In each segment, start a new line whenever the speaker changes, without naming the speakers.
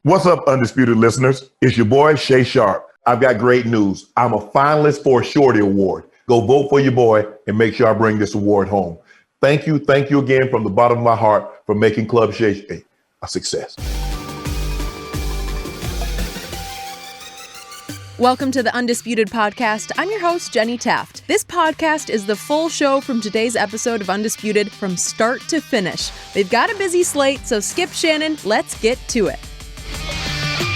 What's up, Undisputed listeners? It's your boy, Sharpe. I've got great news. I'm a finalist for a Shorty Award. Go vote for your boy and make sure I bring this award home. Thank you again from the bottom of my heart for making Club Shay a success.
Welcome to the Undisputed Podcast. I'm your host, Jenny Taft. This podcast is the full show from today's episode of Undisputed from start to finish. They've got a busy slate, so skip Shannon, let's get to it.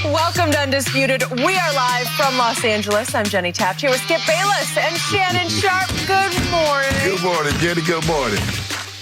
Welcome to Undisputed. We are live from Los Angeles. I'm Jenny Taft here with Skip Bayless and Shannon Sharpe. Good morning.
Good morning, Jenny. Good morning.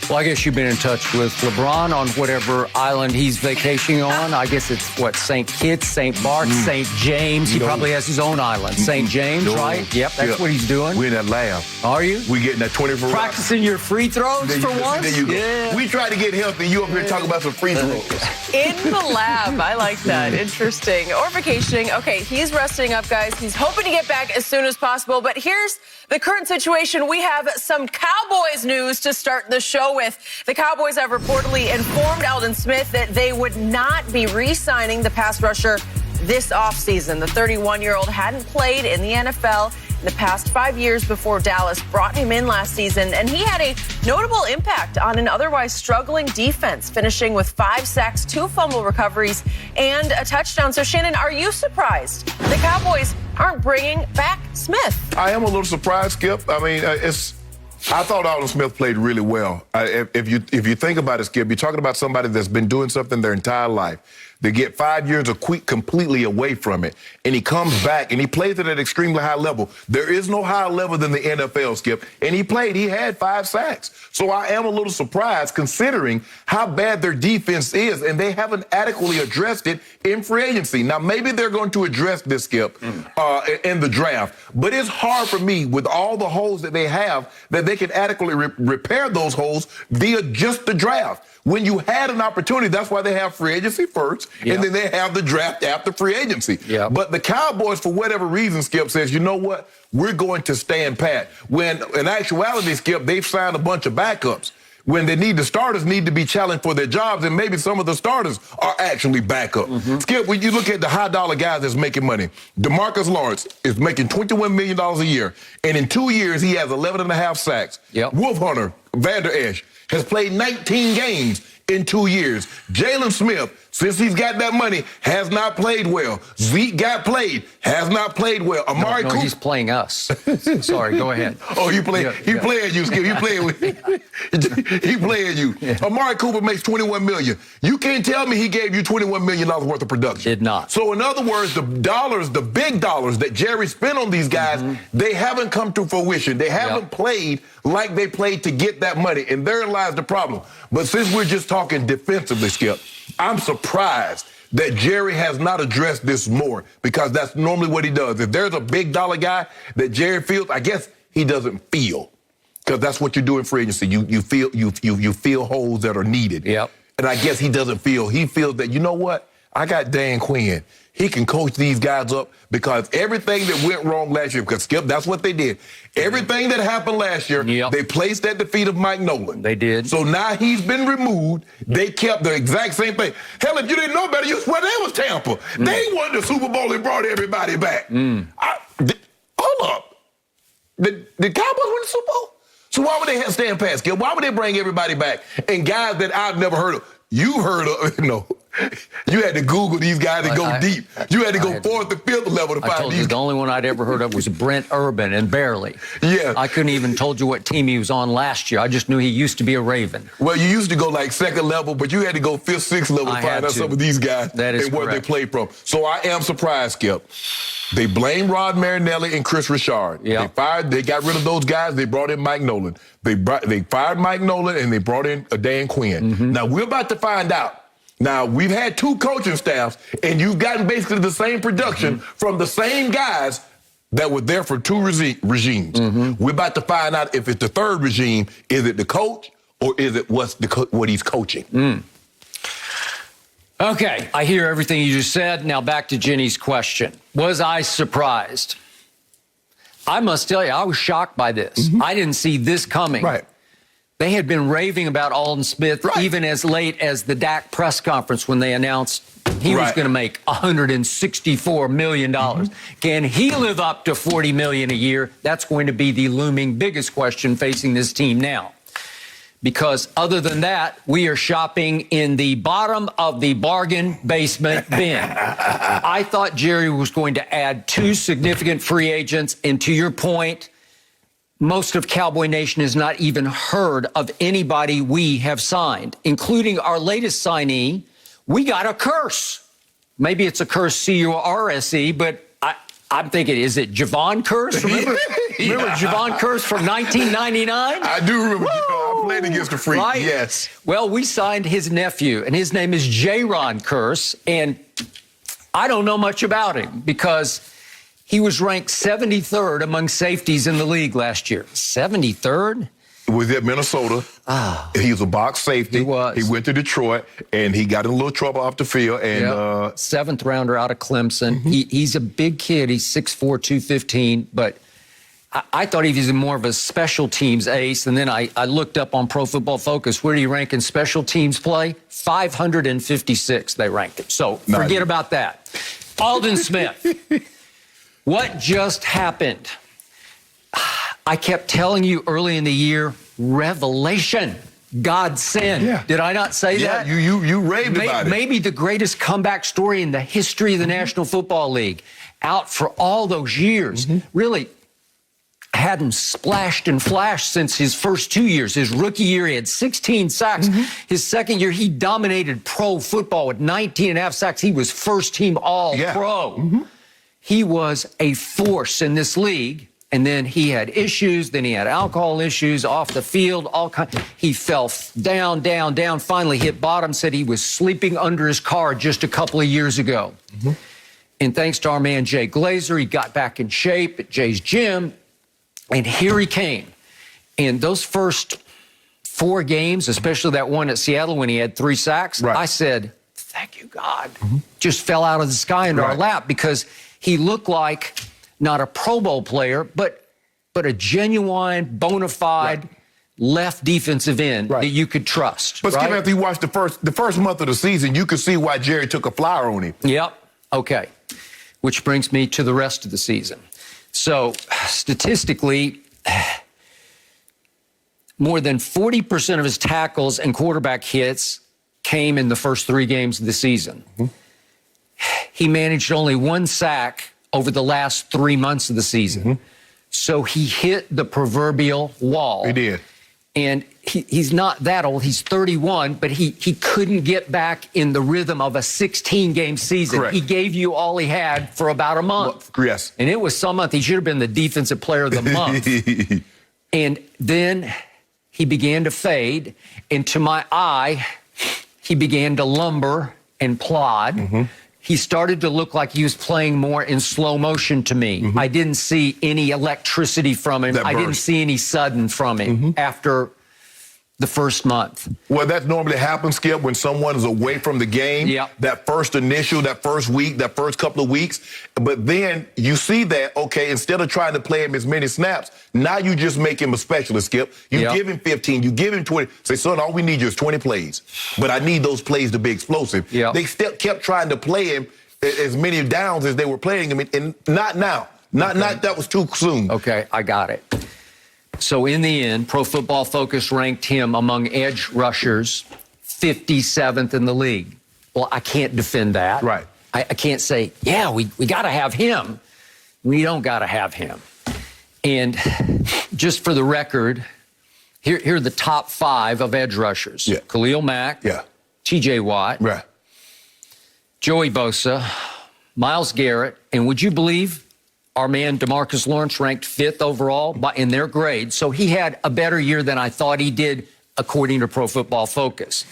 Well, I guess you've been in touch with LeBron on whatever island he's vacationing on. I guess it's, St. Kitts, St. Bart's, St. James. He probably has his own island. St. James, right? Yep, that's what he's doing.
We're in that lab.
Are you?
We getting that 24 hours.
Practicing your free throws for once?
There you go.
Yeah.
We try to get healthy. You up here talking about some free throws.
In the lab. I like that. Interesting. Or vacationing. Okay, he's resting up, guys. He's hoping to get back as soon as possible. But here's the current situation. We have some Cowboys news to start the show with. The Cowboys have reportedly informed Aldon Smith that they would not be re-signing the pass rusher this offseason. The 31-year-old hadn't played in the NFL in the past 5 years before Dallas brought him in last season, and he had a notable impact on an otherwise struggling defense, finishing with 5 sacks, 2 fumble recoveries, and a touchdown. So, Shannon, are you surprised the Cowboys aren't bringing back Smith?
I am a little surprised, Skip. I mean, I thought Aldon Smith played really well. If you think about it, Skip, you're talking about somebody that's been doing something their entire life. They get 5 years of completely away from it, and he comes back and he plays it at an extremely high level. There is no higher level than the NFL, Skip, and he had 5 sacks. So I am a little surprised considering how bad their defense is, and they haven't adequately addressed it in free agency. Now, maybe they're going to address this, Skip, in the draft, but it's hard for me with all the holes that they have that they can adequately repair those holes via just the draft. When you had an opportunity, that's why they have free agency first, and then they have the draft after free agency. But the Cowboys, for whatever reason, Skip, says, you know what? We're going to stand pat. When, in actuality, Skip, they've signed a bunch of backups. When the starters need to be challenged for their jobs, and maybe some of the starters are actually backup. Skip, when you look at the high-dollar guys that's making money, DeMarcus Lawrence is making $21 million a year, and in 2 years, he has 11.5 sacks. Wolf Hunter, Vander Esch, has played 19 games in 2 years. Jalen Smith, since he's got that money, has not played well. Zeke got played, has not played well. Amari Cooper,
he's playing us. Sorry, go ahead.
Oh, he playing you, Skip. He playing with he playing you. Amari Cooper makes $21 million. You can't tell me he gave you $21 million worth of production.
Did not.
So in other words, the big dollars that Jerry spent on these guys, they haven't come to fruition. They haven't played like they played to get that money, and therein lies the problem. But since we're just talking defensively, Skip, I'm surprised that Jerry has not addressed this more, because that's normally what he does. If there's a big dollar guy that Jerry feels, I guess he doesn't feel, because that's what you do in free agency. You feel holes that are needed. And I guess he doesn't feel. He feels that, you know what? I got Dan Quinn. He can coach these guys up, because everything that went wrong last year, because, Skip, that's what they did. Everything that happened last year, they placed at the feet of Mike Nolan.
They did.
So now he's been removed. They kept the exact same thing. Hell, if you didn't know better, well, that was Tampa. They won the Super Bowl and brought everybody back. Hold up. The Cowboys won the Super Bowl? So why would they stand past, Skip? Why would they bring everybody back? And guys that I've never heard of. You heard of, you had to Google these guys and go deep. You had to go fourth and fifth level to find these guys.
The only one I'd ever heard of was Brent Urban, and barely. I couldn't even told you what team he was on last year. I just knew he used to be a Raven.
Well, you used to go like second level, but you had to go fifth, sixth level to find out some of these guys and where they played from. So I am surprised, Skip. They blame Rod Marinelli and Chris Richard. They got rid of those guys. They brought in Mike Nolan. They fired Mike Nolan, and they brought in Dan Quinn. Now, we're about to find out. Now, we've had 2 coaching staffs, and you've gotten basically the same production from the same guys that were there for 2 regimes. We're about to find out if it's the third regime. Is it the coach, or is it what he's coaching?
Okay, I hear everything you just said. Now back to Jenny's question. Was I surprised? I must tell you, I was shocked by this. I didn't see this coming. They had been raving about Aldon Smith even as late as the Dak press conference when they announced he was going to make $164 million. Can he live up to $40 million a year? That's going to be the looming biggest question facing this team now. Because other than that, we are shopping in the bottom of the bargain basement bin. I thought Jerry was going to add 2 significant free agents. And to your point, most of Cowboy Nation has not even heard of anybody we have signed, including our latest signee. We got a curse. Maybe it's a curse C-U-R-S-E, but I'm thinking, is it Javon Curse? Remember Javon Curse from 1999?
I do remember. I played against the Freak.
Right?
Yes.
Well, we signed his nephew, and his name is Jaron Curse, and I don't know much about him because he was ranked 73rd among safeties in the league last year. 73rd?
Was at Minnesota. He was a box safety.
He was.
He went to Detroit, and he got in a little trouble off the field. And
7th rounder out of Clemson. He's a big kid. He's 6'4", 215. But I thought he was more of a special teams ace. And then I looked up on Pro Football Focus. Where do you rank in special teams play? 556 they ranked him. So forget about that. Aldon Smith. What just happened? I kept telling you early in the year, revelation, God send.
Yeah.
Did I not say that?
Yeah, you raved about it.
Maybe the greatest comeback story in the history of the National Football League. Out for all those years. Really hadn't splashed and flashed since his first 2 years. His rookie year, he had 16 sacks. His second year, he dominated pro football with 19 and a half sacks. He was first team all-pro. He was a force in this league. And then he had issues. Then he had alcohol issues off the field. He fell down. Finally hit bottom. Said he was sleeping under his car just a couple of years ago. And thanks to our man Jay Glazer, he got back in shape at Jay's gym. And here he came. And those first 4 games, especially that one at Seattle when he had 3 sacks, I said, "Thank you, God." Just fell out of the sky into our lap because he looked like not a Pro Bowl player, but a genuine, bona fide left defensive end that you could trust.
But Skip, after you watched the first month of the season, you could see why Jerry took a flyer on him.
Yep. Okay. Which brings me to the rest of the season. So statistically, more than 40% of his tackles and quarterback hits came in the first 3 games of the season. He managed only 1 sack over the last 3 months of the season. So he hit the proverbial wall.
He did.
And he's not that old. He's 31, but he couldn't get back in the rhythm of a 16-game season.
Correct.
He gave you all he had for about a month.
Yes.
And it was some month. He should have been the defensive player of the month. And then he began to fade. And to my eye, he began to lumber and plod. He started to look like he was playing more in slow motion to me. I didn't see any electricity from him. I didn't see any sudden from him after the first month.
Well, that normally happens, Skip, when someone is away from the game. That first week, that first couple of weeks. But then you see that, okay, instead of trying to play him as many snaps, now you just make him a specialist, Skip. You give him 15, you give him 20. Say, son, all we need is 20 plays. But I need those plays to be explosive. They still kept trying to play him as many downs as they were playing him, and not now. Not that was too soon.
Okay, I got it. So in the end, Pro Football Focus ranked him among edge rushers 57th in the league. Well, I can't defend that.
Right.
I can't say, yeah, we got to have him. We don't got to have him. And just for the record, here are the top 5 of edge rushers. Khalil Mack. TJ Watt. Joey Bosa. Myles Garrett. And would you believe our man DeMarcus Lawrence ranked 5th overall in their grade. So he had a better year than I thought he did, according to Pro Football Focus.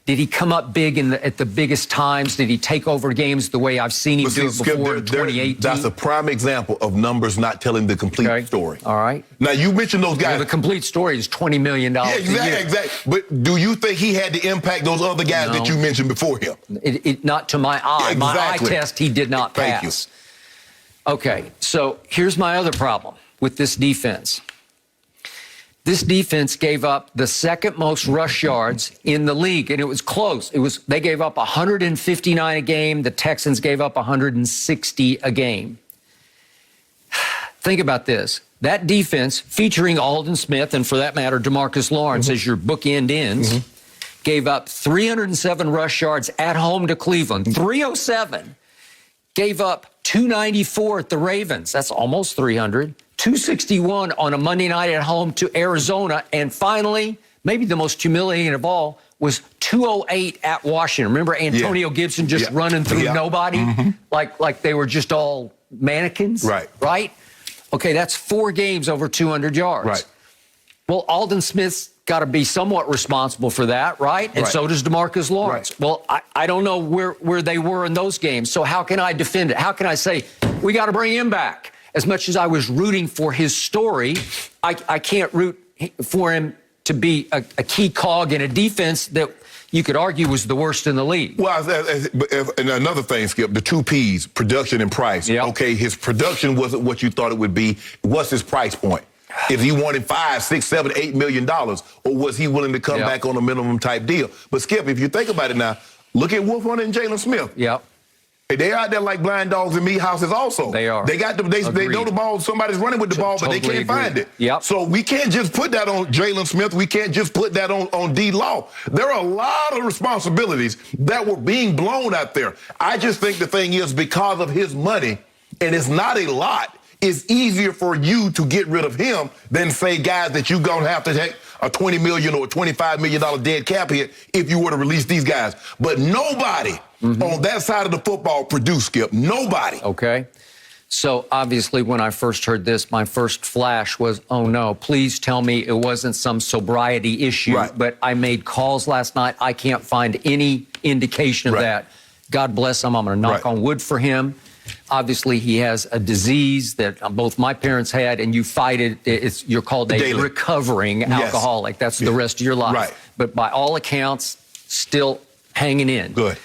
Did he come up big at the biggest times? Did he take over games the way I've seen him do it before in 2018?
That's a prime example of numbers not telling the complete story.
All right.
Now, you mentioned those guys.
Well, the complete story is $20 million a year.
Exactly. But do you think he had to impact those other guys that you mentioned before him?
Not to my eye. My eye test, he did not pass.
Thank you.
Okay, so here's my other problem with this defense. This defense gave up the second most rush yards in the league, and it was close. They gave up 159 a game. The Texans gave up 160 a game. Think about this. That defense, featuring Aldon Smith and, for that matter, DeMarcus Lawrence as your bookend ends, gave up 307 rush yards at home to Cleveland. 307. Gave up 294 at the Ravens. That's almost 300. 261 on a Monday night at home to Arizona. And finally, maybe the most humiliating of all, was 208 at Washington. Remember Antonio Gibson just running through nobody? Like they were just all mannequins? Right? Okay, that's 4 games over 200 yards.
Right.
Well, Aldon Smith's got to be somewhat responsible for that, right? And so does DeMarcus Lawrence. Well, I don't know where they were in those games, so how can I defend it? How can I say, we got to bring him back? As much as I was rooting for his story, I can't root for him to be a key cog in a defense that you could argue was the worst in the league.
Well, and another thing, Skip, the 2 Ps, production and price. Okay, his production wasn't what you thought it would be. What's his price point? If he wanted $5, $6, $7, $8 million, or was he willing to come back on a minimum type deal? But Skip, if you think about it now, look at Wolf Hunter and Jalen Smith. They're out there like blind dogs in meat houses also. They are. They got they know the ball, somebody's running with the ball, but they can't find it. So we can't just put that on Jalen Smith. We can't just put that on D-Law. There are a lot of responsibilities that were being blown out there. I just think the thing is, because of his money, and it's not a lot, it's easier for you to get rid of him than, say, guys that you're going to have to take a $20 million or a $25 million dead cap hit if you were to release these guys. But nobody on that side of the football produced, Skip. Nobody.
Okay. So, obviously, when I first heard this, my first flash was, oh, no, please tell me it wasn't some sobriety issue. But I made calls last night. I can't find any indication of that. God bless him. I'm going to knock on wood for him. Obviously, he has a disease that both my parents had, and you fight it. You're called a recovering alcoholic. That's the rest of your life. But by all accounts, still hanging in.
Good.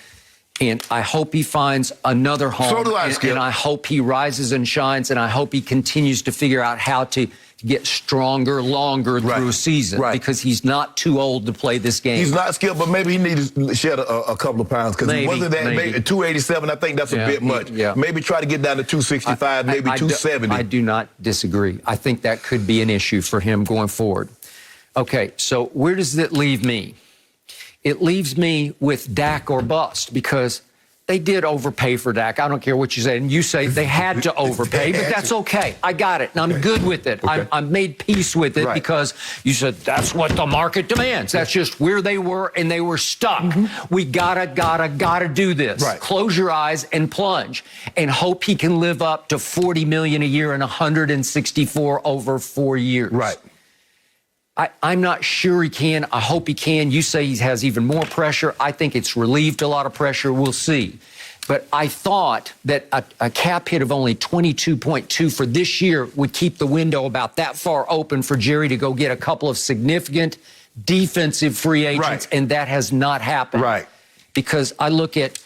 And I hope he finds another home.
So do I, Skip.
And I hope he rises and shines, and I hope he continues to figure out how to get stronger, longer through a season, because he's not too old to play this game.
He's not, Skip, but maybe he needs to shed a couple of pounds, because he wasn't that, maybe 287, I think that's a bit much. Maybe try to get down to 265, maybe 270.
I do not disagree. I think that could be an issue for him going forward. Okay, so where does it leave me? It leaves me with Dak or bust, because they did overpay for Dak. I don't care what you say. And you say they had to overpay, but that's okay. I got it, and I'm good with it. I'm made peace with it because you said that's what the market demands. That's just where they were, and they were stuck. We gotta do this. Close your eyes and plunge, and hope he can live up to $40 million a year and 164 over 4 years. I'm not sure he can. I hope he can. You say he has even more pressure. I think it's relieved a lot of pressure. We'll see. But I thought that a cap hit of only 22.2 for this year would keep the window about that far open for Jerry to go get a couple of significant defensive free agents, and that has not happened. Because I look at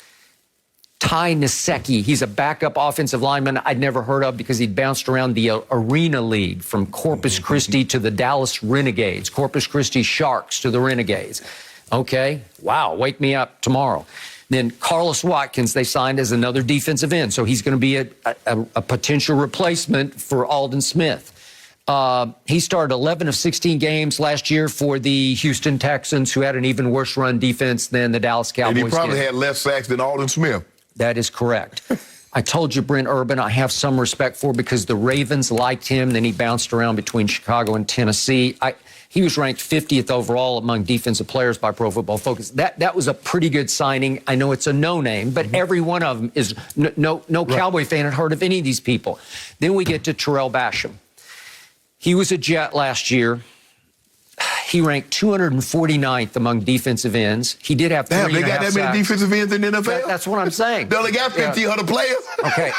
Ty Nsekhe. He's a backup offensive lineman I'd never heard of because he'd bounced around the Arena League from Corpus Christi to the Dallas Renegades, Corpus Christi Sharks to the Renegades. Okay, wow, wake me up tomorrow. Then Carlos Watkins, they signed as another defensive end, so he's going to be a potential replacement for Aldon Smith. He started 11 of 16 games last year for the Houston Texans, who had an even worse run defense than the Dallas Cowboys
did. And he probably
had
less sacks than Aldon Smith.
That is correct. I told you Brent Urban I have some respect for because the Ravens liked him. Then he bounced around between Chicago and Tennessee. He was ranked 50th overall among defensive players by Pro Football Focus. That was a pretty good signing. I know it's a no-name, but every one of them is no Cowboy fan had heard of any of these people. Then we get to Terrell Basham. He was a Jet last year. He ranked 249th among defensive ends. He did have 3.5 sacks.
They got that many defensive ends in the NFL?
That's what I'm saying.
They only got 1,500 players.
Okay,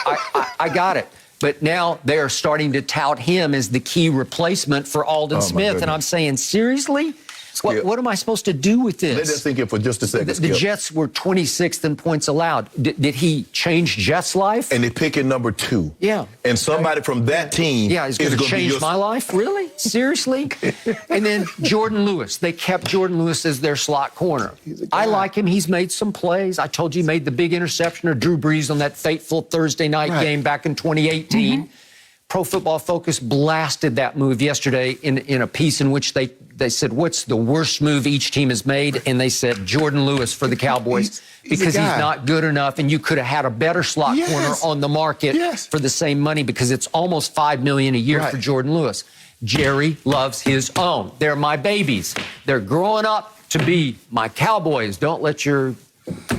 I got it. But now they are starting to tout him as the key replacement for Aldon Smith. And I'm saying, seriously? What am I supposed to do with this?
Let that sink in for just a second,
The
Skip.
Jets were 26th in points allowed. Did he change Jets' life?
And they pick in number 2.
Yeah.
And somebody from that team
is going to change my life? Really? Seriously? And then Jordan Lewis. They kept Jordan Lewis as their slot corner. I like him. He's made some plays. I told you he made the big interception of Drew Brees on that fateful Thursday night game back in 2018. Pro Football Focus blasted that move yesterday in a piece in which they said, what's the worst move each team has made? And they said Jordan Lewis for the Cowboys because he's not good enough, and you could have had a better slot corner on the market for the same money because it's almost $5 million a year for Jordan Lewis. Jerry loves his own. They're my babies. They're growing up to be my Cowboys. Don't let your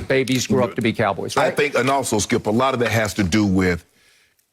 babies grow up to be Cowboys. Right?
I think, and also, Skip, a lot of that has to do with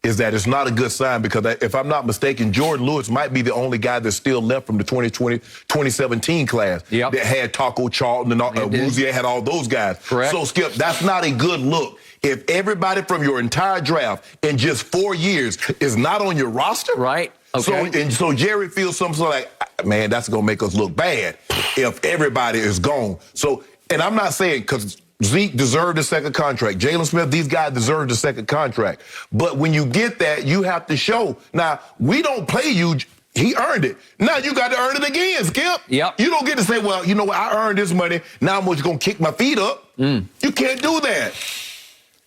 is that it's not a good sign because if I'm not mistaken, Jordan Lewis might be the only guy that's still left from the 2017 class that had Taco Charlton and Woozier had all those guys.
Correct.
So, Skip, that's not a good look. If everybody from your entire draft in just 4 years is not on your roster.
Right. Okay.
So Jerry feels something sort of like, man, that's going to make us look bad if everybody is gone. So, and I'm not saying because Zeke deserved a second contract. Jalen Smith, these guys deserved a second contract. But when you get that, you have to show. Now, we don't pay you. He earned it. Now you got to earn it again, Skip.
Yep.
You don't get to say, well, you know what, I earned this money. Now I'm just going to kick my feet up. You can't do that.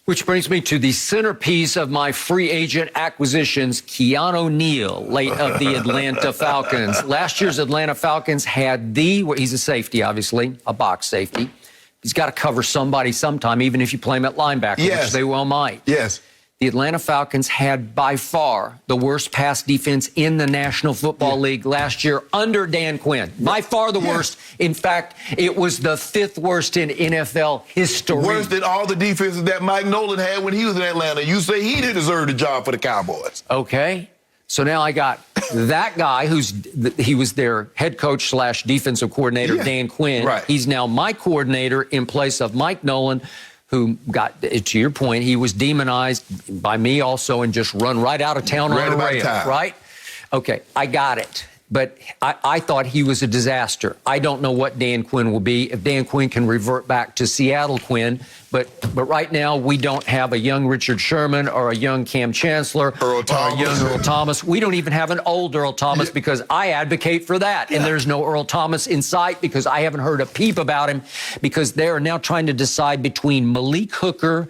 Which brings me to the centerpiece of my free agent acquisitions, Keanu Neal, late of the Atlanta Falcons. Last year's Atlanta Falcons had he's a safety, obviously, a box safety. He's got to cover somebody sometime, even if you play him at linebacker, which they well might.
Yes.
The Atlanta Falcons had by far the worst pass defense in the National Football League last year under Dan Quinn. By far the worst. In fact, it was the 5th worst in NFL history.
Worse than all the defenses that Mike Nolan had when he was in Atlanta. You say he didn't deserve the job for the Cowboys.
Okay. So now I got that guy he was their head coach / defensive coordinator, Dan Quinn.
Right.
He's now my coordinator in place of Mike Nolan, who got, to your point, he was demonized by me also and just run right out of town on a rail, right? Okay, I got it. But I thought he was a disaster. I don't know what Dan Quinn will be, if Dan Quinn can revert back to Seattle Quinn. But right now, we don't have a young Richard Sherman or a young Cam Chancellor or a young Earl Thomas. We don't even have an old Earl Thomas because I advocate for that. And there's no Earl Thomas in sight because I haven't heard a peep about him because they are now trying to decide between Malik Hooker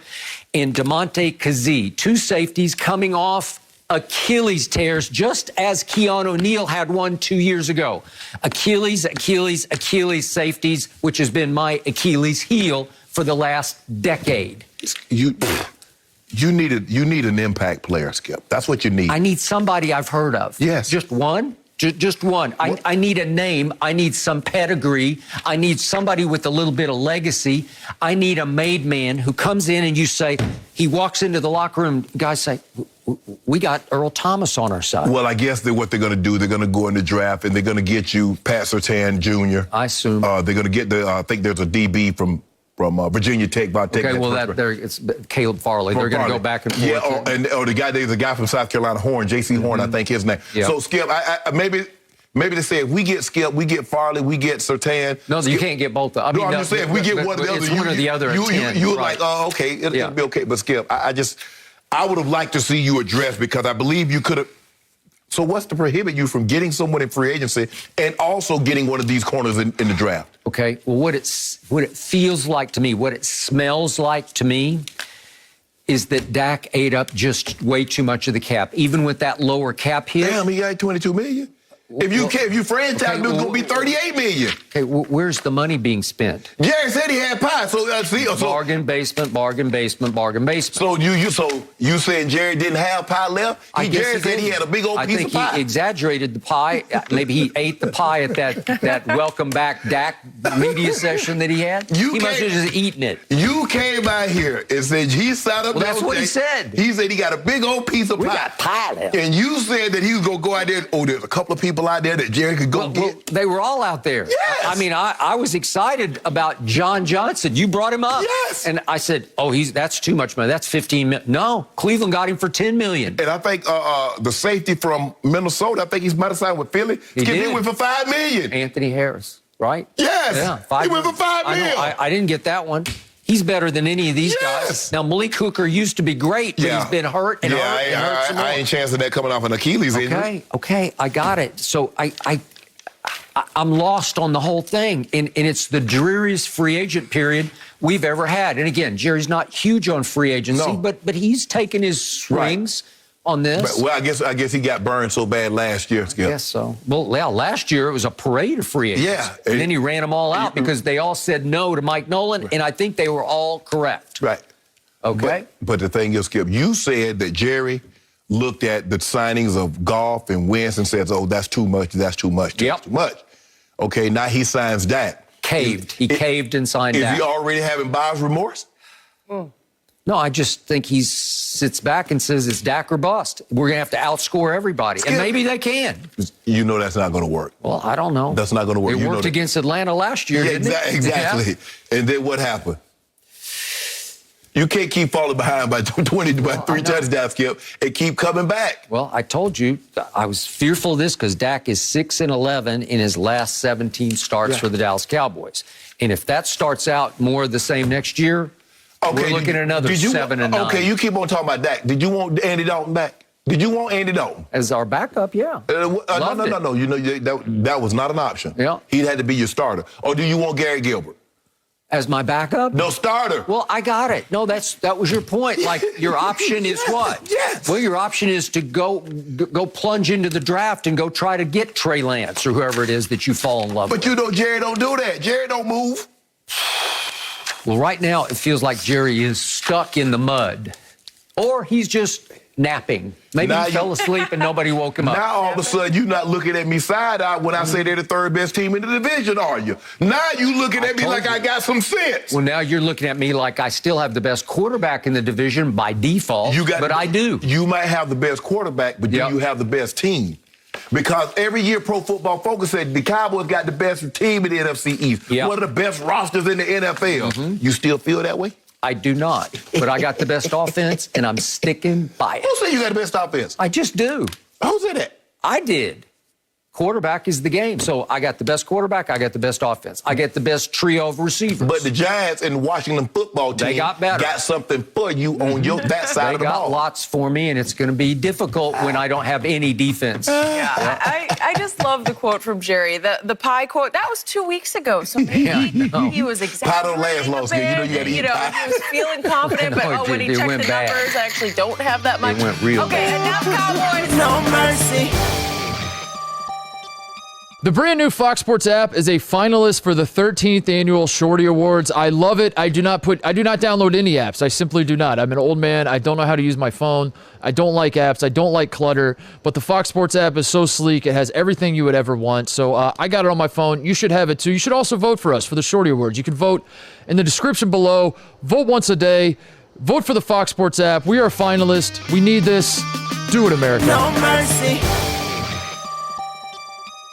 and DeMonte Kazee, 2 safeties coming off Achilles tears, just as Keanu Neal had one 2 years ago. Achilles safeties, which has been my Achilles heel for the last decade.
You need an impact player, Skip. That's what you need.
I need somebody I've heard of.
Yes.
Just one? Just one. I need a name. I need some pedigree. I need somebody with a little bit of legacy. I need a made man who comes in and you say, he walks into the locker room, guys say, we got Earl Thomas on our side.
Well, I guess what they're going to do, they're going to go in the draft and they're going to get you Pat Surtain Jr.
I assume.
They're going to get I think there's a DB from Virginia Tech.
It's Caleb Farley. They're going to go back and forth.
Yeah, there's a guy from South Carolina, Horn, J.C. Horn, I think his name. Yeah. So, Skip, maybe they say if we get Skip, we get Farley, we get Surtain.
No, you can't get both.
I'm just saying, if we get one or the other,
it's one or the other.
You're like, oh, okay, it'll be okay. But, Skip, I would have liked to see you address because I believe you could have. So what's to prohibit you from getting someone in free agency and also getting one of these corners in the draft?
Okay. Well, what it feels like to me, what it smells like to me, is that Dak ate up just way too much of the cap, even with that lower cap hit.
Damn, he got $22 million. If you franchise, it's going to be $38 million.
Okay, where's the money being spent?
Jerry said he had pie,
bargain basement.
So you saying Jerry didn't have pie left? Jerry said he had a big old piece of pie.
I think he exaggerated the pie. Maybe he ate the pie at that welcome back Dak media session that he had. He must have just eaten it.
You came by here and said he sat up.
Well, that's what he said.
He said he got a big old piece of pie.
We got pie left.
And you said that he was going to go out there. Oh, there's a couple of people out there that Jerry could go get.
Well, they were all out there.
Yes.
I mean, I was excited about John Johnson. You brought him up.
Yes.
And I said, that's too much money. That's $15 million. No, Cleveland got him for $10 million.
And I think the safety from Minnesota, I think he might have signed with Philly. He went for $5 million.
Anthony Harris. right?
Yes.
Yeah,
he went for $5 million.
I didn't get that one. He's better than any of these guys. Now, Malik Hooker used to be great, but he's been hurt and hurt and hurt some more.
I ain't chancing that coming off an Achilles injury.
Okay, I got it. So I'm lost on the whole thing, and it's the dreariest free agent period we've ever had. And again, Jerry's not huge on free agency, but he's taken his swings on this.
Well, I guess he got burned so bad last year, Skip.
I guess so. Well, last year it was a parade of free agents.
Yeah.
And then he ran them all out because they all said no to Mike Nolan, and I think they were all correct.
Right.
Okay.
But the thing is, Skip, you said that Jerry looked at the signings of Goff and Wentz and says, oh, that's too much, that's too much, too much. Okay, now he signs Dak.
He caved and signed Dak.
Is he already having buyer's remorse?
No, I just think he sits back and says it's Dak or bust. We're going to have to outscore everybody.
Skip.
And maybe they can.
You know that's not going to work.
Well, I don't know.
That's not going to work.
It worked against Atlanta last year, didn't it?
Exactly. Yeah. And then what happened? You can't keep falling behind by 3 touchdowns, Skip, and keep coming back.
Well, I told you I was fearful of this because Dak is 6-11 in his last 17 starts for the Dallas Cowboys. And if that starts out more of the same next year, we're looking at another 7-9.
Okay, you keep on talking about Dak. Did you want Andy Dalton back? Did you want Andy Dalton?
As our backup, yeah.
No. You know, that was not an option.
Yeah.
He had to be your starter. Or do you want Gary Gilbert?
As my backup?
No, starter.
Well, I got it. No, that was your point. Like, your option is what?
Yes.
Well, your option is to go plunge into the draft and go try to get Trey Lance or whoever it is that you fall in love with.
But you know Jerry don't do that. Jerry don't move.
Well, right now it feels like Jerry is stuck in the mud. Or he's just napping. Maybe he fell asleep and nobody woke him up.
Now all of a sudden you're not looking at me side-eye when I say they're the third best team in the division, are you? Now you looking at me like I got some sense.
Well, now you're looking at me like I still have the best quarterback in the division by default, but I do.
You might have the best quarterback, but do you have the best team? Because every year Pro Football Focus said the Cowboys got the best team in the NFC East. One of the best rosters in the NFL. You still feel that way?
I do not, but I got the best offense, and I'm sticking by it.
Who said you got the best offense?
I just do.
Who said that?
I did. Quarterback is the game. So I got the best quarterback, I got the best offense. I get the best trio of receivers.
But the Giants and Washington football team got something for you on that side of the ball.
They got lots for me, and it's going to be difficult when I don't have any defense.
I just love the quote from Jerry. The pie quote, that was 2 weeks ago. So maybe he was
pie don't last long, Skip. You know you got to eat pie.
He was feeling confident, but when he checked the numbers, I actually don't have that much.
It went real bad.
Enough Cowboys. No mercy.
The brand new Fox Sports app is a finalist for the 13th annual Shorty Awards. I love it. I do not download any apps. I simply do not. I'm an old man. I don't know how to use my phone. I don't like apps. I don't like clutter. But the Fox Sports app is so sleek. It has everything you would ever want. So I got it on my phone. You should have it too. You should also vote for us for the Shorty Awards. You can vote in the description below. Vote once a day. Vote for the Fox Sports app. We are a finalist. We need this. Do it, America.
No mercy.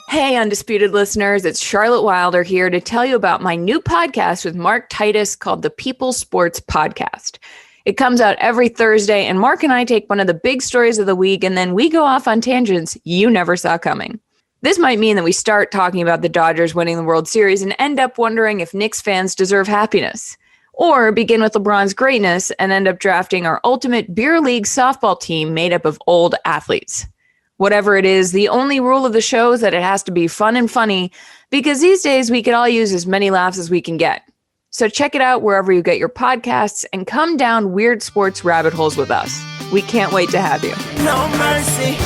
Hey, Undisputed listeners, it's Charlotte Wilder here to tell you about my new podcast with Mark Titus called the People Sports Podcast. It comes out every Thursday, and Mark and I take one of the big stories of the week, and then we go off on tangents you never saw coming. This might mean that we start talking about the Dodgers winning the World Series and end up wondering if Knicks fans deserve happiness. Or begin with LeBron's greatness and end up drafting our ultimate beer league softball team made up of old athletes. Whatever it is, the only rule of the show is that it has to be fun and funny, because these days we could all use as many laughs as we can get. So check it out wherever you get your podcasts and come down weird sports rabbit holes with us. We can't wait to have you.
No mercy.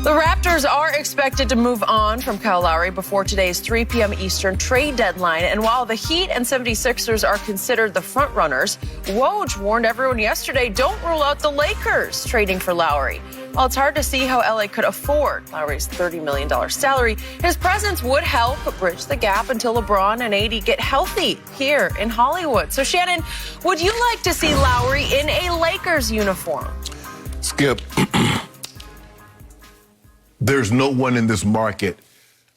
The Raptors are expected to move on from Kyle Lowry before today's 3 p.m. Eastern trade deadline. And while the Heat and 76ers are considered the frontrunners, Woj warned everyone yesterday, don't rule out the Lakers trading for Lowry. While it's hard to see how LA could afford Lowry's $30 million salary, his presence would help bridge the gap until LeBron and AD get healthy here in Hollywood. So, Shannon, would you like to see Lowry in a Lakers uniform?
Skip, there's no one in this market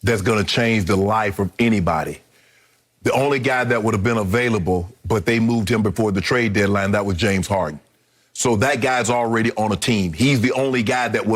that's going to change the life of anybody. The only guy that would have been available, but they moved him before the trade deadline, that was James Harden. So that guy's already on a team. He's the only guy that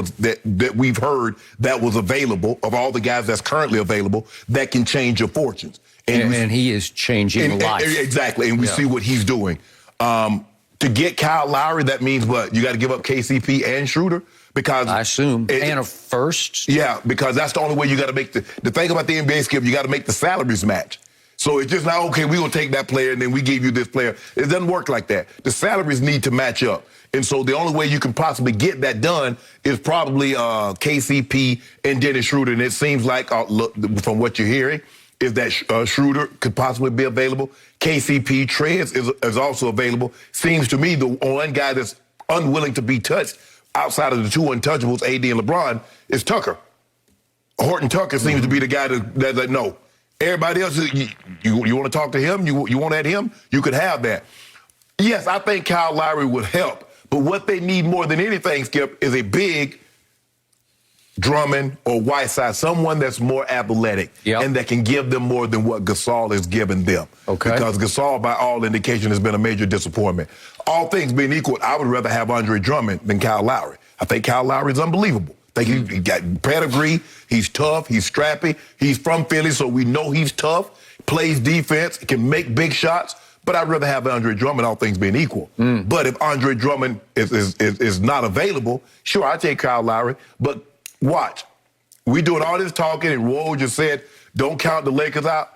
we've heard that was available of all the guys that's currently available that can change your fortunes.
And he is changing life.
Exactly. And we see what he's doing. To get Kyle Lowry, that means what? You got to give up KCP and Schroeder? Because
I assume. And a first?
Yeah, because that's the only way you got to make the thing about the NBA, Skip, you got to make the salaries match. So it's just not, okay, we're going to take that player and then we gave you this player. It doesn't work like that. The salaries need to match up. And so the only way you can possibly get that done is probably KCP and Dennis Schroeder. And it seems like, look, from what you're hearing, is that Schroeder could possibly be available. KCP, Trez is also available. Seems to me the one guy that's unwilling to be touched outside of the two untouchables, AD and LeBron, is Tucker. Horton Tucker seems to be the guy that no. Everybody else, you want to talk to him? You want at him? You could have that. Yes, I think Kyle Lowry would help. But what they need more than anything, Skip, is a big Drummond or Whiteside, someone that's more athletic and that can give them more than what Gasol has given them.
Okay.
Because Gasol, by all indication, has been a major disappointment. All things being equal, I would rather have Andre Drummond than Kyle Lowry. I think Kyle Lowry is unbelievable. I think he got pedigree. He's tough. He's strappy. He's from Philly, so we know he's tough. Plays defense. Can make big shots. But I'd rather have Andre Drummond, all things being equal. But if Andre Drummond is not available, sure, I'll take Kyle Lowry. But watch. We doing all this talking, and Roy just said, don't count the Lakers out.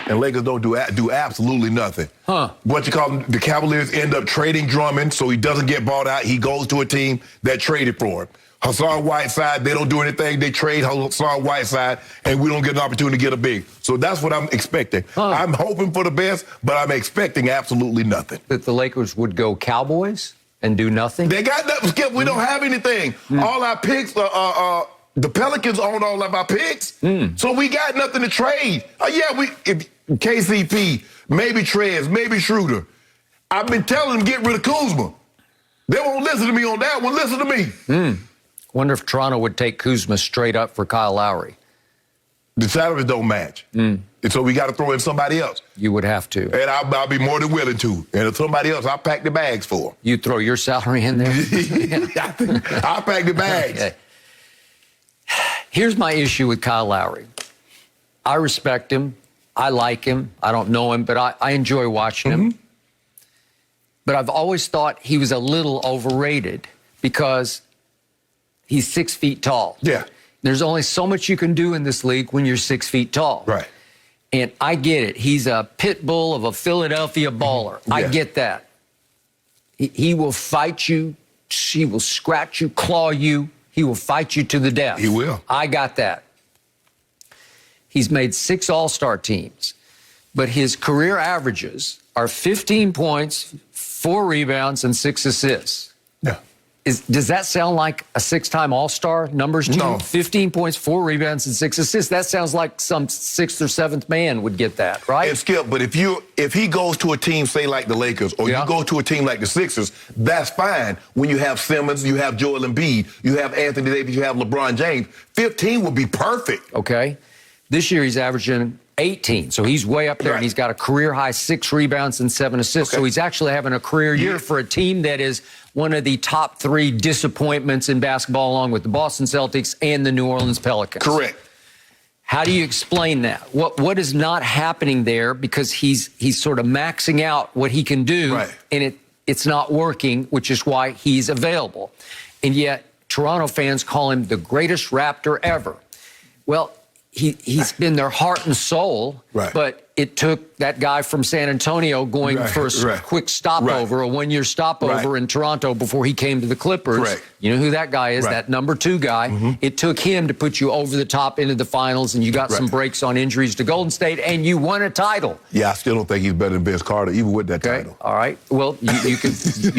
And Lakers don't do absolutely nothing. What you call them, the Cavaliers end up trading Drummond so he doesn't get bought out. He goes to a team that traded for him. Hassan Whiteside, they don't do anything. They trade Hassan Whiteside, and we don't get an opportunity to get a big. So that's what I'm expecting. I'm hoping for the best, but I'm expecting absolutely nothing.
That the Lakers would go Cowboys and do nothing?
They got nothing, Skip. We don't have anything. All our picks, the Pelicans own all of our picks. So we got nothing to trade. If KCP, maybe Trez, maybe Schroeder. I've been telling them get rid of Kuzma. They won't listen to me on that one. Listen to me.
Wonder if Toronto would take Kuzma straight up for Kyle Lowry.
The salaries don't match. And so we got to throw in somebody else.
You would have to.
And I'll be more than willing to. And if somebody else, I'll pack the bags for them.
You throw your salary in there?
I'll pack the bags.
Okay. Here's my issue with Kyle Lowry. I respect him. I like him. I don't know him, but I enjoy watching him. But I've always thought he was a little overrated because he's 6 feet tall.
Yeah.
There's only so much you can do in this league when you're 6 feet tall.
Right.
And I get it. He's a pit bull of a Philadelphia baller. I get that. He will fight you. He will scratch you, claw you. He will fight you to the death.
He will.
I got that. He's made 6 All-Star teams, but his career averages are 15 points, 4 rebounds, and 6 assists.
Yeah.
Does that sound like a 6-time All-Star numbers to you?
No.
15 points, 4 rebounds, and 6 assists. That sounds like some 6th or 7th man would get that, right?
And Skip, but if he goes to a team, say like the Lakers, or you go to a team like the Sixers, that's fine. When you have Simmons, you have Joel Embiid, you have Anthony Davis, you have LeBron James, 15 would be perfect.
Okay. This year he's averaging 18, so he's way up there, and he's got a career-high 6 rebounds and 7 assists. So he's actually having a career year for a team that is one of the top 3 disappointments in basketball, along with the Boston Celtics and the New Orleans Pelicans.
Correct.
How do you explain that? What is not happening there? Because he's sort of maxing out what he can do, and it's not working, which is why he's available. And yet Toronto fans call him the greatest Raptor ever. Well, he's been their heart and soul, but it took that guy from San Antonio going for a quick stopover, a 1-year stopover in Toronto before he came to the Clippers. You know who that guy is, that number 2 guy. It took him to put you over the top into the finals, and you got some breaks on injuries to Golden State, and you won a title.
Yeah, I still don't think he's better than Vince Carter, even with that title.
All right. Well, you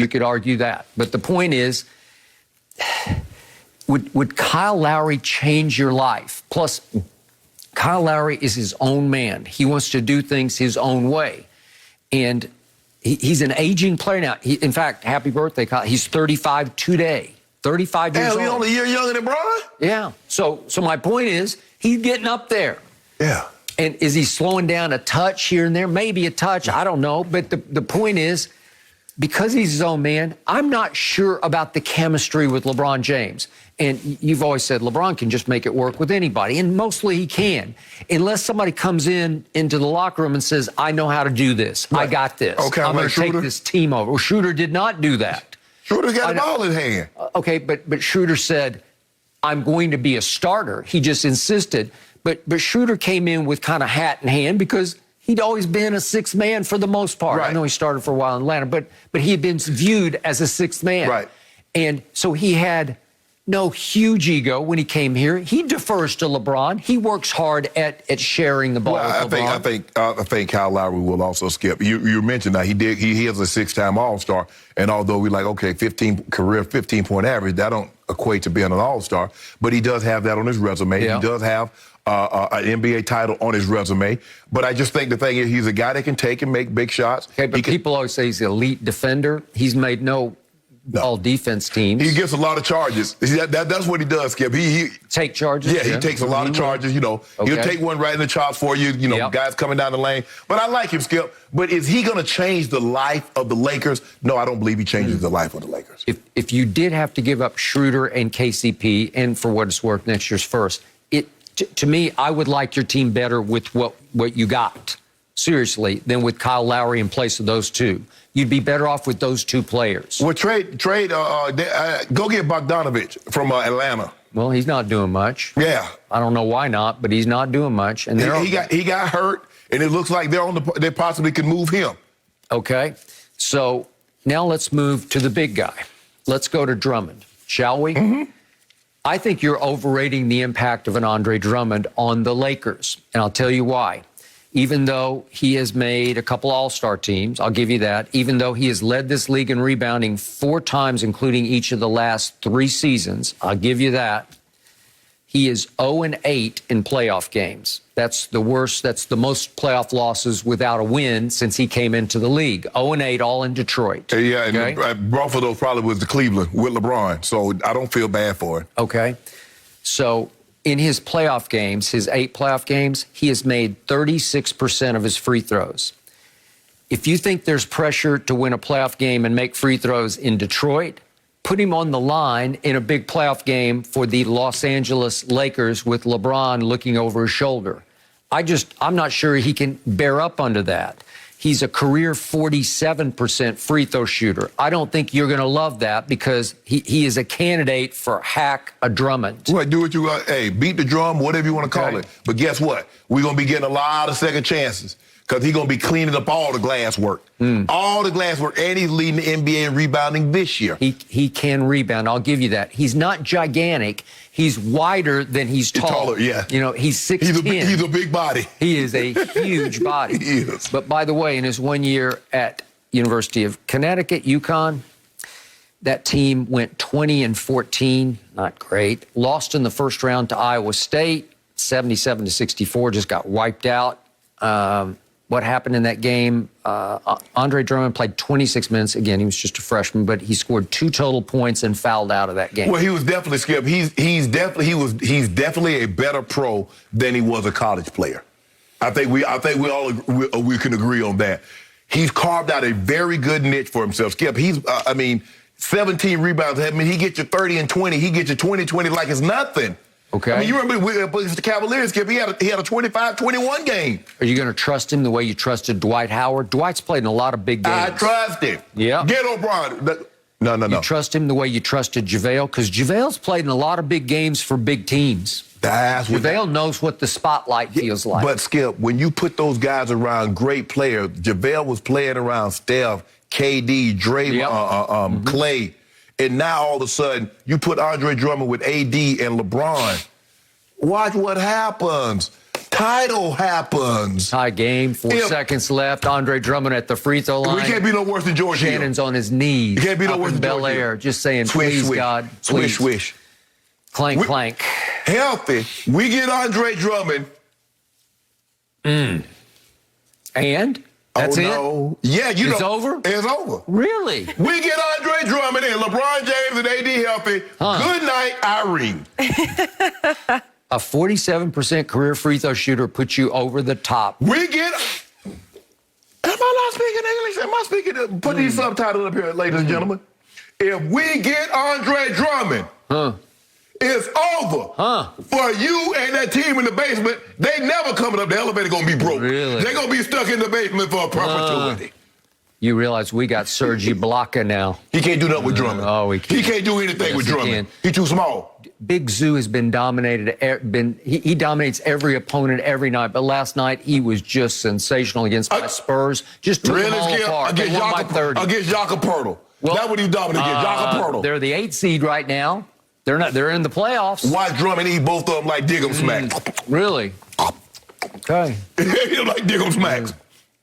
could argue that. But the point is, would Kyle Lowry change your life? Plus, Kyle Lowry is his own man. He wants to do things his own way. And he's an aging player now. In fact, happy birthday, Kyle. He's 35 today. 35 years old.
He's only a year younger than Bron?
Yeah. So my point is, he's getting up there.
Yeah.
And is he slowing down a touch here and there? Maybe a touch. I don't know. But the point is, because he's his own man, I'm not sure about the chemistry with LeBron James. And you've always said LeBron can just make it work with anybody, and mostly he can, unless somebody comes into the locker room and says, I know how to do this. Right. I got this.
Okay,
I'm going to take this team over. Well, Schroeder did not do that.
Schroeder got the ball in hand.
Okay, but Schroeder said, I'm going to be a starter. He just insisted. But Schroeder came in with kind of hat in hand because he'd always been a sixth man for the most part. Right. I know he started for a while in Atlanta, but he had been viewed as a sixth man.
Right. And
so he had no huge ego when he came here. He defers to LeBron. He works hard at sharing the ball with LeBron.
I think Kyle Lowry will also, Skip. You mentioned that he is a six-time All-Star, and although we like, okay, 15-point average, that don't equate to being an All-Star, but he does have that on his resume. Yeah. He does have an NBA title on his resume. But I just think the thing is he's a guy that can take and make big shots.
Okay, but people always say he's an elite defender. He's made no all-defense teams.
He gets a lot of charges. That's what he does, Skip. He
take charges?
Yeah, he takes a lot of charges. You know, okay. He'll take one right in the chops for you. You know, yep. Guys coming down the lane. But I like him, Skip. But is he going to change the life of the Lakers? No, I don't believe he changes the life of the Lakers.
If you did have to give up Schroeder and KCP, and for what it's worth, next year's first, to me, I would like your team better with what you got, seriously, than with Kyle Lowry in place of those two. You'd be better off with those two players.
Well, go get Bogdanovich from Atlanta.
Well, he's not doing much.
Yeah.
I don't know why not, but he's not doing much. And
he got hurt, and it looks like they possibly could move him.
Okay. So now let's move to the big guy. Let's go to Drummond, shall we? Mm-hmm. I think you're overrating the impact of an Andre Drummond on the Lakers, and I'll tell you why. Even though he has made a couple All-Star teams, I'll give you that, even though he has led this league in rebounding 4 times, including each of the last 3 seasons, I'll give you that. He is 0-8 in playoff games. That's the worst. That's the most playoff losses without a win since he came into the league. 0-8, all in Detroit.
Yeah, okay? And both of those probably was the Cleveland with LeBron, so I don't feel bad for it.
Okay. So in his playoff games, his 8 playoff games, he has made 36% of his free throws. If you think there's pressure to win a playoff game and make free throws in Detroit, put him on the line in a big playoff game for the Los Angeles Lakers with LeBron looking over his shoulder. I'm not sure he can bear up under that. He's a career 47% free throw shooter. I don't think you're going to love that because he is a candidate for hack a Drummond.
Well, do what you want. Hey, beat the drum, whatever you want to call it. But guess what? We're going to be getting a lot of second chances because he's going to be cleaning up all the glass work. All the glass work, and he's leading the NBA in rebounding this year.
He can rebound. I'll give you that. He's not gigantic. He's wider than he's tall.
Taller, yeah.
You know, he's 6'10".
He's a big body.
He is a huge body.
He is.
But by the way, in his 1 year at University of Connecticut, UConn, that team went 20-14, not great. Lost in the first round to Iowa State, 77-64, just got wiped out. What happened in that game? Andre Drummond played 26 minutes. Again, he was just a freshman, but he scored 2 total points and fouled out of that game.
Well, he was definitely, Skip. He's definitely a better pro than he was a college player. I think we can agree on that. He's carved out a very good niche for himself. Skip, 17 rebounds. I mean, he gets you 30 and 20. He gets you 20 like it's nothing.
Okay.
I mean, you remember with the Cavaliers, Skip, he had a 25-21 game.
Are you going to trust him the way you trusted Dwight Howard? Dwight's played in a lot of big games.
I trust him.
Yeah.
Get O'Brien. No.
You trust him the way you trusted JaVale? Because JaVale's played in a lot of big games for big teams. JaVale knows what the spotlight feels like.
But, Skip, when you put those guys around great players, JaVale was playing around Steph, KD, Draymond, Clay. And now, all of a sudden, you put Andre Drummond with AD and LeBron. Watch what happens. Title happens.
Tie game, 4 seconds left. Andre Drummond at the free throw line.
We can't be no worse than George Hill.
Shannon's on his knees.
You can't be no worse than
Bel Air, just saying, please, God, please.
Swish.
Clank, clank.
Healthy. We get Andre Drummond.
And? That's it?
Yeah,
it's over?
It's over.
Really?
We get Andre Drummond and LeBron James and AD healthy. Good night, Irene.
A 47% career free throw shooter puts you over the top.
We get Am I not speaking English? Am I speaking? Put these subtitles up here, ladies and gentlemen. If we get Andre Drummond, it's over for you and that team in the basement. They never coming up. The elevator gonna be broke.
Really?
They're gonna be stuck in the basement for a perpetuity.
You realize we got Serge Ibaka now.
He can't do nothing with Drummond.
Oh, he can't.
He can't do anything with
He
Drummond.
can.
He's too small.
Big Zoo has been dominated. He dominates every opponent every night. But last night he was just sensational against my Spurs. Just took them all apart. They won by 30.
Against Jakob Poeltl. Well, that's what he's dominating against. Jakob Poeltl.
They're the 8th seed right now. They're not. They're in the playoffs.
Watch Drummond eat both of them like Diggum smacks.
Really? Okay.
He'll like Diggum smacks.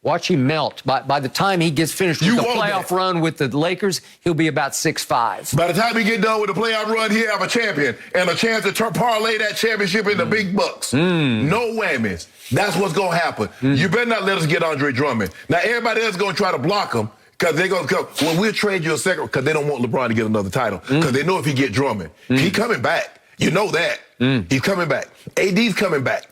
Watch him melt. By the time he gets finished with the playoff run with the Lakers, he'll be about 6'5".
By the time he get done with the playoff run, he'll have a champion and a chance to parlay that championship into big bucks. No whammies. That's what's going to happen. You better not let us get Andre Drummond. Now, everybody else is going to try to block him because they're going to come. Well, we'll trade you a second because they don't want LeBron to get another title because they know if he get Drummond, he coming back. You know that. He's coming back. AD's coming back.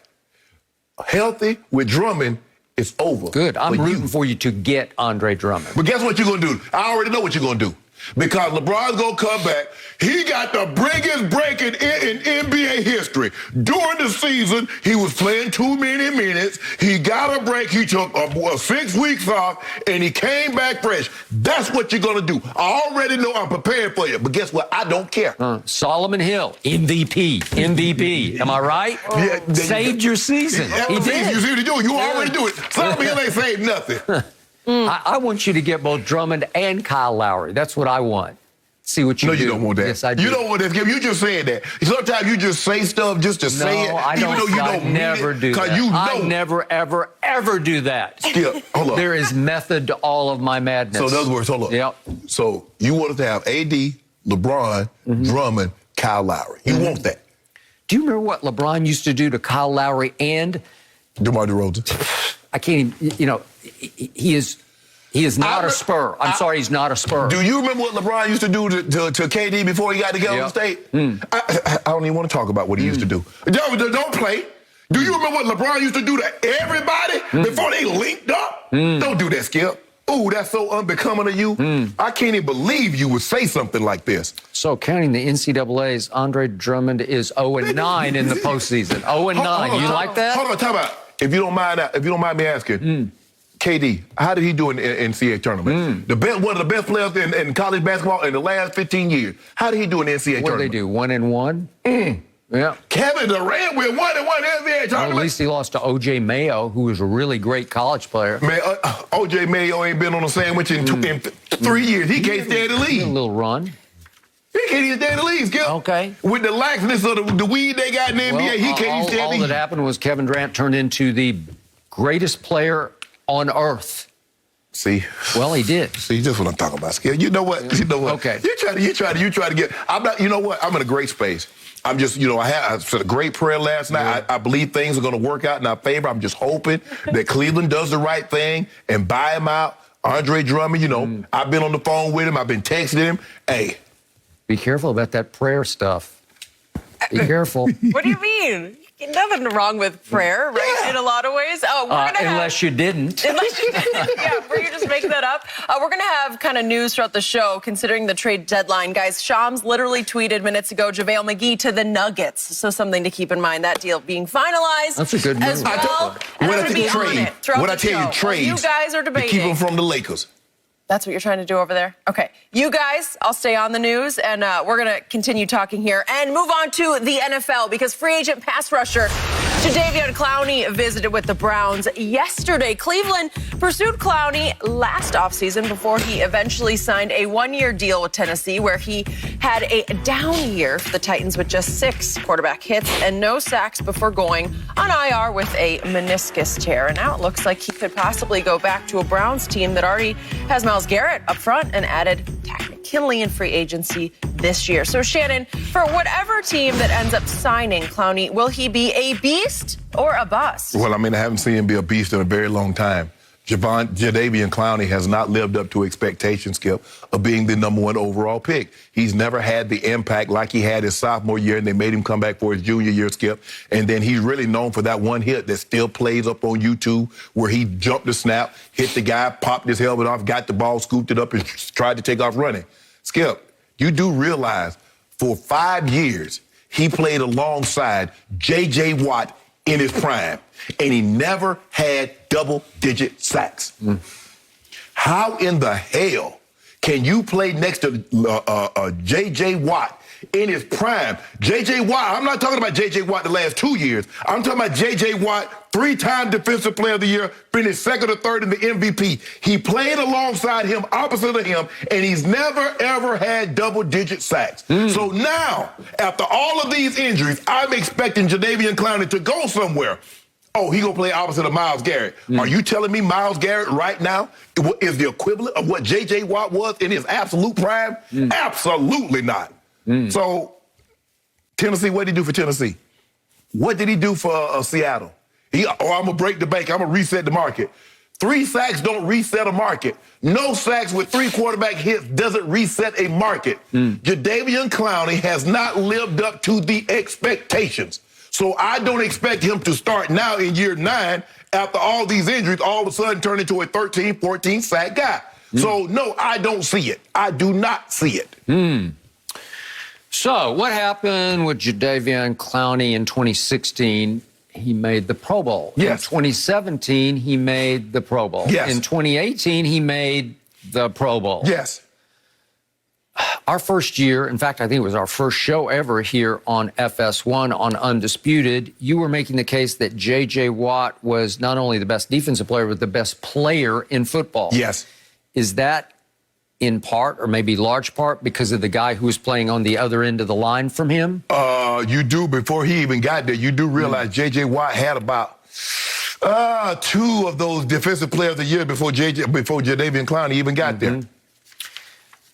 Healthy with Drummond, it's over.
Good. I'm rooting for you to get Andre Drummond.
But guess what you're going to do? I already know what you're going to do. Because LeBron's going to come back. He got the biggest break in NBA history. During the season, he was playing too many minutes. He got a break. He took 6 weeks off, and he came back fresh. That's what you're going to do. I already know I'm prepared for you. But guess what? I don't care.
Solomon Hill, MVP. Am I right?
Yeah,
saved your season. He did.
You see what he doing? You already do it. Solomon Hill ain't saved nothing.
I want you to get both Drummond and Kyle Lowry. That's what I want. See what you do.
No, you don't want that.
Yes, I do.
You don't want that. You just saying that. Sometimes you just say stuff just to say it.
No, I don't.
Even though you
I
don't
never
mean it,
do that.
You know.
I never, ever do that.
Skip, hold up.
There is method to all of my madness.
So in other words, hold up.
Yep.
So you want us to have AD, LeBron, Drummond, Kyle Lowry. You want that.
Do you remember what LeBron used to do to Kyle Lowry and
DeMar DeRozan?
I can't even, he is not a Spur. I'm sorry, he's not a Spur.
Do you remember what LeBron used to do to KD before he got to Golden State? I don't even want to talk about what he used to do. Don't play. Do you remember what LeBron used to do to everybody before they linked up? Don't do that, Skip. Ooh, that's so unbecoming of you. I can't even believe you would say something like this.
So counting the NCAAs, Andre Drummond is 0-9 in the postseason. 0-9. You like that?
Hold on, time out. If you don't mind me asking, KD, how did he do in the NCAA tournament? One of the best players in college basketball in the last 15 years. How did he do in the NCAA tournament?
What did they do? 1-1? Yeah.
Kevin Durant with 1-1 NCAA tournament.
Well, at least he lost to O.J. Mayo, who was a really great college player.
Man, O.J. Mayo ain't been on a sandwich in 3 years. He can't stay in the league.
A little run.
He can't even stay in the league, Skip.
Okay.
With the laxness of the weed they got in the NBA, he can't even stay in the league.
All that happened was Kevin Durant turned into the greatest player on earth.
See?
Well, he did.
See, that's what I'm talking about, Skip. You know what? You know what?
Okay.
You try to get. I'm not. You know what? I'm in a great space. I'm just, I said a great prayer last night. I believe things are going to work out in our favor. I'm just hoping that Cleveland does the right thing and buy him out. Andre Drummond, I've been on the phone with him. I've been texting him. Hey.
Be careful about that prayer stuff. Be careful.
What do you mean? Nothing wrong with prayer, right? Yeah. In a lot of ways.
Unless you didn't.
Unless you didn't. Yeah, were you just making that up? We're going to have kind of news throughout the show, considering the trade deadline. Guys, Shams literally tweeted minutes ago, JaVale McGee to the Nuggets. So something to keep in mind, that deal being finalized.
That's a good move.
As well.
When I tell you trades,
you guys are debating.
Keep him from the Lakers.
That's what you're trying to do over there? Okay. You guys, I'll stay on the news, and we're going to continue talking here and move on to the NFL because free agent pass rusher Jadeveon Clowney visited with the Browns yesterday. Cleveland pursued Clowney last offseason before he eventually signed a one-year deal with Tennessee, where he had a down year for the Titans with just 6 quarterback hits and no sacks before going on IR with a meniscus tear. And now it looks like he could possibly go back to a Browns team that already has Myles Garrett up front and added Takk McKinley in free agency this year. So, Shannon, for whatever team that ends up signing Clowney, will he be a beast or a bust?
Well, I haven't seen him be a beast in a very long time. Jadeveon Clowney has not lived up to expectations, Skip, of being the #1 overall pick. He's never had the impact like he had his sophomore year, and they made him come back for his junior year, Skip. And then he's really known for that one hit that still plays up on YouTube where he jumped the snap, hit the guy, popped his helmet off, got the ball, scooped it up, and tried to take off running. Skip, you do realize for 5 years he played alongside J.J. Watt in his prime, and he never had double-digit sacks. How in the hell can you play next to J.J. Watt in his prime? J.J. Watt, I'm not talking about J.J. Watt the last 2 years. I'm talking about J.J. Watt, 3-time Defensive Player of the Year, finished second or third in the MVP. He played alongside him, opposite of him, and he's never, ever had double-digit sacks. So now, after all of these injuries, I'm expecting Jadeveon Clowney to go somewhere. Oh, he gonna play opposite of Myles Garrett. Are you telling me Myles Garrett right now is the equivalent of what J.J. Watt was in his absolute prime? Absolutely not. So, Tennessee, what did he do for Tennessee? What did he do for Seattle? I'm gonna break the bank. I'm gonna reset the market. 3 sacks don't reset a market. No sacks with 3 quarterback hits doesn't reset a market. Jadeveon Clowney has not lived up to the expectations. So I don't expect him to start now in year 9 after all these injuries, all of a sudden turn into a 13, 14 sack guy. So no, I don't see it. I do not see it.
So what happened with Jadeveon Clowney in 2016? He made the Pro Bowl.
Yes.
In 2017, he made the Pro Bowl.
Yes.
In 2018, he made the Pro Bowl.
Yes.
Our first year, in fact, I think it was our first show ever here on FS1 on Undisputed, you were making the case that J.J. Watt was not only the best defensive player, but the best player in football.
Yes.
Is that in part, or maybe large part, because of the guy who was playing on the other end of the line from him?
You do, before he even got there, you do realize J.J. Watt had about 2 of those Defensive Players of the Year before Jadeveon Clowney even got there.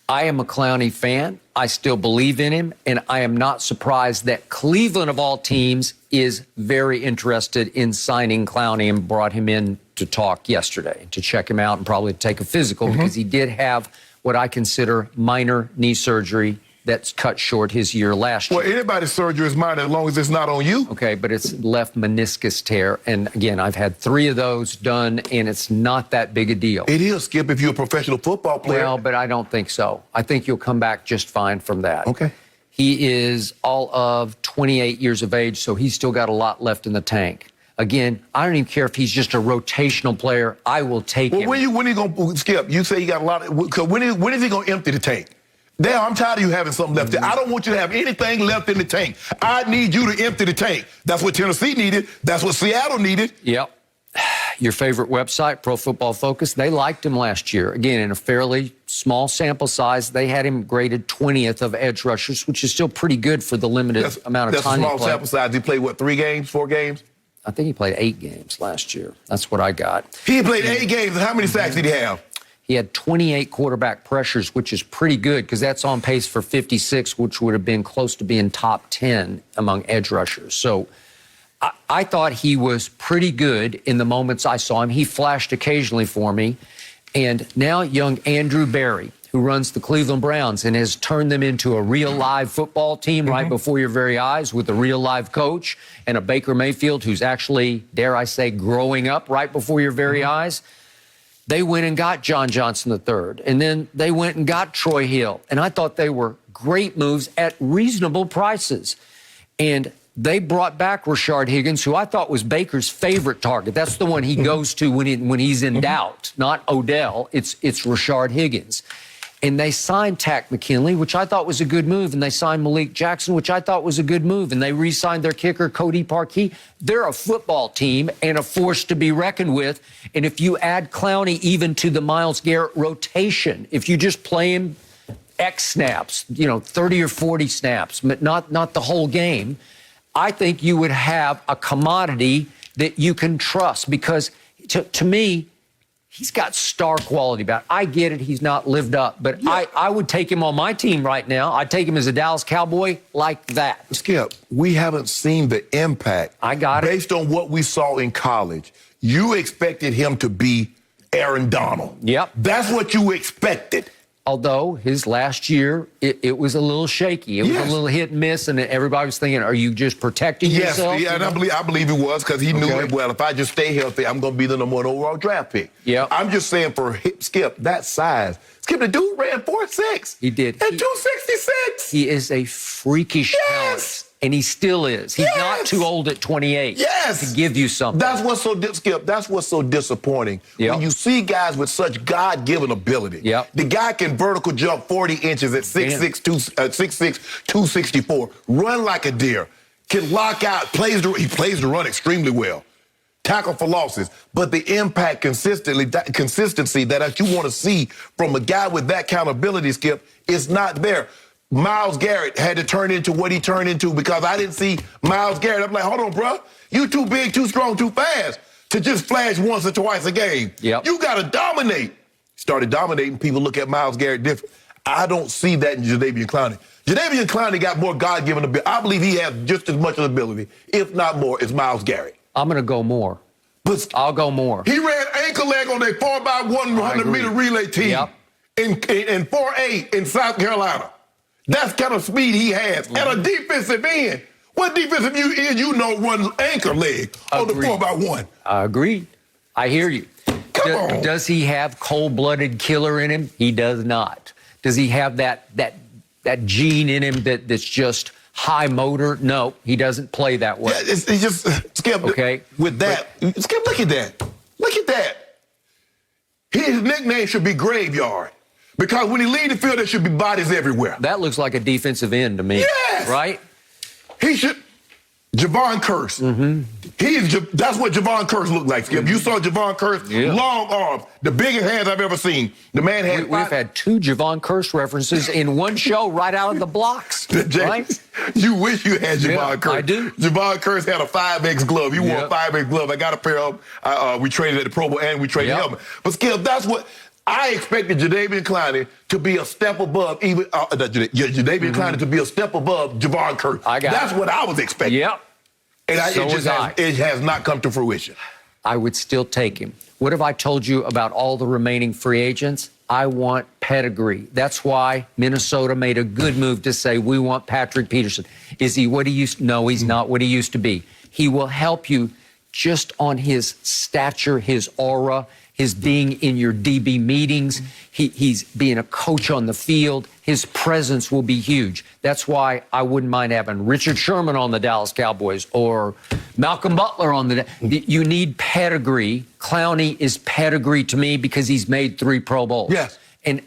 I am a Clowney fan. I still believe in him, and I am not surprised that Cleveland, of all teams, is very interested in signing Clowney and brought him in to talk yesterday, to check him out and probably take a physical because he did have what I consider minor knee surgery that's cut short his year last year.
Well, anybody's surgery is minor as long as it's not on you.
Okay, but it's left meniscus tear. And again, I've had 3 of those done, and it's not that big a deal.
It is, Skip, if you're a professional football player.
Well, but I don't think so. I think you'll come back just fine from that.
Okay.
He is all of 28 years of age, so he's still got a lot left in the tank. Again, I don't even care if he's just a rotational player. I will take him.
When are you going to, Skip, you say you got a lot of, because when is he going to empty the tank? Damn, I'm tired of you having something left there. I don't want you to have anything left in the tank. I need you to empty the tank. That's what Tennessee needed. That's what Seattle needed.
Yep. Your favorite website, Pro Football Focus, they liked him last year. Again, in a fairly small sample size, they had him graded 20th of edge rushers, which is still pretty good for the limited amount of time he played.
That's a small sample size. He played, what, 3 games, 4 games?
I think he played 8 games last year. That's what I got.
He played 8 games, and how many sacks did he have?
He had 28 quarterback pressures, which is pretty good because that's on pace for 56, which would have been close to being top 10 among edge rushers. So I thought he was pretty good in the moments I saw him. He flashed occasionally for me. And now young Andrew Berry, who runs the Cleveland Browns and has turned them into a real live football team right before your very eyes with a real live coach and a Baker Mayfield who's actually, dare I say, growing up right before your very eyes. They went and got John Johnson III, and then they went and got Troy Hill. And I thought they were great moves at reasonable prices. And they brought back Rashard Higgins, who I thought was Baker's favorite target. That's the one he goes to when he's in doubt, not Odell. It's Rashard Higgins. And they signed Tack McKinley, which I thought was a good move. And they signed Malik Jackson, which I thought was a good move. And they re-signed their kicker, Cody Parkey. They're a football team and a force to be reckoned with. And if you add Clowney even to the Myles Garrett rotation, if you just play him X snaps, 30 or 40 snaps, but not the whole game, I think you would have a commodity that you can trust. Because to me, he's got star quality about it. I get it. He's not lived up. But yeah. I would take him on my team right now. I'd take him as a Dallas Cowboy like that.
Skip, we haven't seen the impact.
I got it.
Based on what we saw in college, you expected him to be Aaron Donald.
Yep.
That's what you expected.
Although his last year, it was a little shaky. It was a little hit and miss, and everybody was thinking, are you just protecting yourself?
Yes, and I believe he was, because he knew it well. If I just stay healthy, I'm going to be the #1 overall draft pick.
Yeah.
I'm just saying for Skip, that size. Skip, the dude ran 4.6.
He did.
At 266.
He is a freakish talent. And he still is. He's not too old at 28 to give you something.
That's what's so, Skip, that's what's so disappointing. When you see guys with such God-given ability. The guy can vertical jump 40 inches at 6'6", 264, run like a deer, can lock out, he plays the run extremely well, tackle for losses, but the impact consistency that you want to see from a guy with that kind of ability, Skip, is not there. Myles Garrett had to turn into what he turned into because I didn't see Myles Garrett. I'm like, hold on, bro. You too big, too strong, too fast to just flash once or twice a game. You got to dominate. Started dominating. People look at Myles Garrett different. I don't see that in Jadeveon Clowney. Jadeveon Clowney got more God-given ability. I believe he has just as much ability, if not more, as Myles Garrett.
I'm going to go more. I'll go more.
He ran ankle leg on a 4x1 100-meter relay team in 4A in South Carolina. That's kind of speed he has. And a defensive end. What defensive end you know run anchor leg on the 4x1?
I agree. I hear you.
Come on.
Does he have cold-blooded killer in him? He does not. Does he have that gene in him that's just high motor? No, he doesn't play that way.
Yeah, it's just, Skip, with that, Skip, look at that. Look at that. His nickname should be Graveyard. Because when he leaves the field, there should be bodies everywhere.
That looks like a defensive end to me.
Yes!
Right?
He should. Javon Curse. That's what Javon Curse looked like, Skip. You saw Javon Curse, long arms, the biggest hands I've ever seen. The man had.
We've had 2 Javon Curse references in one show right out of the blocks. Right?
You wish you had Javon Curse.
I do.
Javon Curse had a 5X glove. He wore a 5X glove. I got a pair of them. We traded at the Pro Bowl and we traded helmet. But Skip, that's what. I expected Jadeveon Clowney to be a step above Jadeveon Clowney to be a step above Javon Curse. That's what I was expecting. And it has not come to fruition.
I would still take him. What have I told you about all the remaining free agents? I want pedigree. That's why Minnesota made a good move to say, we want Patrick Peterson. Is he what he used to? No, he's not what he used to be. He will help you just on his stature, his aura, his being in your DB meetings. He's being a coach on the field. His presence will be huge. That's why I wouldn't mind having Richard Sherman on the Dallas Cowboys or Malcolm Butler on the. You need pedigree. Clowney is pedigree to me because he's made 3 Pro Bowls.
Yes.
And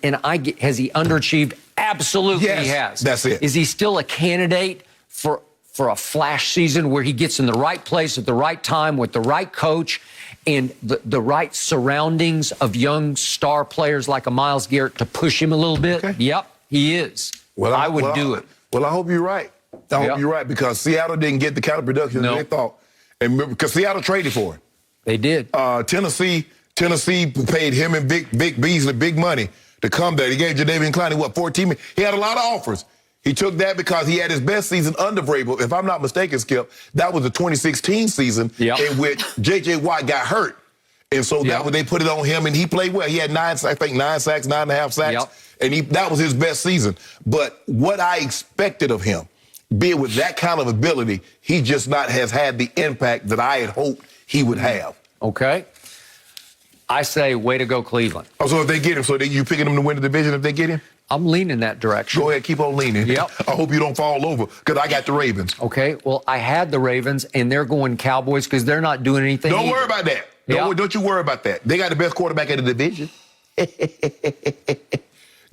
has he underachieved? Absolutely, he has.
That's it.
Is he still a candidate for a flash season where he gets in the right place at the right time with the right coach and the right surroundings of young star players like a Myles Garrett to push him a little bit? Yep, he is. I would do it.
Well, I hope you're right. I hope you're right because Seattle didn't get the kind of production that they thought. And because Seattle traded for him.
They did.
Tennessee paid him and Vic Beasley big money to come there. He gave Jadeveon Clowney, 14 million? He had a lot of offers. He took that because he had his best season under Vrabel. If I'm not mistaken, Skip, that was the 2016 season in which J.J. Watt got hurt. And so that was, they put it on him, and he played well. He had 9 sacks, 9.5 sacks, and that was his best season. But what I expected of him, being with that kind of ability, he just has had the impact that I had hoped he would have.
Okay. I say, way to go, Cleveland.
Oh, so if they get him, so you picking him to win the division if they get him?
I'm leaning that direction.
Go ahead, keep on leaning.
Yep.
I hope you don't fall over, because I got the Ravens.
Okay, well, I had the Ravens, and they're going Cowboys because they're not doing anything.
Don't worry about that. Don't you worry about that. They got the best quarterback in the division.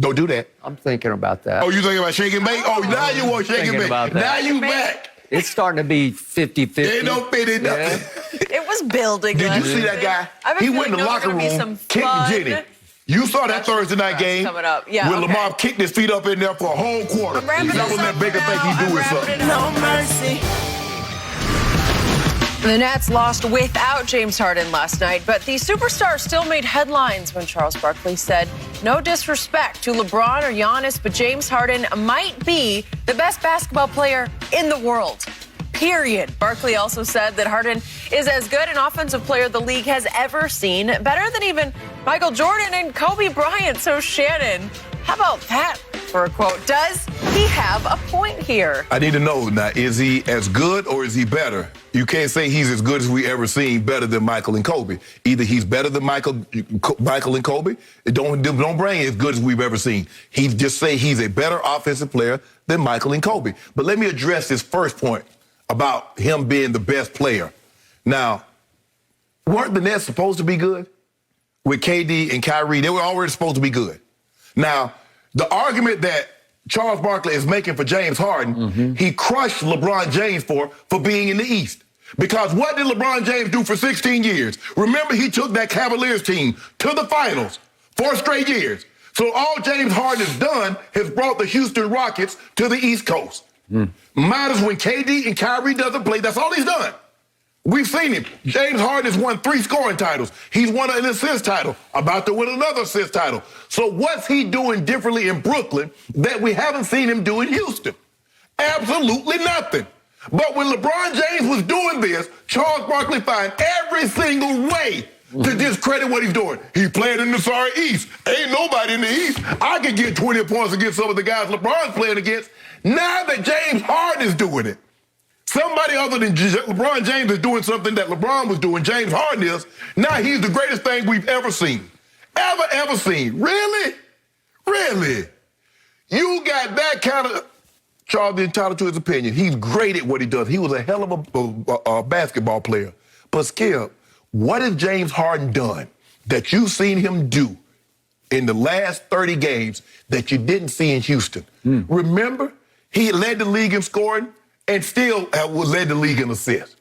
Don't do that.
I'm thinking about that.
Oh, you thinking about shake and bake? Oh, now you want shake and bake. Now you back.
It's starting to be 50-50.
Ain't no fit nothing.
It was building.
Did you see that guy? He went in the locker room, kicked Jenny. You saw that Thursday night game
coming up. Yeah,
when Lamar kicked his feet up in there for a whole quarter. That was that Baker think he doing something.
No mercy. The Nets lost without James Harden last night, but the superstar still made headlines when Charles Barkley said, no disrespect to LeBron or Giannis, but James Harden might be the best basketball player in the world. Period. Barkley also said that Harden is as good an offensive player the league has ever seen, better than even Michael Jordan and Kobe Bryant. So Shannon, how about that for a quote? Does he have a point here?
I need to know now, is he as good or is he better? You can't say he's as good as we ever seen, better than Michael and Kobe. Either he's better than Michael and Kobe. Don't bring as good as we've ever seen. He just say he's a better offensive player than Michael and Kobe. But let me address his first point about him being the best player. Now, weren't the Nets supposed to be good? With KD and Kyrie, they were already supposed to be good. Now, the argument that Charles Barkley is making for James Harden, he crushed LeBron James for being in the East. Because what did LeBron James do for 16 years? Remember, he took that Cavaliers team to the finals 4 straight years. So all James Harden has done has brought the Houston Rockets to the East Coast. Matters when KD and Kyrie doesn't play, that's all he's done. We've seen him. James Harden has won 3 scoring titles. He's won an assist title, about to win another assist title. So what's he doing differently in Brooklyn that we haven't seen him do in Houston? Absolutely nothing. But when LeBron James was doing this, Charles Barkley found every single way to discredit what he's doing. He's playing in the sorry East. Ain't nobody in the East. I could get 20 points against some of the guys LeBron's playing against. Now that James Harden is doing it, somebody other than LeBron James is doing something that LeBron was doing, James Harden is. Now he's the greatest thing we've ever seen. Ever seen. Really? Really? You got that kind of... Charles is entitled to his opinion. He's great at what he does. He was a hell of a basketball player. But Skip, what has James Harden done that you've seen him do in the last 30 games that you didn't see in Houston? Remember, he led the league in scoring and still led the league in assists.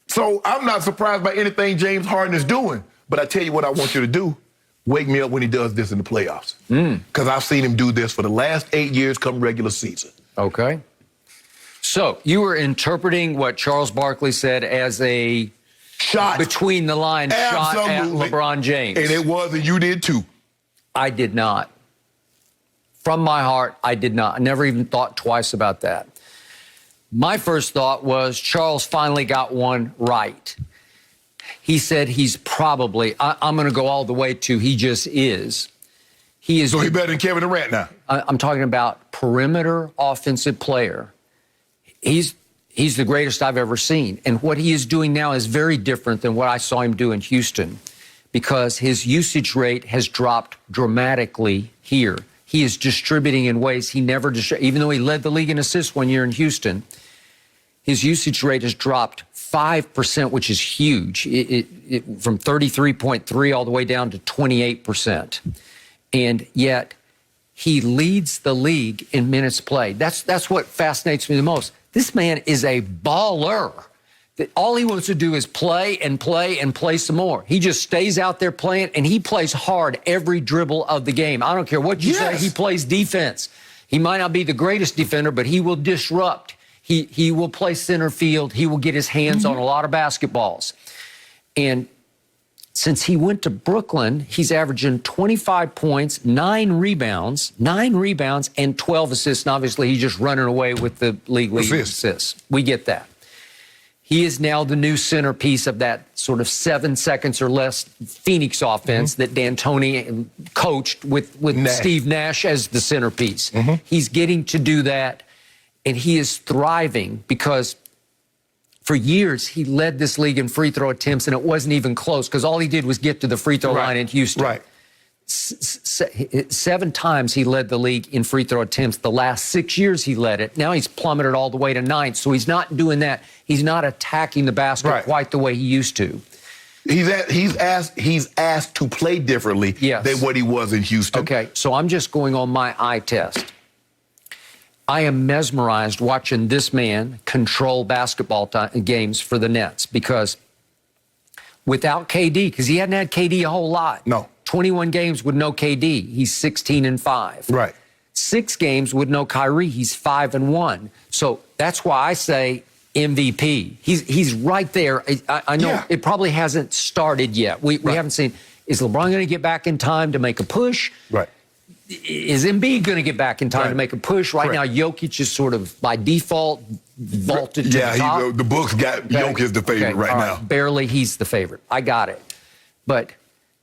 So I'm not surprised by anything James Harden is doing. But I tell you what I want you to do. Wake me up when he does this in the playoffs. Because I've seen him do this for the last 8 years come regular season.
Okay. So you were interpreting what Charles Barkley said as a
shot
between the lines shot at LeBron James.
And it was, and you did too.
I did not. From my heart, I did not. I never even thought twice about that. My first thought was Charles finally got one right. He said he's probably, I'm going to go all the way to he just is. He is.
So he's better than Kevin Durant now?
I'm talking about perimeter offensive player. He's the greatest I've ever seen. And what he is doing now is very different than what I saw him do in Houston because his usage rate has dropped dramatically here. He is distributing in ways he never distributed. Even though he led the league in assists one year in Houston, his usage rate has dropped 5%, which is huge, from 33.3 all the way down to 28%. And yet he leads the league in minutes played. That's what fascinates me the most. This man is a baller. All he wants to do is play and play and play some more. He just stays out there playing, and he plays hard every dribble of the game. I don't care what you say. He plays defense. He might not be the greatest defender, but he will disrupt. He will play center field. He will get his hands on a lot of basketballs. And since he went to Brooklyn, he's averaging 25 points, 9 rebounds, and 12 assists. And obviously, he's just running away with the league leading assists. We get that. He is now the new centerpiece of that sort of 7 seconds or less Phoenix offense that D'Antoni coached with Steve Nash as the centerpiece. He's getting to do that. And he is thriving because for years he led this league in free throw attempts, and it wasn't even close because all he did was get to the free throw line in Houston. 7 times he led the league in free throw attempts. The last 6 years he led it. Now he's plummeted all the way to 9th. So he's not doing that. He's not attacking the basket quite the way he used to.
He's asked to play differently than what he was in Houston.
Okay, so I'm just going on my eye test. I am mesmerized watching this man control basketball games for the Nets because without KD, because he hadn't had KD a whole lot.
No.
21 games with no KD. He's 16-5.
Right.
6 games with no Kyrie. He's 5-1. So that's why I say MVP. He's right there. I know it probably hasn't started yet. We haven't seen. Is LeBron going to get back in time to make a push?
Right.
Is Embiid going to get back in time to make a push? Right now, Jokic is sort of, by default, vaulted to the top.
The books got Jokic as the favorite right now.
Barely, he's the favorite. I got it. But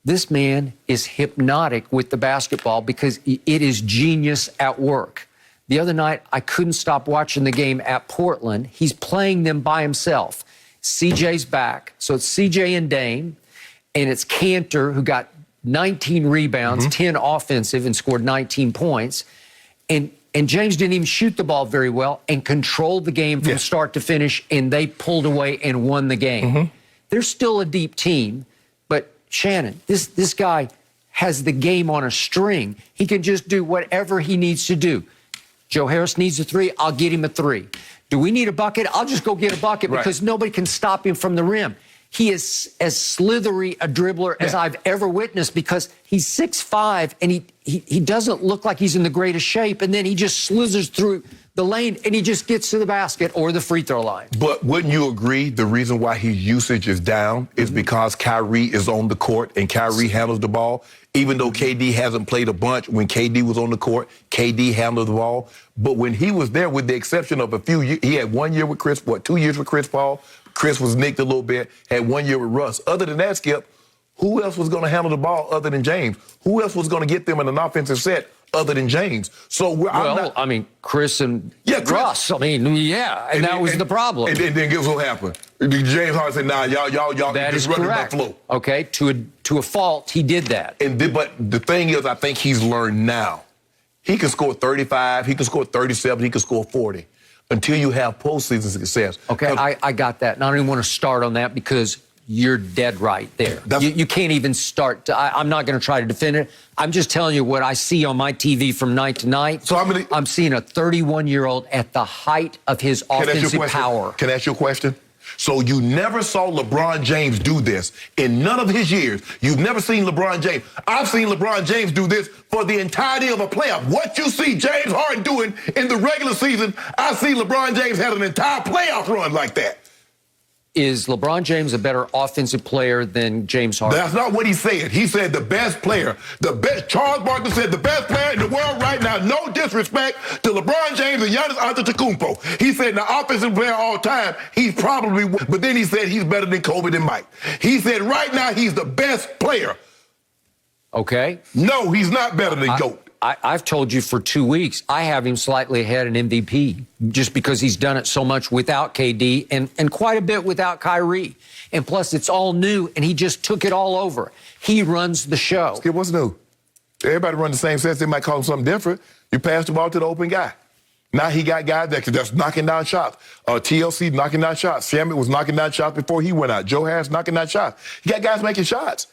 This man is hypnotic with the basketball because it is genius at work. The other night, I couldn't stop watching the game at Portland. He's playing them by himself. CJ's back. So it's CJ and Dame, and it's Cantor, who got 19 rebounds, 10 offensive, and scored 19 points. And James didn't even shoot the ball very well and controlled the game from start to finish, and they pulled away and won the game. They're still a deep team, but Shannon, this guy has the game on a string. He can just do whatever he needs to do. Joe Harris needs a three, I'll get him a three. Do we need a bucket? I'll just go get a bucket because nobody can stop him from the rim. He is as slithery a dribbler as I've ever witnessed because he's 6'5", and he doesn't look like he's in the greatest shape, and then he just slithers through the lane, and he just gets to the basket or the free throw line.
But wouldn't you agree the reason why his usage is down is because Kyrie is on the court and Kyrie handles the ball? Even though KD hasn't played a bunch, when KD was on the court, KD handled the ball. But when he was there, with the exception of a few years, he had 1 year with Chris, 2 years with Chris Paul. Chris was nicked a little bit, had 1 year with Russ. Other than that, Skip, who else was going to handle the ball other than James? Who else was going to get them in an offensive set other than James? So
I mean, Chris and Russ. I mean, and that was the problem.
And then guess what happened? James Harden said, "Nah, y'all
that
just
is
running
correct.
my flow."
Okay, to a fault, he did that.
But the thing is, I think he's learned now. He can score 35, he can score 37, he can score 40 until you have postseason success.
Okay, I got that. And I don't even want to start on that because you're dead right there. You can't even start. I'm not going to try to defend it. I'm just telling you what I see on my TV from night to night. So I'm seeing a 31-year-old at the height of his offensive power.
Can I ask you a question? So you never saw LeBron James do this in none of his years. You've never seen LeBron James. I've seen LeBron James do this for the entirety of a playoff. What you see James Harden doing in the regular season, I've seen LeBron James have an entire playoff run like that.
Is LeBron James a better offensive player than James Harden?
That's not what he said. He said the best player. The best. Charles Barkley said the best player in the world right now. No disrespect to LeBron James and Giannis Antetokounmpo. He said the offensive player all time, he's probably, but then he said he's better than Kobe and Mike. He said right now he's the best player.
Okay.
No, he's not better than GOAT.
I've told you for 2 weeks, I have him slightly ahead in MVP just because he's done it so much without KD and quite a bit without Kyrie. And plus, it's all new, and he just took it all over. He runs the show.
Skip, what's new? Everybody runs the same sets. They might call him something different. You pass the ball to the open guy. Now he got guys that's knocking down shots. TLC knocking down shots. Shannon was knocking down shots before he went out. Joe Harris knocking down shots. He got guys making shots.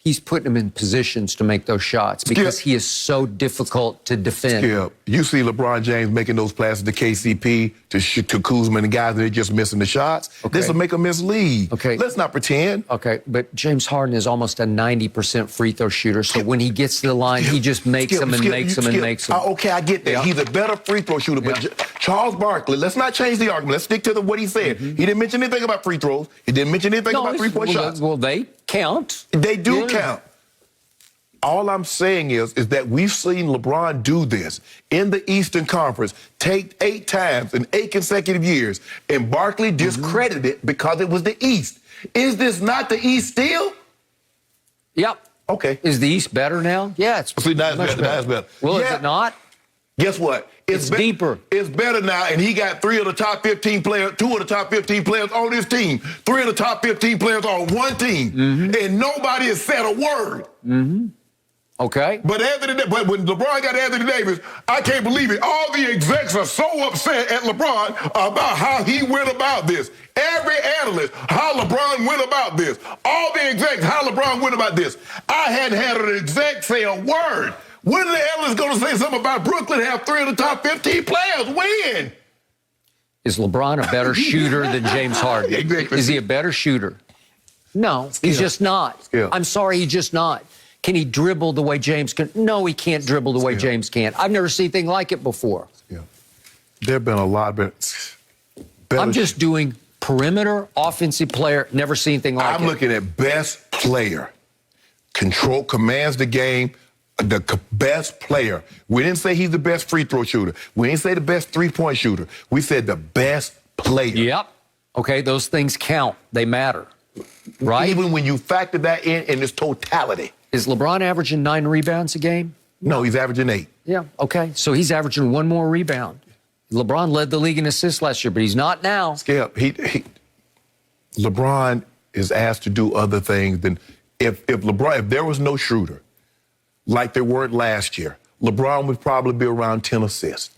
He's putting them in positions to make those shots because he is so difficult to defend.
Skip, you see LeBron James making those passes to KCP, to Kuzma, and the guys that are just missing the shots.
Okay.
This will make them miss league.
Okay.
Let's not pretend.
Okay, but James Harden is almost a 90% free throw shooter, so when he gets to the line, he just makes them and makes them and makes them.
Okay, I get that. Yeah. He's a better free throw shooter, but Charles Barkley, let's not change the argument. Let's stick to what he said. He didn't mention anything about free throws. He didn't mention anything about three-point shots.
Well, they count.
They do count. All I'm saying is that we've seen LeBron do this in the Eastern Conference, take 8 times in 8 consecutive years, and Barkley discredited it because it was the East. Is this not the East still?
Yep.
Okay.
Is the East better now? Yeah, it's
better. That's better.
Well, is it not?
Guess what?
It's deeper.
It's better now, and he got 3 of the top 15 players, 2 of the top 15 players on his team, 3 of the top 15 players on one team, and nobody has said a word.
Okay.
But when LeBron got Anthony Davis, I can't believe it. All the execs are so upset at LeBron about how he went about this. Every analyst, how LeBron went about this. All the execs, how LeBron went about this. I hadn't had an exec say a word. When are the analysts going to say something about Brooklyn have 3 of the top 15 players win?
Is LeBron a better shooter than James Harden? Is he a better shooter? No, he's just not. I'm sorry, he's just not. Can he dribble the way James can? No, he can't dribble the way James can. I've never seen anything like it before.
There have been a lot better.
I'm just doing perimeter offensive player. Never seen anything like it.
I'm looking at best player. Commands the game. The best player. We didn't say he's the best free throw shooter. We didn't say the best three-point shooter. We said the best player.
Yep. Okay, those things count. They matter. Right?
Even when you factor that in its totality.
Is LeBron averaging 9 rebounds a game?
No, he's averaging 8.
Yeah, okay. So he's averaging 1 more rebound. LeBron led the league in assists last year, but he's not now.
Skip, LeBron is asked to do other things than if there was no Schroeder, like there weren't last year, LeBron would probably be around 10 assists.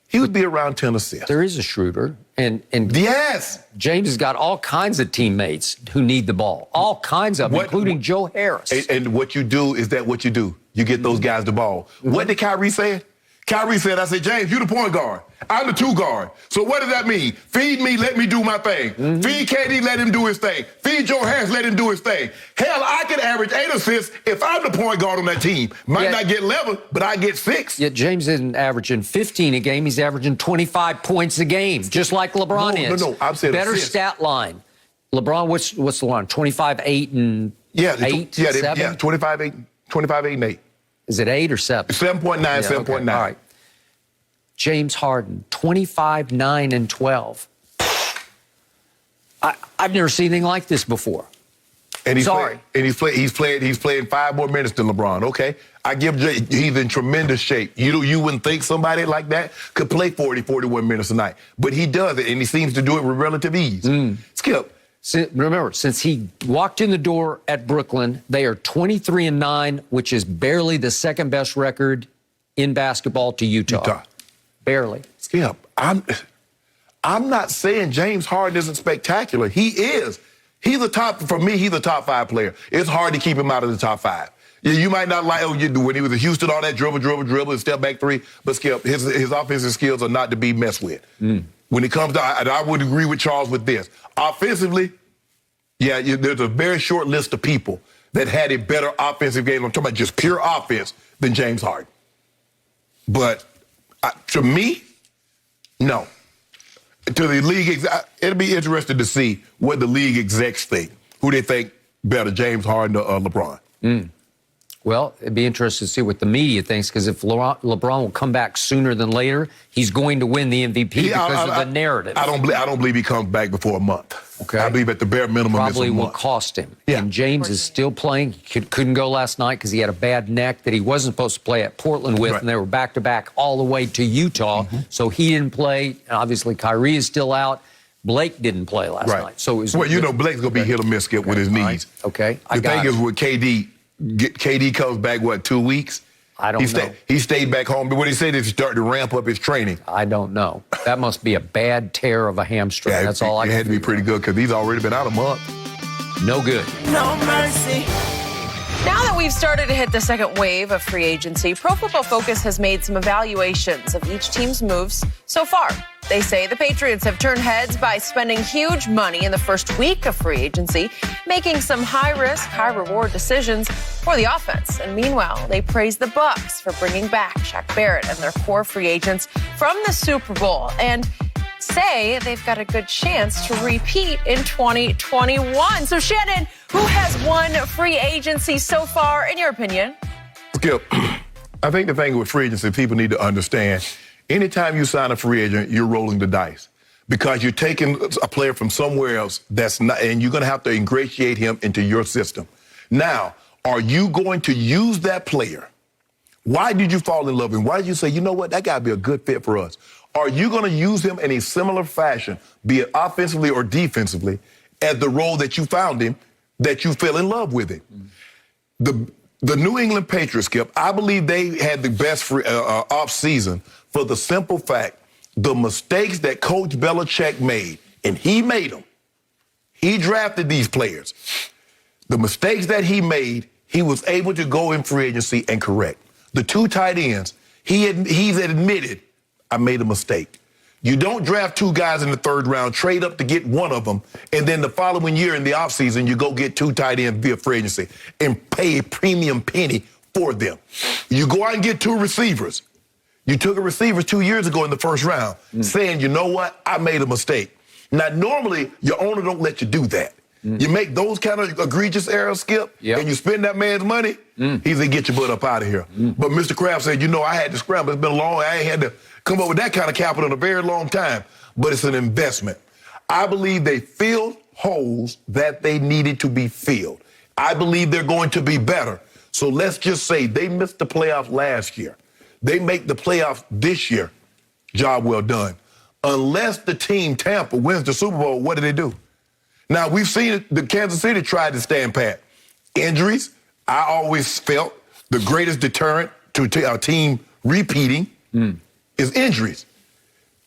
He would be around 10 assists.
There is a Schroeder, and
yes,
James has got all kinds of teammates who need the ball, all kinds of them, including Joe Harris.
And what you do is that what you do. You get those guys the ball. What did Kyrie say? Kyrie said, I said, James, you the point guard. I'm the 2 guard. So what does that mean? Feed me, let me do my thing. Feed KD, let him do his thing. Feed Joe Harris, let him do his thing. Hell, I could average 8 assists if I'm the point guard on that team. Might not get 11, but I get 6.
Yet James isn't averaging 15 a game. He's averaging 25 points a game, just like LeBron is.
No, I'm saying
better
assists.
stat line. LeBron, what's the line? 25, 8, and 8, 7?
Yeah, 25, 8, and 8.
Is it 8 or 7?
7.9, 7.9.
Okay. All right. James Harden, 25, 9, and 12. I've never seen anything like this before.
And he's
Sorry.
He's playing 5 more minutes than LeBron. Okay, I give Jay, he's in tremendous shape. You wouldn't think somebody like that could play 40, 41 minutes a night, but he does it, and he seems to do it with relative ease. Skip.
Remember, since he walked in the door at Brooklyn, they are 23-9, which is barely the second best record in basketball to Utah. Barely.
Skip, I'm not saying James Harden isn't spectacular. He is. He's the top, for me, he's the top 5 player. It's hard to keep him out of the top 5. You might not like, when he was at Houston, all that dribble, and step back 3, but Skip, his offensive skills are not to be messed with. When it comes to, and I would agree with Charles with this. Offensively, there's a very short list of people that had a better offensive game, I'm talking about just pure offense, than James Harden. But to me, no. To the league, it'll be interesting to see what the league execs think, who they think better, James Harden or LeBron.
Well, it'd be interesting to see what the media thinks, because if LeBron will come back sooner than later, he's going to win the MVP because of the narrative.
I don't believe he comes back before a month.
Okay.
I believe at the bare minimum
Probably
it's a
will
month.
cost him.
Yeah.
And James is still playing. He couldn't go last night because he had a bad neck that he wasn't supposed to play at Portland with, and they were back-to-back all the way to Utah. So he didn't play. And obviously, Kyrie is still out. Blake didn't play last night. So it was
Blake's going to be hit or miss, Skip, with his knees.
Right. Okay,
The thing is with KD comes back, 2 weeks?
I don't know.
He stayed back home. But what he said is he started to ramp up his training.
I don't know. That must be a bad tear of a hamstring. That's all I can
It had to be
figure
pretty
out.
good because he's already been out a month.
No good.
No mercy. Now that we've started to hit the second wave of free agency, Pro Football Focus has made some evaluations of each team's moves so far. They say the Patriots have turned heads by spending huge money in the first week of free agency, making some high-risk, high-reward decisions for the offense. And meanwhile, they praise the Bucs for bringing back Shaq Barrett and their core free agents from the Super Bowl, and say they've got a good chance to repeat in 2021. So, Shannon, who has won free agency so far, in your opinion?
Skip, I think the thing with free agency, people need to understand, anytime you sign a free agent, you're rolling the dice because you're taking a player from somewhere else that's not, and you're going to have to ingratiate him into your system. Now, are you going to use that player? Why did you fall in love with him? Why did you say, you know what, that guy would be a good fit for us? Are you going to use him in a similar fashion, be it offensively or defensively, as the role that you found him, that you fell in love with him? The New England Patriots, Skip, I believe they had the best offseason for the simple fact the mistakes that Coach Belichick made, and he made them. He drafted these players. The mistakes that he made, he was able to go in free agency and correct. The 2 tight ends, he's admitted, I made a mistake. You don't draft 2 guys in the 3rd round, trade up to get one of them, and then the following year in the offseason, you go get 2 tight ends via free agency and pay a premium penny for them. You go out and get 2 receivers. You took a receiver 2 years ago in the 1st round, saying, you know what, I made a mistake. Now, normally, your owner don't let you do that. You make those kind of egregious errors, Skip, and you spend that man's money, he's going to get your butt up out of here. But Mr. Kraft said, you know, I had to scramble. It's been long. I ain't had to come up with that kind of capital in a very long time. But it's an investment. I believe they filled holes that they needed to be filled. I believe they're going to be better. So let's just say they missed the playoffs last year. They make the playoffs this year. Job well done. Unless the team Tampa wins the Super Bowl, what do they do? Now, we've seen the Kansas City tried to stand pat. Injuries, I always felt the greatest deterrent to our team repeating is injuries.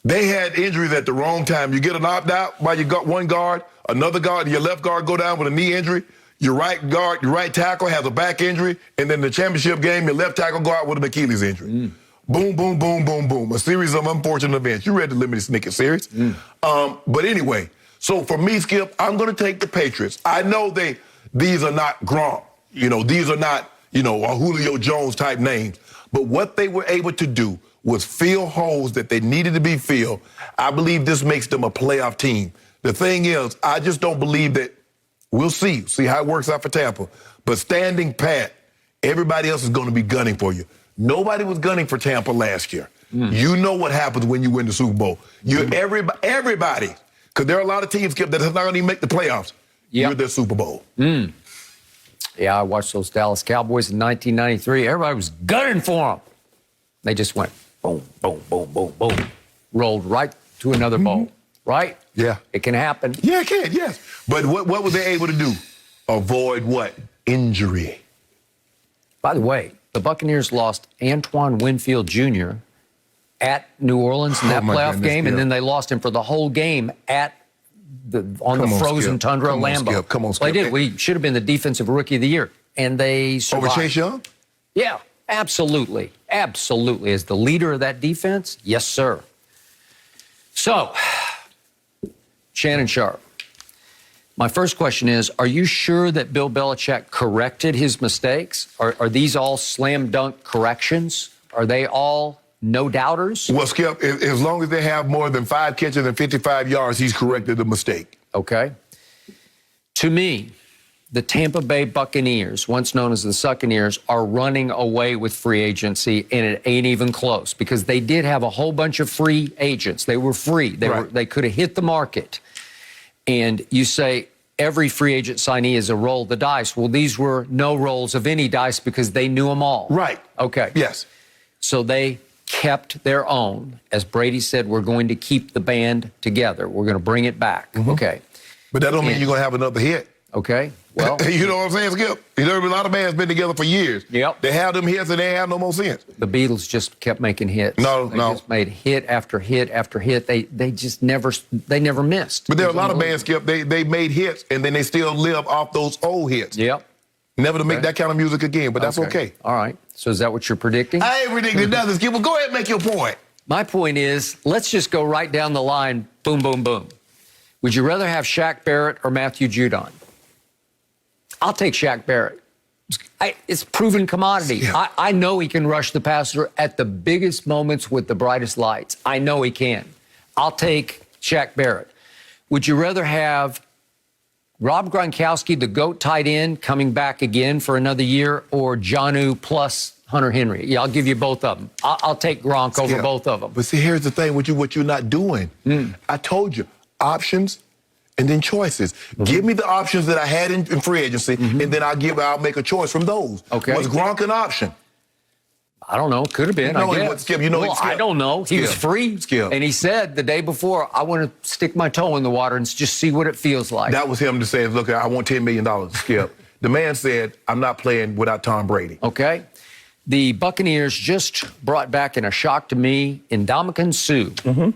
They had injuries at the wrong time. You get an opt-out by your one guard, another guard, your left guard go down with a knee injury, your right guard, your right tackle has a back injury, and then the championship game, your left tackle go out with an Achilles injury. Boom, boom, boom, boom, boom. A series of unfortunate events. You read the Limited Snicket series. But anyway, so for me, Skip, I'm going to take the Patriots. I know these are not Gronk. These are not, a Julio Jones type names. But what they were able to do was fill holes that they needed to be filled. I believe this makes them a playoff team. The thing is, I just don't believe that. We'll see how it works out for Tampa. But standing pat, everybody else is going to be gunning for you. Nobody was gunning for Tampa last year. You know what happens when you win the Super Bowl. Everybody, because there are a lot of teams, Skip, that are not going to even make the playoffs. You're their Super Bowl.
Yeah, I watched those Dallas Cowboys in 1993. Everybody was gunning for them. They just went boom, boom, boom, boom, boom. Rolled right to another bowl, right?
Yeah.
It can happen.
Yeah, it can, yes. But what were they able to do? Avoid what? Injury.
By the way, the Buccaneers lost Antoine Winfield Jr. at New Orleans in that playoff game, and then they lost him for the whole game on the frozen tundra of Lambeau.
Come on, Skip.
Well, they did. We should have been the defensive rookie of the year, and they survived.
Over Chase Young?
Yeah, absolutely. Absolutely. As the leader of that defense, yes, sir. So, Shannon Sharpe, my first question is, are you sure that Bill Belichick corrected his mistakes? Are these all slam dunk corrections? Are they all no-doubters?
Well, Skip, as long as they have more than 5 catches and 55 yards, he's corrected the mistake.
Okay. To me, the Tampa Bay Buccaneers, once known as the Succaneers, are running away with free agency, and it ain't even close because they did have a whole bunch of free agents. They were free. They could have hit the market. And you say every free agent signee is a roll of the dice. Well, these were no rolls of any dice because they knew them all.
Right.
Okay.
Yes.
So they kept their own. As Brady said, we're going to keep the band together. We're going to bring it back. Okay.
But that don't mean you're going to have another hit.
Okay. Well,
you know what I'm saying, Skip? A lot of bands been together for years.
Yep.
They have them hits and they have no more sense.
The Beatles just kept making hits. They just made hit after hit after hit. They just never missed.
But there are a lot of bands, Skip, they made hits and then they still live off those old hits.
Yep.
Never to make that kind of music again, but that's okay.
All right. So is that what you're predicting?
I ain't predicting nothing, Skip. Well, go ahead and make your point.
My point is, let's just go right down the line, boom, boom, boom. Would you rather have Shaq Barrett or Matthew Judon? I'll take Shaq Barrett. It's proven commodity.
Yeah.
I know he can rush the passer at the biggest moments with the brightest lights. I know he can. I'll take Shaq Barrett. Would you rather have Rob Gronkowski, the GOAT tight end, coming back again for another year, or Jonnu plus Hunter Henry? Yeah, I'll give you both of them. I'll take Gronk over both of them.
But see, here's the thing with you, what you're not doing. I told you, options and then choices. Give me the options that I had in free agency, and then I'll make a choice from those.
Okay.
Was Gronk an option?
I don't know. Could have been.
No,
I guess.
Skip,
I don't know. He was free.
Skip.
And he said the day before, I want to stick my toe in the water and just see what it feels like.
That was him to say, look, I want $10 million, Skip. The man said, I'm not playing without Tom Brady.
Okay. The Buccaneers just brought back, in a shock to me, Ndamukong Suh.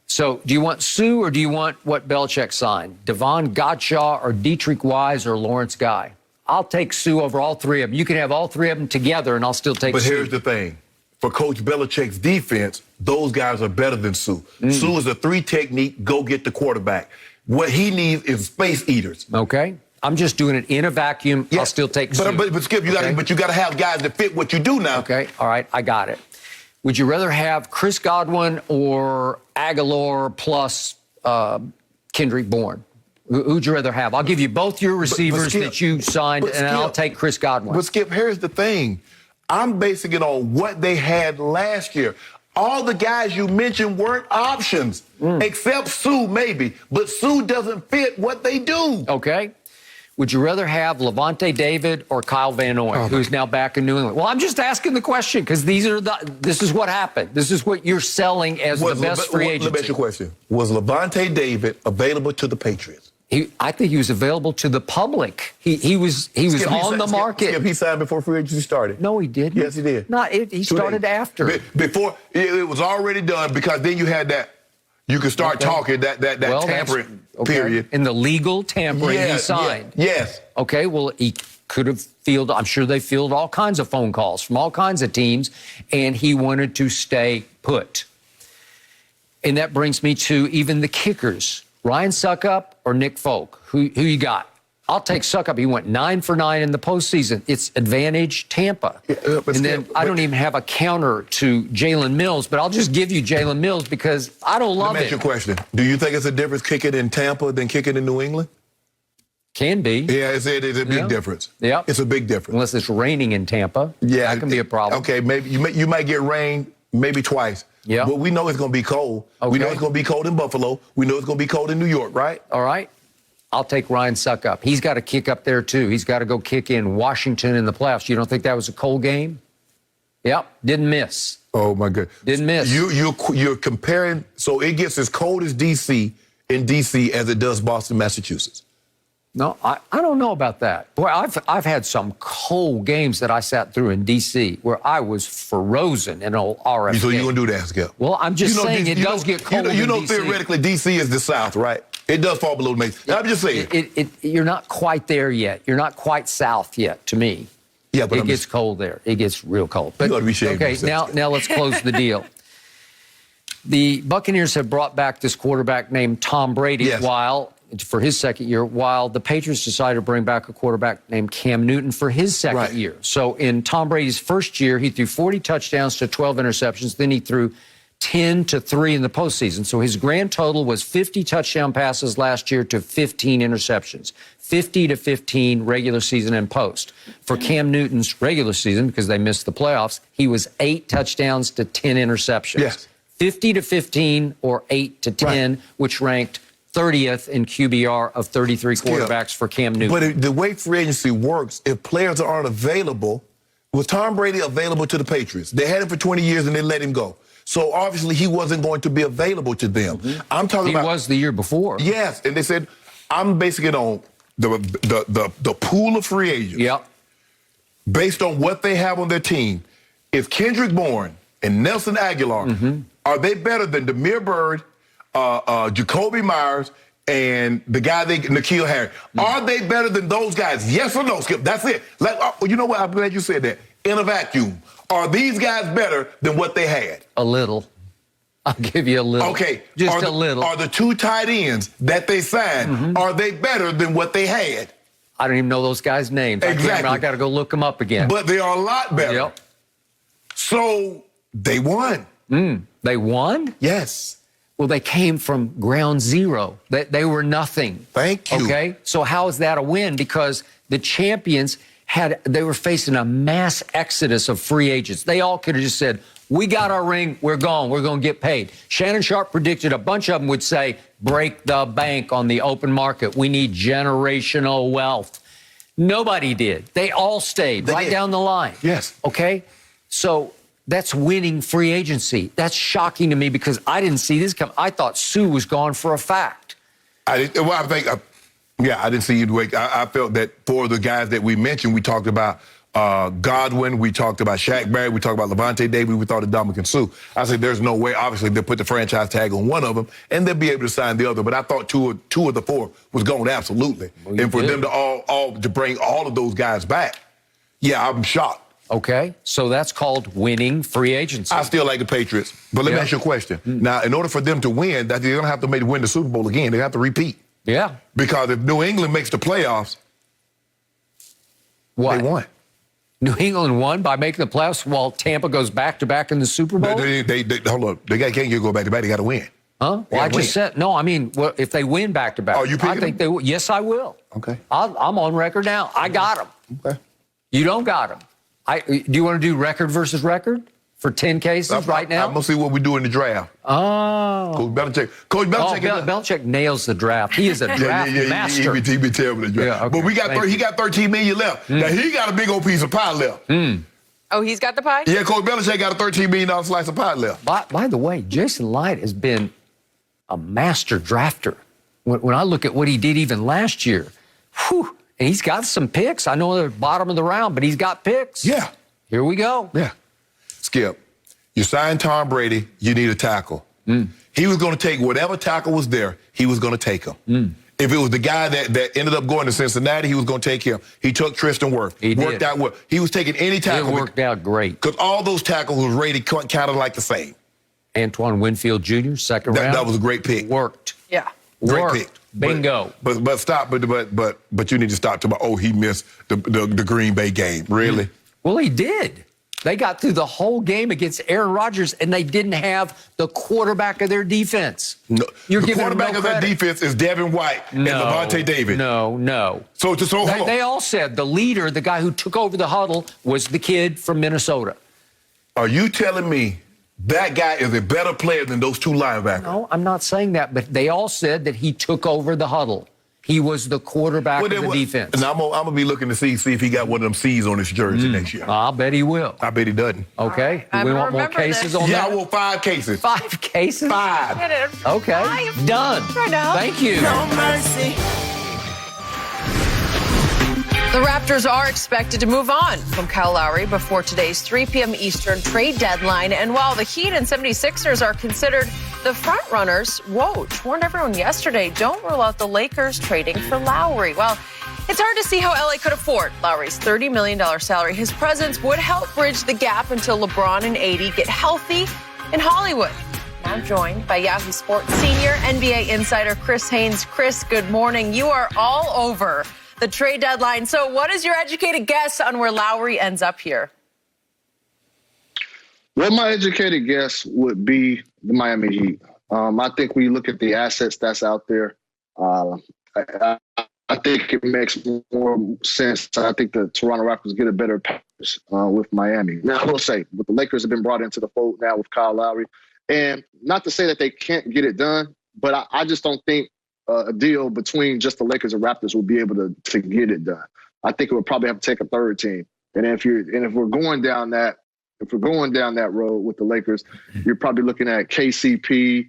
So do you want Suh or do you want what Belichick signed? Devon Godshaw or Dietrich Wise or Lawrence Guy? I'll take Suh over all three of them. You can have all three of them together, and I'll still take Suh.
But here's the thing. For Coach Belichick's defense, those guys are better than Suh. Suh is a 3 technique, go get the quarterback. What he needs is space eaters.
Okay. I'm just doing it in a vacuum. Yeah. I'll still take Suh.
But Skip, you got to have guys that fit what you do now.
Okay. All right. I got it. Would you rather have Chris Godwin or Aguilar plus Kendrick Bourne? Who'd you rather have? I'll give you both your receivers that you signed, and I'll take Chris Godwin.
But Skip, here's the thing. I'm basing it on what they had last year. All the guys you mentioned weren't options, except Sue, maybe. But Sue doesn't fit what they do.
Okay. Would you rather have Levante David or Kyle Van Noy, who's now back in New England? Well, I'm just asking the question because this is what happened. This is what you're selling as the best free agent.
Let me ask you a question. Was Levante David available to the Patriots?
I think he was available to the public. He was on the market.
He signed before free agency started.
No, he didn't.
Yes, he did.
No, he started after.
Before it was already done because then you had that. You could start talking that tampering period.
In the legal tampering, he signed.
Yes.
Okay. Well, he could have fielded. I'm sure they fielded all kinds of phone calls from all kinds of teams, and he wanted to stay put. And that brings me to even the kickers. Ryan Suckup or Nick Folk? Who you got? I'll take Suckup. He went 9 for 9 in the postseason. It's advantage Tampa. I don't even have a counter to Jalen Mills, but I'll just give you Jalen Mills because I don't love it.
Let me ask you a question. Do you think it's a difference kicking in Tampa than kicking in New England?
Can be.
Yeah, it's a big difference.
Yeah.
It's a big difference.
Unless it's raining in Tampa.
Yeah.
That can be a problem.
Okay, maybe you might get rain maybe twice.
Yeah.
But we know it's going to be cold.
Okay.
We know it's going to be cold in Buffalo. We know it's going to be cold in New York, right?
All right. I'll take Ryan Suckup. He's got to kick up there, too. He's got to go kick in Washington in the playoffs. You don't think that was a cold game? Yep. Didn't miss.
Oh, my goodness.
Didn't miss.
You're comparing, so it gets as cold as D.C. in D.C. as it does Boston, Massachusetts.
No, I don't know about that. Boy, I've had some cold games that I sat through in D.C. where I was frozen in old RFK.
So you're going to do that, Skip?
Well, I'm just saying it does get cold in D.C.
Theoretically, D.C. is the South, right? It does fall below the Mason. I'm just saying.
You're not quite there yet. You're not quite south yet, to me.
Yeah, but
it gets cold there. It gets real cold. But,
you ought to be ashamed
okay,
of yourself.
now let's close the deal. The Buccaneers have brought back this quarterback named Tom Brady for his second year, while the Patriots decided to bring back a quarterback named Cam Newton for his second year. So in Tom Brady's first year, he threw 40 touchdowns to 12 interceptions. Then he threw 10 to 3 in the postseason. So his grand total was 50 touchdown passes last year to 15 interceptions. 50 to 15 regular season and post. For Cam Newton's regular season, because they missed the playoffs, he was 8 touchdowns to 10 interceptions.
Yes.
50 to 15 or 8 to 10, which ranked 30th in QBR of 33 quarterbacks for Cam Newton.
But the way free agency works, if players aren't available, was Tom Brady available to the Patriots? They had him for 20 years and they let him go. So obviously he wasn't going to be available to them. I'm talking about...
He was the year before.
Yes, and they said, I'm basing it on the pool of free agents.
Yep.
Based on what they have on their team. If Kendrick Bourne and Nelson Aguilar, are they better than Damiere Byrd, Jacoby Myers, and the guy N'Keal Harry? Are they better than those guys? Yes or no, Skip? That's it. You know what? I'm glad you said that. In a vacuum, are these guys better than what they had?
A little. I'll give you a little.
Okay.
Just a little.
Are the 2 tight ends that they signed, are they better than what they had?
I don't even know those guys' names.
Exactly.
I got to go look them up again.
But they are a lot better.
Yep.
So they won.
They won?
Yes.
Well, they came from ground zero. They were nothing.
Thank you.
Okay? So how is that a win? Because the champions they were facing a mass exodus of free agents. They all could have just said, we got our ring, we're gone, we're going to get paid. Shannon Sharpe predicted a bunch of them would say, break the bank on the open market. We need generational wealth. Nobody did. They all stayed right down the line.
Yes.
Okay? So that's winning free agency. That's shocking to me because I didn't see this come. I thought Sue was gone for a fact.
I didn't see you wait. I felt that for the guys that we mentioned, we talked about Godwin, we talked about Shaq Barrett, we talked about Levante David, we thought of Dominican Sue. I said, there's no way. Obviously, they'll put the franchise tag on one of them, and they'll be able to sign the other. But I thought two of the 4 was going absolutely.
Well,
and for them to bring all of those guys back, yeah, I'm shocked.
Okay, so that's called winning free agency.
I still like the Patriots, but let me ask you a question. Now, in order for them to win, they're going to have to maybe win the Super Bowl again. They have to repeat.
Yeah.
Because if New England makes the playoffs,
what?
They won.
New England won by making the playoffs while Tampa goes back-to-back in the Super Bowl?
They hold on. They can't go back-to-back. They got to win.
Huh? Well, I just said, no, I mean, well, if they win back-to-back.
Oh, you picking
I think they will. Yes, I will.
Okay.
I'm on record now. I got them.
Okay.
You don't got them. Do you want to do record versus record? for 10 cases right now?
I'm going to see what we do in the draft.
Oh.
Coach Belichick.
Belichick nails the draft. He is a draft master.
He be terrible at the draft.
Yeah, okay.
But he got $13 million left. Now, he got a big old piece of pie left.
Oh, he's got the pie?
Yeah, Coach Belichick got a $13 million slice of pie left.
By the way, Jason Light has been a master drafter. When I look at what he did even last year, and he's got some picks. I know they're bottom of the round, but he's got picks.
Yeah.
Here we go.
Yeah. Skip, you signed Tom Brady, you need a tackle. He was going to take whatever tackle was there, he was going to take him. If it was the guy that ended up going to Cincinnati, he was going to take him. He took Tristan Wirth.
He
worked
did.
out well. He was taking any tackle.
It worked out great.
Because all those tackles was rated kind of like the same.
Antoine Winfield Jr., second round.
That was a great pick.
Worked.
Yeah.
Great
Worked.
pick.
Bingo.
But stop. But you need to stop talking about, he missed the Green Bay game. Really?
Well, he did. They got through the whole game against Aaron Rodgers, and they didn't have the quarterback of their defense.
No,
You're
the
giving
quarterback of that defense is Devin White and Levante David.
No.
So
They all said the leader, the guy who took over the huddle, was the kid from Minnesota.
Are you telling me that guy is a better player than those two linebackers?
No, I'm not saying that, but they all said that he took over the huddle. He was the quarterback of the defense.
And I'm going to be looking to see if he got one of them C's on his jersey next year.
I'll bet he will.
I bet he doesn't.
Okay.
Right.
Do we want more
Remember
cases
this.
on
Yeah,
that?
I want 5 cases.
5 cases?
5.
Okay.
5.
Done.
Right now.
Thank you.
No mercy.
The Raptors are expected to move on from Kyle Lowry before today's 3 p.m. Eastern trade deadline. And while the Heat and 76ers are considered the front runners, Woj warned everyone yesterday, don't rule out the Lakers trading for Lowry. Well, it's hard to see how LA could afford Lowry's $30 million salary. His presence would help bridge the gap until LeBron and AD get healthy in Hollywood. Now joined by Yahoo Sports senior NBA insider Chris Haynes. Chris, good morning. You are all over the trade deadline. So what is your educated guess on where Lowry ends up here?
Well, my educated guess would be the Miami Heat. I think when you look at the assets that's out there, I think it makes more sense. I think the Toronto Raptors get a better package with Miami. Now, I will say, but the Lakers have been brought into the fold now with Kyle Lowry. And not to say that they can't get it done, but I just don't think a deal between just the Lakers and Raptors will be able to get it done. I think it would probably have to take a third team. And if we're going down that road with the Lakers, you're probably looking at KCP,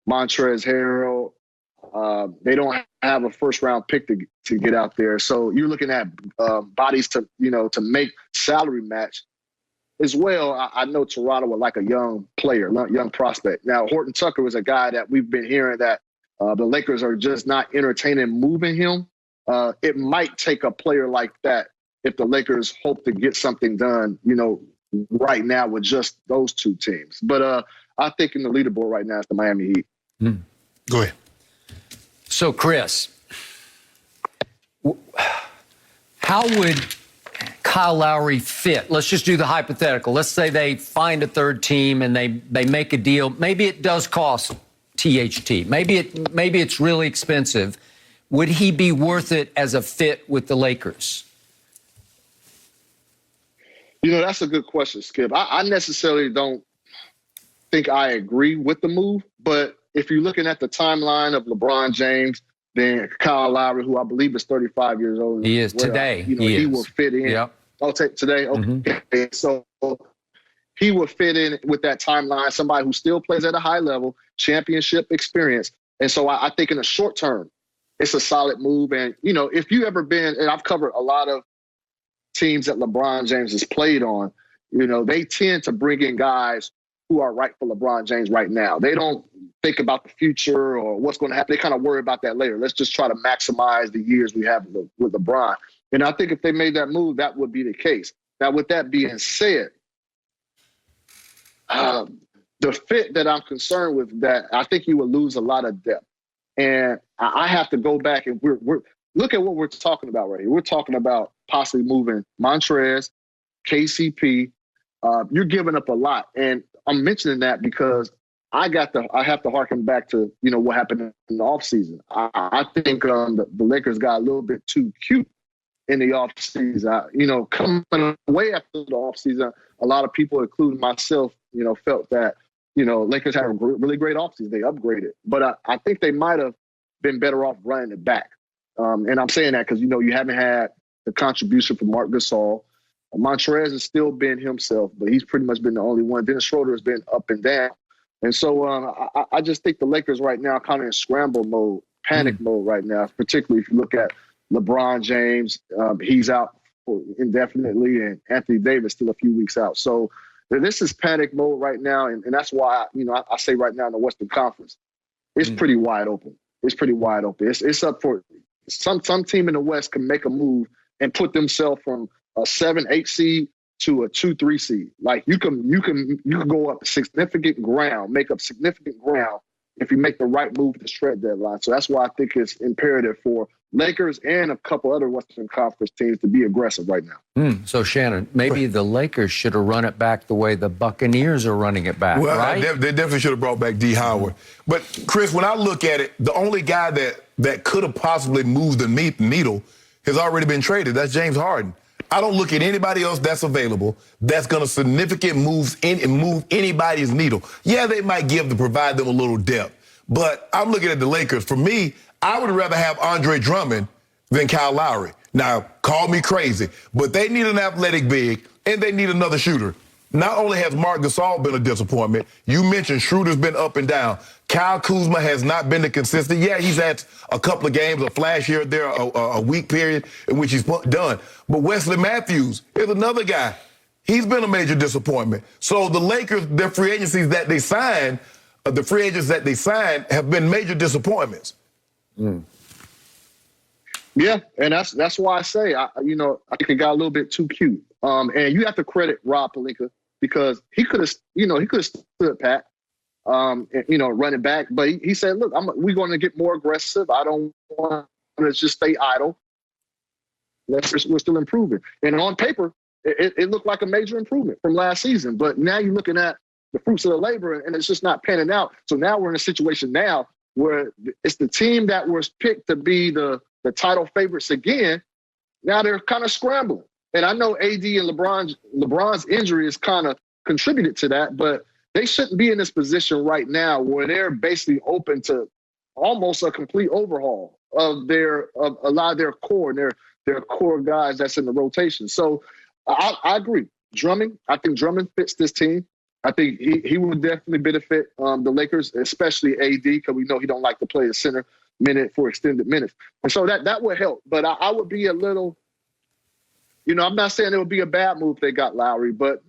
Montrezl Harrell. They don't have a first round pick to get out there. So you're looking at bodies to make salary match as well. I know Toronto would like a young player, young prospect. Now, Horton Tucker was a guy that we've been hearing that the Lakers are just not entertaining moving him. It might take a player like that if the Lakers hope to get something done, right now with just those two teams. But I think in the leaderboard right now it's the Miami Heat.
Go ahead.
So, Chris, how would Kyle Lowry fit? Let's just do the hypothetical. Let's say they find a third team and they make a deal. Maybe it does cost THT. Maybe it's really expensive. Would he be worth it as a fit with the Lakers?
That's a good question, Skip. I necessarily don't think I agree with the move, but if you're looking at the timeline of LeBron James, then Kyle Lowry, who I believe is 35 years old.
He is today. He
will fit in.
Yep.
I'll take today. Okay. So he will fit in with that timeline, somebody who still plays at a high level, championship experience. And so I think in the short term, it's a solid move. And, if you ever been, and I've covered a lot of teams that LeBron James has played on, they tend to bring in guys who are right for LeBron James right now. They don't think about the future or what's going to happen. They kind of worry about that later. Let's just try to maximize the years we have with LeBron. And I think if they made that move, that would be the case. Now, with that being said, the fit that I'm concerned with, that I think you would lose a lot of depth. And I have to go back and we're look at what we're talking about right here. We're talking about possibly moving Montrezl, KCP. You're giving up a lot. And I'm mentioning that because I have to harken back to, what happened in the offseason. I think the Lakers got a little bit too cute in the offseason. Coming away after the offseason, a lot of people, including myself, felt that, Lakers had a really great offseason. They upgraded. But I think they might have been better off running it back. And I'm saying that because, you haven't had the contribution from Marc Gasol. Montrez has still been himself, but he's pretty much been the only one. Dennis Schroeder has been up and down. And so I just think the Lakers right now kind of in scramble mode, panic mode right now, particularly if you look at LeBron James. He's out indefinitely, and Anthony Davis still a few weeks out. So this is panic mode right now, and that's why, I say right now in the Western Conference, it's pretty wide open. It's pretty wide open. It's up for some team in the West can make a move and put themselves from a 7-8 seed to a 2-3 seed. Like you can go up significant ground, make up significant ground if you make the right move at the trade deadline. So that's why I think it's imperative for Lakers and a couple other Western Conference teams to be aggressive right now.
So, Shannon, maybe the Lakers should have run it back the way the Buccaneers are running it back, right?
They definitely should have brought back D. Howard. But, Chris, when I look at it, the only guy that could have possibly moved the needle has already been traded. That's James Harden. I don't look at anybody else that's available that's going to significant move anybody's needle. Yeah, they might provide them a little depth. But I'm looking at the Lakers. For me, I would rather have Andre Drummond than Kyle Lowry. Now, call me crazy, but they need an athletic big, and they need another shooter. Not only has Marc Gasol been a disappointment, you mentioned Schroeder's been up and down. Kyle Kuzma has not been the consistent. Yeah, he's had a couple of games, a flash here or there, a week period in which he's done. But Wesley Matthews is another guy. He's been a major disappointment. So the Lakers, their free agencies that they signed, the free agents that they signed have been major disappointments.
Yeah, and that's why I say, I think it got a little bit too cute. And you have to credit Rob Pelinka because he could have stood pat, running back. But he said, look, we're going to get more aggressive. I don't want to just stay idle. We're still improving. And on paper, it looked like a major improvement from last season. But now you're looking at the fruits of the labor, and it's just not panning out. So now we're in a situation now where it's the team that was picked to be the title favorites again. Now they're kind of scrambling. And I know AD and LeBron's injury has kind of contributed to that, but they shouldn't be in this position right now where they're basically open to almost a complete overhaul of a lot of their core and their core guys that's in the rotation. So I agree. I think Drummond fits this team. I think he would definitely benefit the Lakers, especially AD, because we know he don't like to play the center minute for extended minutes. And so that would help. But I would be a little, I'm not saying it would be a bad move if they got Lowry, but,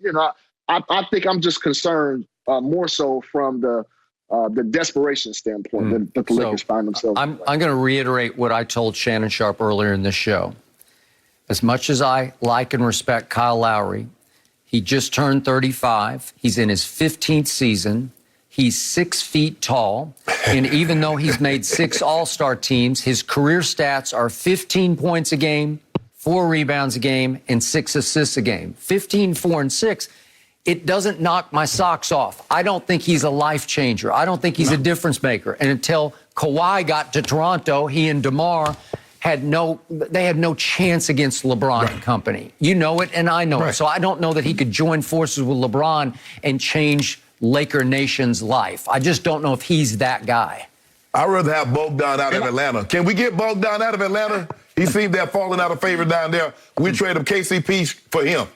I think I'm just concerned more so from the desperation standpoint that the Lakers find themselves.
I'm going to reiterate what I told Shannon Sharpe earlier in this show. As much as I like and respect Kyle Lowry, he just turned 35. He's in his 15th season. He's 6 feet tall. And even though he's made 6 all-star teams, his career stats are 15 points a game, 4 rebounds a game, and 6 assists a game. 15, 4, and 6. It doesn't knock my socks off. I don't think he's a life changer. I don't think he's a difference maker. And until Kawhi got to Toronto, he and DeMar had no chance against LeBron and company. You know it, and I know it. So I don't know that he could join forces with LeBron and change Laker Nation's life. I just don't know if he's that guy.
I'd rather have Bogdan out of Atlanta. Can we get Bogdan out of Atlanta? He seemed to have fallen out of favor down there. We trade him KCP for him.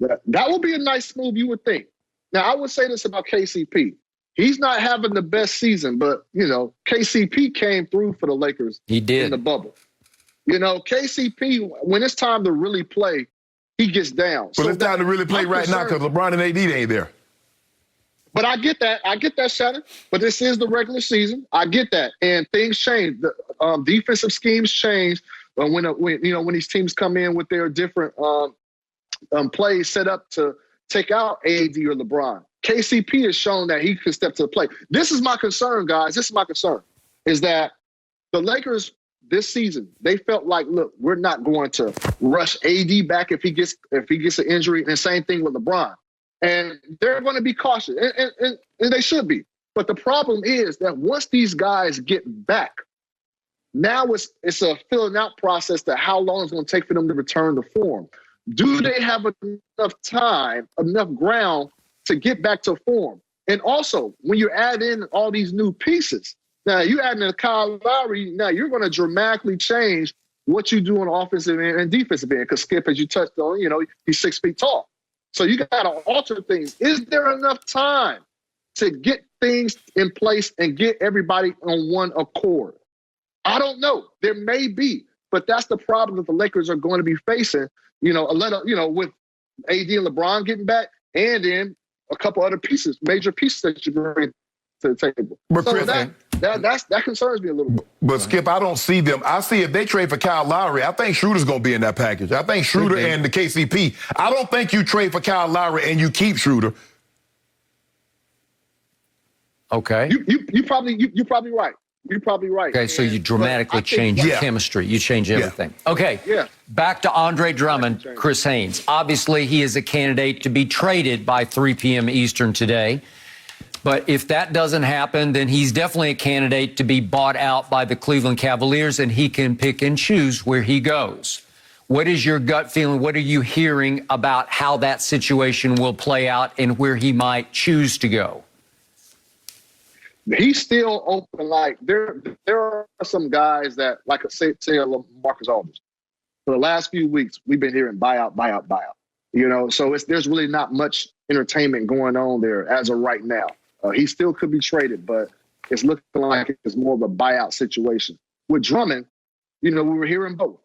That would be a nice move, you would think. Now, I would say this about KCP. He's not having the best season, but, KCP came through for the Lakers.
He did.
In the bubble. KCP, when it's time to really play, he gets down.
But it's time to really play right now because LeBron and AD ain't there.
But I get that, Shannon. But this is the regular season. I get that. And things change. The defensive schemes change when these teams come in with their different plays set up to take out AD or LeBron. KCP has shown that he can step to the plate. This is my concern, guys. This is my concern, is that the Lakers this season, they felt like, look, we're not going to rush AD back if he gets an injury, and the same thing with LeBron. And they're going to be cautious, and they should be. But the problem is that once these guys get back, Now it's a filling out process that how long it's going to take for them to return to form. Do they have enough time, enough ground to get back to form? And also, when you add in all these new pieces, now you add in Kyle Lowry, now you're going to dramatically change what you do on offensive end and defensive end. Because Skip, as you touched on, he's 6 feet tall. So you got to alter things. Is there enough time to get things in place and get everybody on one accord? I don't know. There may be, but that's the problem that the Lakers are going to be facing. With AD and LeBron getting back, and then a couple other pieces, major pieces that you bring to the table.
But
so
Chris,
that concerns me a little bit.
But Skip, I don't see them. I see if they trade for Kyle Lowry, I think Schroeder's going to be in that package. I think Schroeder and the KCP. I don't think you trade for Kyle Lowry and you keep Schroeder.
Okay.
You're probably right. You're probably right.
Okay, so you dramatically change your chemistry. You change everything.
Yeah.
Okay, back to Andre Drummond, Chris Haynes. Obviously, he is a candidate to be traded by 3 p.m. Eastern today. But if that doesn't happen, then he's definitely a candidate to be bought out by the Cleveland Cavaliers, and he can pick and choose where he goes. What is your gut feeling? What are you hearing about how that situation will play out and where he might choose to go?
He's still open. Like there are some guys that, like say Marcus Aldridge. For the last few weeks, we've been hearing buyout. So there's really not much entertainment going on there as of right now. He still could be traded, but it's looking like it's more of a buyout situation. With Drummond, we were hearing both.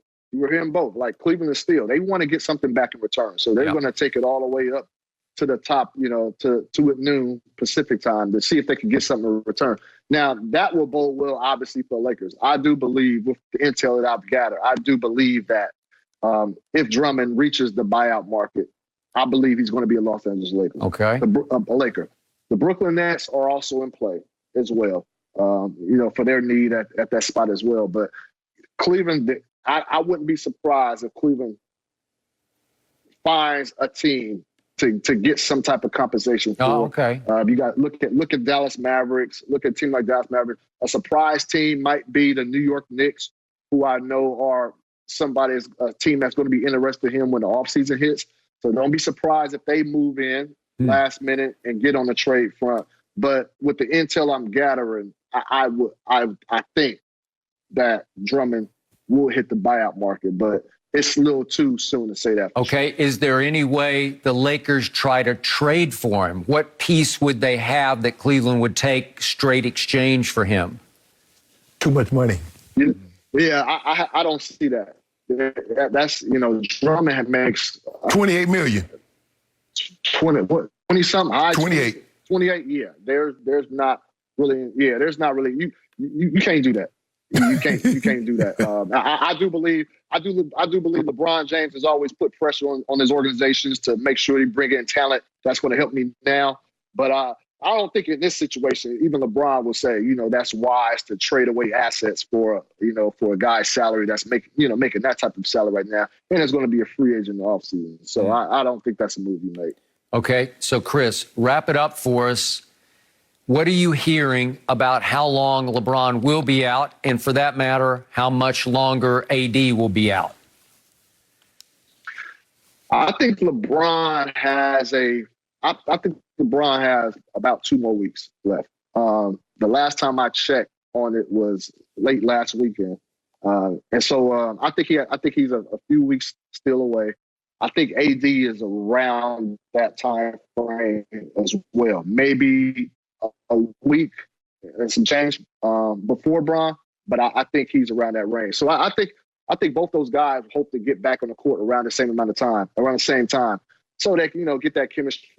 Like Cleveland is still, they want to get something back in return. So they're going to take it all the way up to the top, to at noon Pacific time to see if they can get something in return. Now, that will bode well, obviously, for the Lakers. I do believe, with the intel that I've gathered, I do believe that if Drummond reaches the buyout market, I believe he's going to be a Los Angeles Laker.
Okay.
A Laker. The Brooklyn Nets are also in play as well, for their need at that spot as well. But Cleveland, I wouldn't be surprised if Cleveland finds a team to get some type of compensation for.
Oh, okay.
You got look at Dallas Mavericks. Look at a team like Dallas Mavericks. A surprise team might be the New York Knicks, who I know are a team that's going to be interested in him when the offseason hits. So don't be surprised if they move in last minute and get on the trade front. But with the intel I'm gathering, I think that Drummond will hit the buyout market, but it's a little too soon to say that.
Okay. Sure. Is there any way the Lakers try to trade for him? What piece would they have that Cleveland would take straight exchange for him?
Too much money.
Yeah, I don't see that. That's, Drummond makes
$28 million.
20 something.
28.
28. Yeah. There's not really. You can't do that. You can't do that. I do believe LeBron James has always put pressure on his organizations to make sure he bring in talent that's going to help me now. But I don't think in this situation, even LeBron will say, that's wise to trade away assets for a guy's salary that's making that type of salary right now, and it's going to be a free agent in the offseason. So I don't think that's a move he made.
Okay, so Chris, wrap it up for us. What are you hearing about how long LeBron will be out, and for that matter, how much longer AD will be out?
I think LeBron has about 2 more weeks left. The last time I checked on it was late last weekend, and so I think he's a few weeks still away. I think AD is around that time frame as well, maybe a week and some change before Bron, but I think he's around that range. So I think both those guys hope to get back on the court around the same amount of time, around the same time, so they can get that chemistry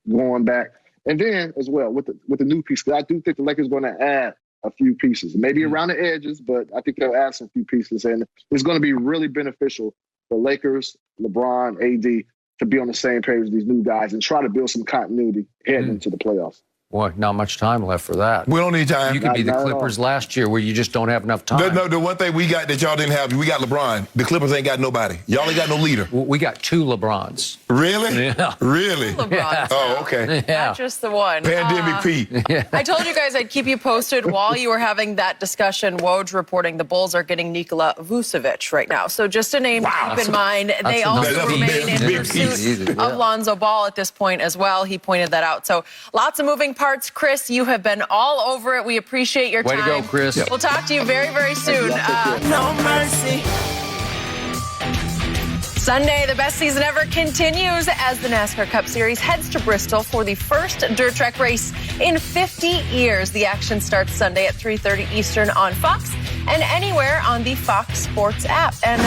going back. And then as well with the new piece, I do think the Lakers are going to add a few pieces, maybe around the edges, but I think they'll add some few pieces, and it's going to be really beneficial for Lakers, LeBron, AD to be on the same page with these new guys and try to build some continuity heading into the playoffs.
Boy, not much time left for that.
We don't need time.
You could be the
Not at
Clippers last year where you just don't have enough time.
No, the one thing we got that y'all didn't have, we got LeBron. The Clippers ain't got nobody. Y'all ain't got no leader.
We got 2 LeBrons.
Really?
Yeah.
Really?
LeBron.
Oh, okay.
Yeah.
Not just the one.
Pandemic Pete.
I told you guys I'd keep you posted while you were having that discussion. Woj reporting the Bulls are getting Nikola Vucevic right now. So just a name to keep in mind. They also
that's a
remain in
big
pursuit
piece.
of Lonzo Ball at this point as well. He pointed that out. So lots of moving parts. Chris, you have been all over it. We appreciate your
Way
time.
to go, Chris.
We'll talk to you very, very soon.
No mercy.
Sunday, the best season ever continues as the NASCAR Cup Series heads to Bristol for the first dirt track race in 50 years. The action starts Sunday at 3:30 Eastern on Fox and anywhere on the Fox Sports app. And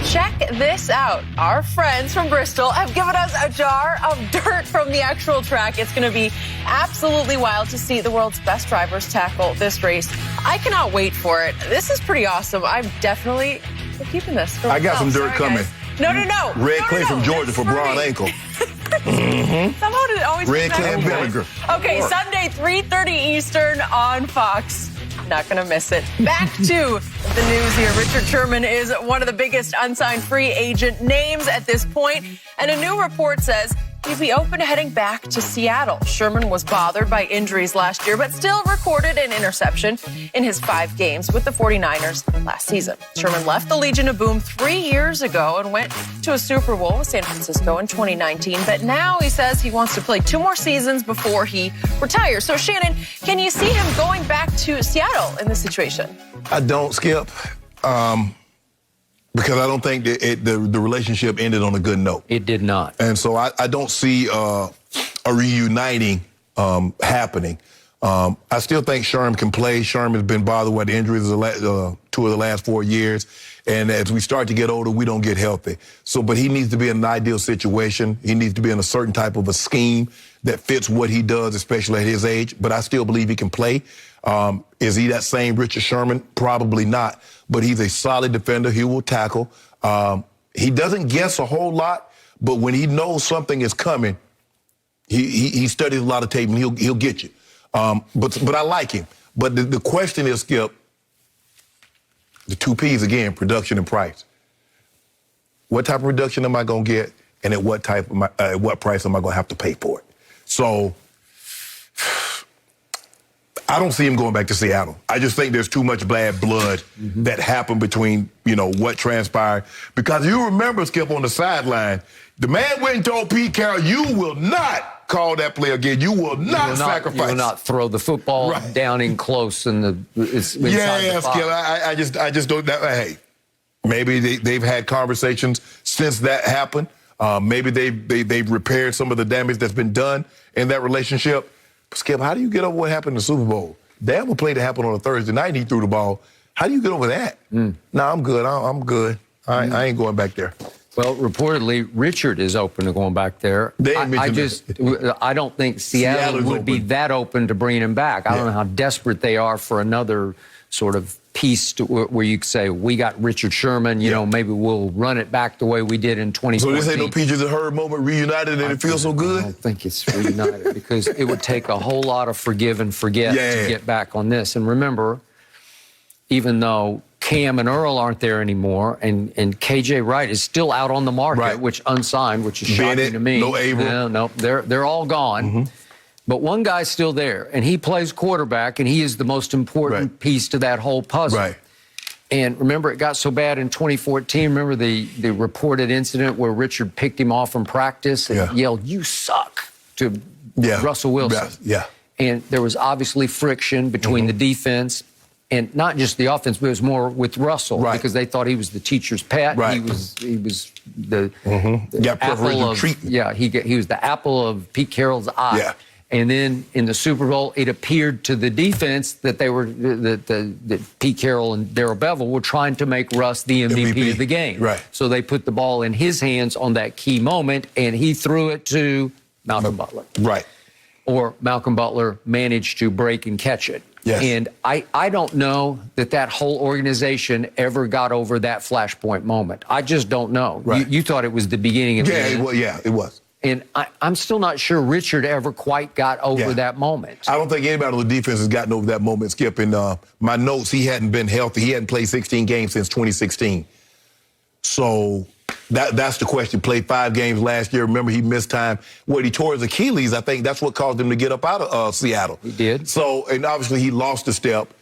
check this out. Our friends from Bristol have given us a jar of dirt from the actual track. It's going to be absolutely wild to see the world's best drivers tackle this race. I cannot wait for it. This is pretty awesome. I'm definitely keeping this for
I got some
myself.
dirt
Sorry,
coming.
guys. No.
Red
No,
clay from Georgia
That's
for broad
me.
ankle.
Somehow it always
Red
comes
clay
out
and
that way.
vinegar.
Okay, Sunday, 3:30 Eastern on Fox. Not going to miss it. Back to the news here. Richard Sherman is one of the biggest unsigned free agent names at this point, and a new report says he'd be open to heading back to Seattle. Sherman was bothered by injuries last year, but still recorded an interception in his 5 games with the 49ers last season. Sherman left the Legion of Boom 3 years ago and went to a Super Bowl with San Francisco in 2019. But now he says he wants to play 2 more seasons before he retires. So, Shannon, can you see him going back to Seattle in this situation?
I don't, Skip, because I don't think that the relationship ended on a good note.
It did not.
And so I don't see a reuniting happening. I still think Sherm can play. Sherm has been bothered with the injuries 2 of the last 4 years. And as we start to get older, we don't get healthy. So, but he needs to be in an ideal situation. He needs to be in a certain type of a scheme that fits what he does, especially at his age. But I still believe he can play. Is he that same Richard Sherman? Probably not. But he's a solid defender. He will tackle. He doesn't guess a whole lot, but when he knows something is coming, he studies a lot of tape and he'll get you. But I like him. But the question is, Skip, the 2 P's again, production and price. What type of production am I going to get, and at what price am I going to have to pay for it? So I don't see him going back to Seattle. I just think there's too much bad blood that happened between, what transpired. Because you remember, Skip, on the sideline, the man went and told Pete Carroll, you will not call that play again. You will not sacrifice.
You will not throw the football down in close inside the box.
Skip, I just don't. Hey, maybe they've had conversations since that happened. Maybe they've repaired some of the damage that's been done in that relationship. Skip, how do you get over what happened in the Super Bowl? They have a play that happened on a Thursday night and he threw the ball. How do you get over that? No, I'm good. I'm good. I ain't going back there.
Well, reportedly, Richard is open to going back there. I don't think Seattle would be that open to bringing him back. I don't know how desperate they are for another sort of piece where you could say, we got Richard Sherman, maybe we'll run it back the way we did in 2014.
So this ain't no Peaches and Herb moment, reunited, and it feels so good?
I don't think it's reunited because it would take a whole lot of forgive and forget to get back on this. And remember, even though Cam and Earl aren't there anymore, and KJ Wright is still out on the market, which unsigned, which is shocking to me.
No Abram.
No, they're all gone. But one guy's still there, and he plays quarterback, and he is the most important piece to that whole puzzle.
Right.
And remember, it got so bad in 2014. Remember the reported incident where Richard picked him off from practice and yelled, "You suck," to Russell Wilson.
Yeah.
And there was obviously friction between the defense and not just the offense, but it was more with Russell because they thought he was the teacher's pet. He was the apple of treatment. He was the apple of Pete Carroll's eye.
Yeah.
And then in the Super Bowl, it appeared to the defense that that Pete Carroll and Darrell Bevell were trying to make Russ the MVP of the game.
Right.
So they put the ball in his hands on that key moment, and he threw it to Malcolm Butler.
Right.
Or Malcolm Butler managed to break and catch it.
Yes.
And I don't know that whole organization ever got over that flashpoint moment. I just don't know.
Right.
You thought it was the beginning of the end.
It was.
And I'm still not sure Richard ever quite got over that moment.
I don't think anybody on the defense has gotten over that moment, Skip. In my notes, he hadn't been healthy. He hadn't played 16 games since 2016. So that's the question. Played 5 games last year. Remember, he missed time. He tore his Achilles. I think that's what caused him to get up out of Seattle.
He did.
So, and obviously he lost a step.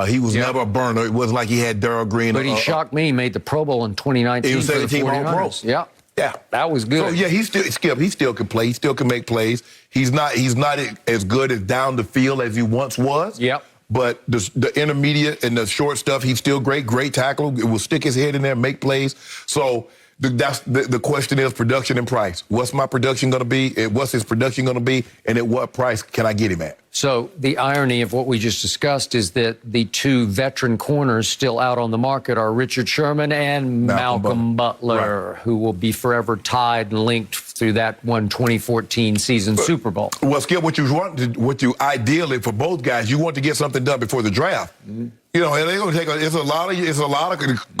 He was never a burner. It wasn't like he had Daryl Green.
But he shocked me. He made the Pro Bowl in 2019.
He was 17 All-Pro.
Yeah. Yeah, that was good.
So yeah, he still can play. He still can make plays. He's not as good as down the field as he once was.
Yep.
But the intermediate and the short stuff, he's still great tackle. It will stick his head in there, make plays. So that's the question is production and price. What's my production going to be? What's his production going to be? And at what price can I get him at?
So the irony of what we just discussed is that the 2 veteran corners still out on the market are Richard Sherman and Malcolm Butler, who will be forever tied and linked through that 2014 season Super Bowl.
Well, Skip, what you ideally for both guys, you want to get something done before the draft. Mm-hmm. You know, and they're going to take it's a lot of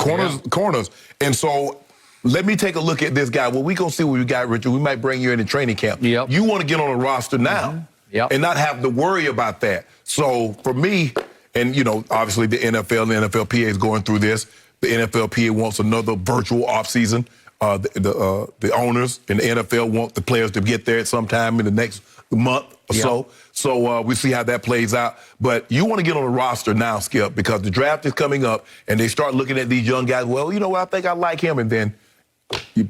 corners, and so. Let me take a look at this guy. Well, we're going to see what we got, Richard. We might bring you in training camp.
Yep.
You want to get on a roster now and not have to worry about that. So for me, and, you know, obviously the NFL and the NFLPA is going through this. The NFLPA wants another virtual offseason. The owners and the NFL want the players to get there at some time in the next month or so. So we see how that plays out. But you want to get on a roster now, Skip, because the draft is coming up and they start looking at these young guys. Well, you know what? I think I like him. And then you've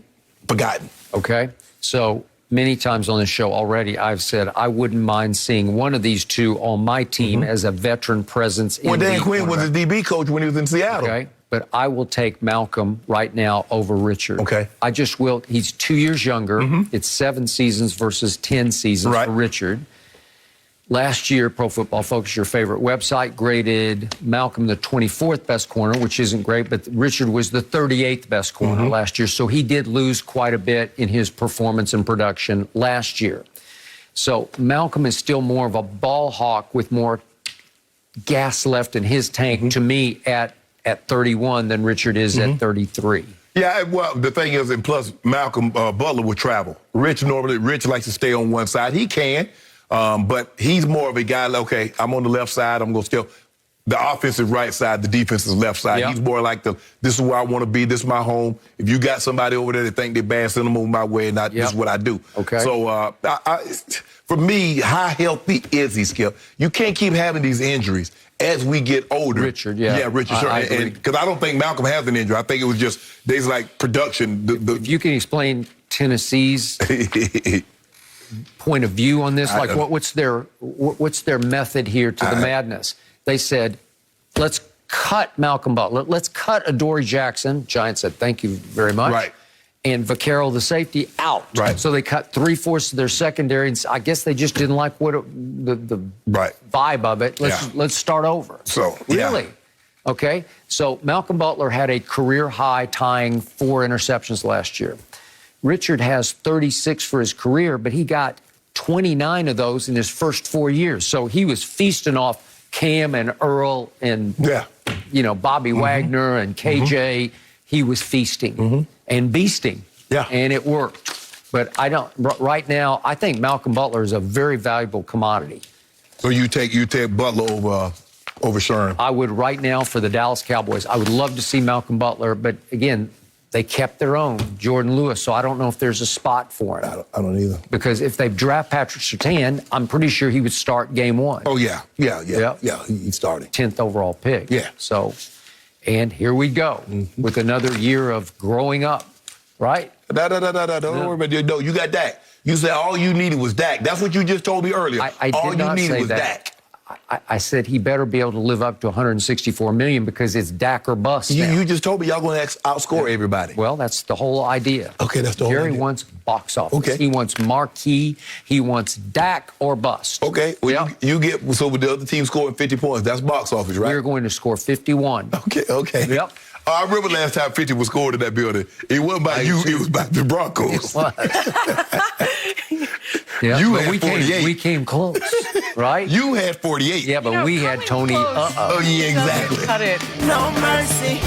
forgotten.
Okay. So many times on the show already, I've said I wouldn't mind seeing one of these 2 on my team as a veteran presence.
Well, Dan Quinn was a DB coach when he was in Seattle.
Okay. But I will take Malcolm right now over Richard.
Okay.
I just will. He's 2 years younger. It's 7 seasons versus 10 seasons for Richard. Last year, Pro Football Focus, your favorite website, graded Malcolm the 24th best corner, which isn't great, but Richard was the 38th best corner last year. So he did lose quite a bit in his performance and production last year. So Malcolm is still more of a ball hawk with more gas left in his tank to me at 31 than Richard is at 33.
Yeah, well, the thing is, and plus Malcolm Butler would travel. Rich likes to stay on one side. He can. But he's more of a guy, okay, I'm on the left side, I'm going to still, the offensive right side, the defensive left side. He's more like this is where I want to be, this is my home. If you got somebody over there that think they're bad, send them over my way, and this is what I do.
Okay.
So, for me, how healthy is he, Skip? You can't keep having these injuries as we get older.
Richard, yeah.
Richard, sure. Because I don't think Malcolm has an injury. I think it was just, there's like production.
If you can explain Tennessee's point of view on this, like what's their method here to the madness? They said, let's cut Malcolm Butler, let's cut Adoree Jackson. Giants said, thank you very much.
Right.
And Vaccaro, the safety, out.
Right.
So they cut 3/4 of their secondary, and I guess they just didn't like the vibe of it. Let's start over.
So
really, okay. So Malcolm Butler had a career high, tying 4 interceptions last year. Richard has 36 for his career, but he got 29 of those in his first 4 years. So he was feasting off Cam and Earl and, Bobby Wagner and KJ. He was feasting and beasting. Yeah. And it worked. But right now, I think Malcolm Butler is a very valuable commodity.
So you take Butler over Sherman?
I would right now for the Dallas Cowboys. I would love to see Malcolm Butler, but again, they kept their own, Jordan Lewis, so I don't know if there's a spot for him.
I don't either.
Because if they draft Patrick Surtain, I'm pretty sure he would start game 1.
Oh, yeah, he's starting.
10th overall pick.
Yeah.
So, and here we go with another year of growing up, right?
Don't worry about it. No, you got Dak. You said all you needed was Dak. That's what you just told me earlier.
I
all
did
you
not
needed
say
was
that.
Dak.
I said he better be able to live up to $164 million because it's Dak or bust.
You just told me y'all going to outscore everybody.
Well, that's the whole idea.
Okay, that's the whole
Jerry
idea.
wants box office.
Okay.
He wants marquee. He wants Dak or bust.
Okay. Well, you get so with the other team scoring 50 points. That's box office, right?
We're going to score 51.
Okay.
Yep.
I remember last time 50 was scored in that building. It wasn't by you. It was by the Broncos.
Yeah,
you
but
had 48.
We came close, right?
You had 48.
Yeah, but we had Tony.
Oh, yeah, exactly.
Cut it.
No mercy.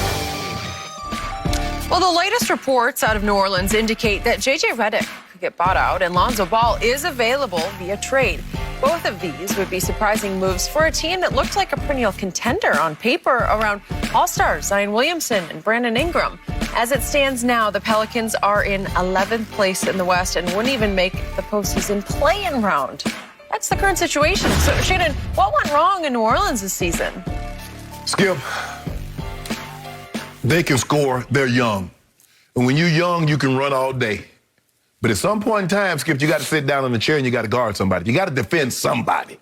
Well, the latest reports out of New Orleans indicate that J.J. Redick could get bought out, and Lonzo Ball is available via trade. Both of these would be surprising moves for a team that looked like a perennial contender on paper around All-Stars Zion Williamson and Brandon Ingram. As it stands now, the Pelicans are in 11th place in the West and wouldn't even make the postseason play-in round. That's the current situation. So, Shannon, what went wrong in New Orleans this season?
Skip, they can score. They're young. And when you're young, you can run all day. But at some point in time, Skip, you got to sit down in the chair and you got to guard somebody. You got to defend somebody.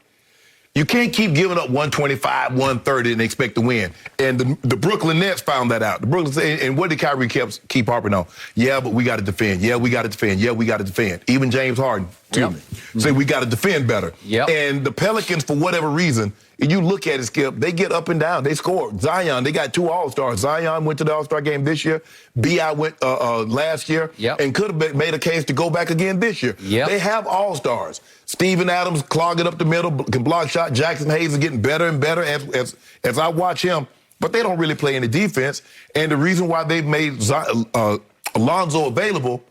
You can't keep giving up 125, 130 and expect to win. And the Brooklyn Nets found that out. And what did Kyrie keep harping on? Yeah, but we got to defend. Yeah, we got to defend. Yeah, we got to defend. Even James Harden, too, say we got to defend better.
Yep.
And the Pelicans, for whatever reason, and you look at it, Skip, they get up and down. They score. Zion, they got 2 All-Stars. Zion went to the All-Star game this year. B.I. went last year and could have made a case to go back again this year. They have All-Stars. Steven Adams clogging up the middle, can block shot. Jackson Hayes is getting better and better as I watch him. But they don't really play any defense. And the reason why they've made Alonzo available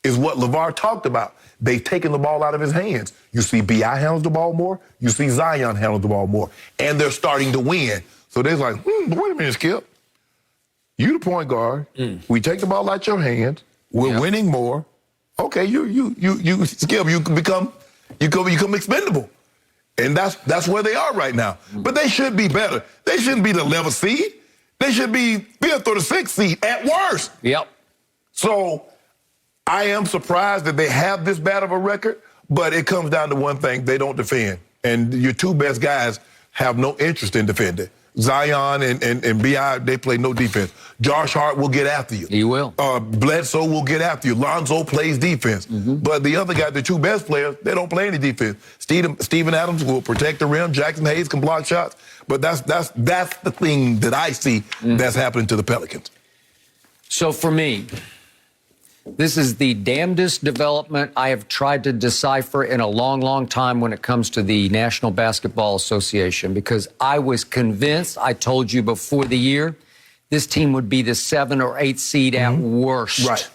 is what LeVar talked about. They've taken the ball out of his hands. You see B.I. handles the ball more. You see Zion handle the ball more. And they're starting to win. So they're like, wait a minute, Skip. You the point guard. We take the ball out your hands. We're winning more. Okay, you Skip, you become expendable. And that's where they are right now. But they should be better. They shouldn't be the 11th seed. They should be 5th or the 6th seed at worst. So I am surprised that they have this bad of a record, but it comes down to one thing. They don't defend. And your 2 best guys have no interest in defending. Zion and B.I., they play no defense. Josh Hart will get after you.
He will.
Bledsoe will get after you. Lonzo plays defense. But the other guy, the 2 best players, they don't play any defense. Steven Adams will protect the rim. Jackson Hayes can block shots. But that's the thing that I see that's happening to the Pelicans.
So for me, this is the damnedest development I have tried to decipher in a long, long time when it comes to the National Basketball Association, because I was convinced, I told you before the year, this team would be the 7th or 8th seed at worst.
Right.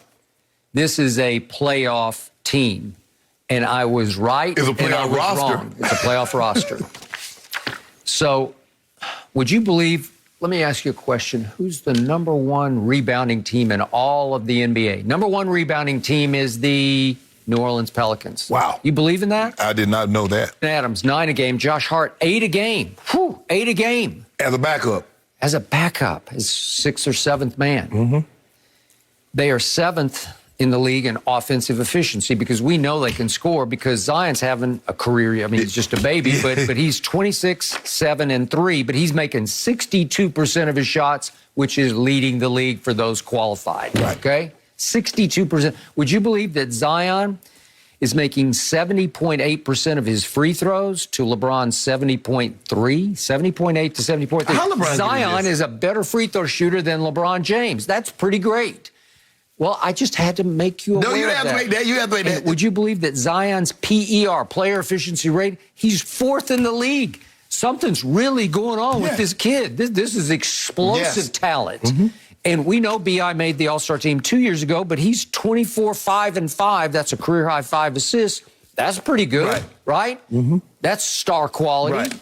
This is a playoff team. And I was right.
It's a playoff roster.
Wrong. It's a playoff roster. So would you believe, let me ask you a question. Who's the number 1 rebounding team in all of the NBA? Number 1 rebounding team is the New Orleans Pelicans.
Wow.
You believe in that?
I did not know that.
Adams, 9 a game. Josh Hart, 8 a game. 8 a game.
As a backup.
As a backup, as 6th or 7th man. They are 7th in the league in offensive efficiency because we know they can score because Zion's having a career. I mean, he's just a baby, but he's 26, 7, and 3, but he's making 62% of his shots, which is leading the league for those qualified. Okay? 62%. Would you believe that Zion is making 70.8% of his free throws to LeBron's 70.3, 70.8 to 70.3? Zion is a better free throw shooter than LeBron James. That's pretty great. Well, I just had to make you aware of that.
No, you have to make that. You have to make that.
Would you believe that Zion's PER, player efficiency rate, he's 4th in the league? Something's really going on with this kid. This is explosive talent. And we know B.I. made the All-Star team 2 years ago, but he's 24, 5, and 5. That's a career-high 5 assists. That's pretty good, right? That's star quality.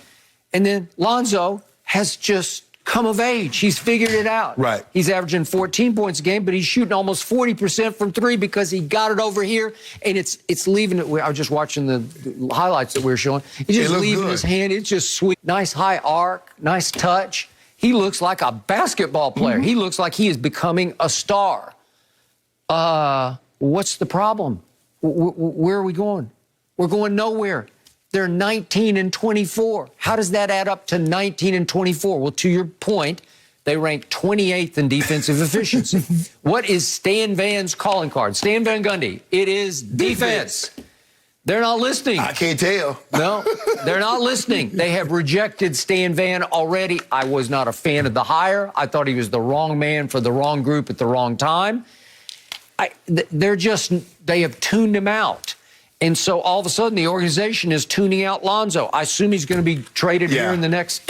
And then Lonzo has just come of age. He's figured it out. He's averaging 14 points a game, but he's shooting almost 40% from 3 because he got it over here, and it's leaving it. I was just watching the highlights that we were showing. He's just leaving his hand. It's just sweet. Nice high arc, nice touch. He looks like a basketball player. He looks like he is becoming a star. What's the problem? Where are we going? We're going nowhere. They're 19 and 24. How does that add up to 19 and 24? Well, to your point, they rank 28th in defensive efficiency. What is Stan Van's calling card? Stan Van Gundy. It is defense. They're not listening.
I can't tell.
No, they're not listening. They have rejected Stan Van already. I was not a fan of the hire. I thought he was the wrong man for the wrong group at the wrong time. They have tuned him out. And so all of a sudden, the organization is tuning out Lonzo. I assume he's going to be traded here in the next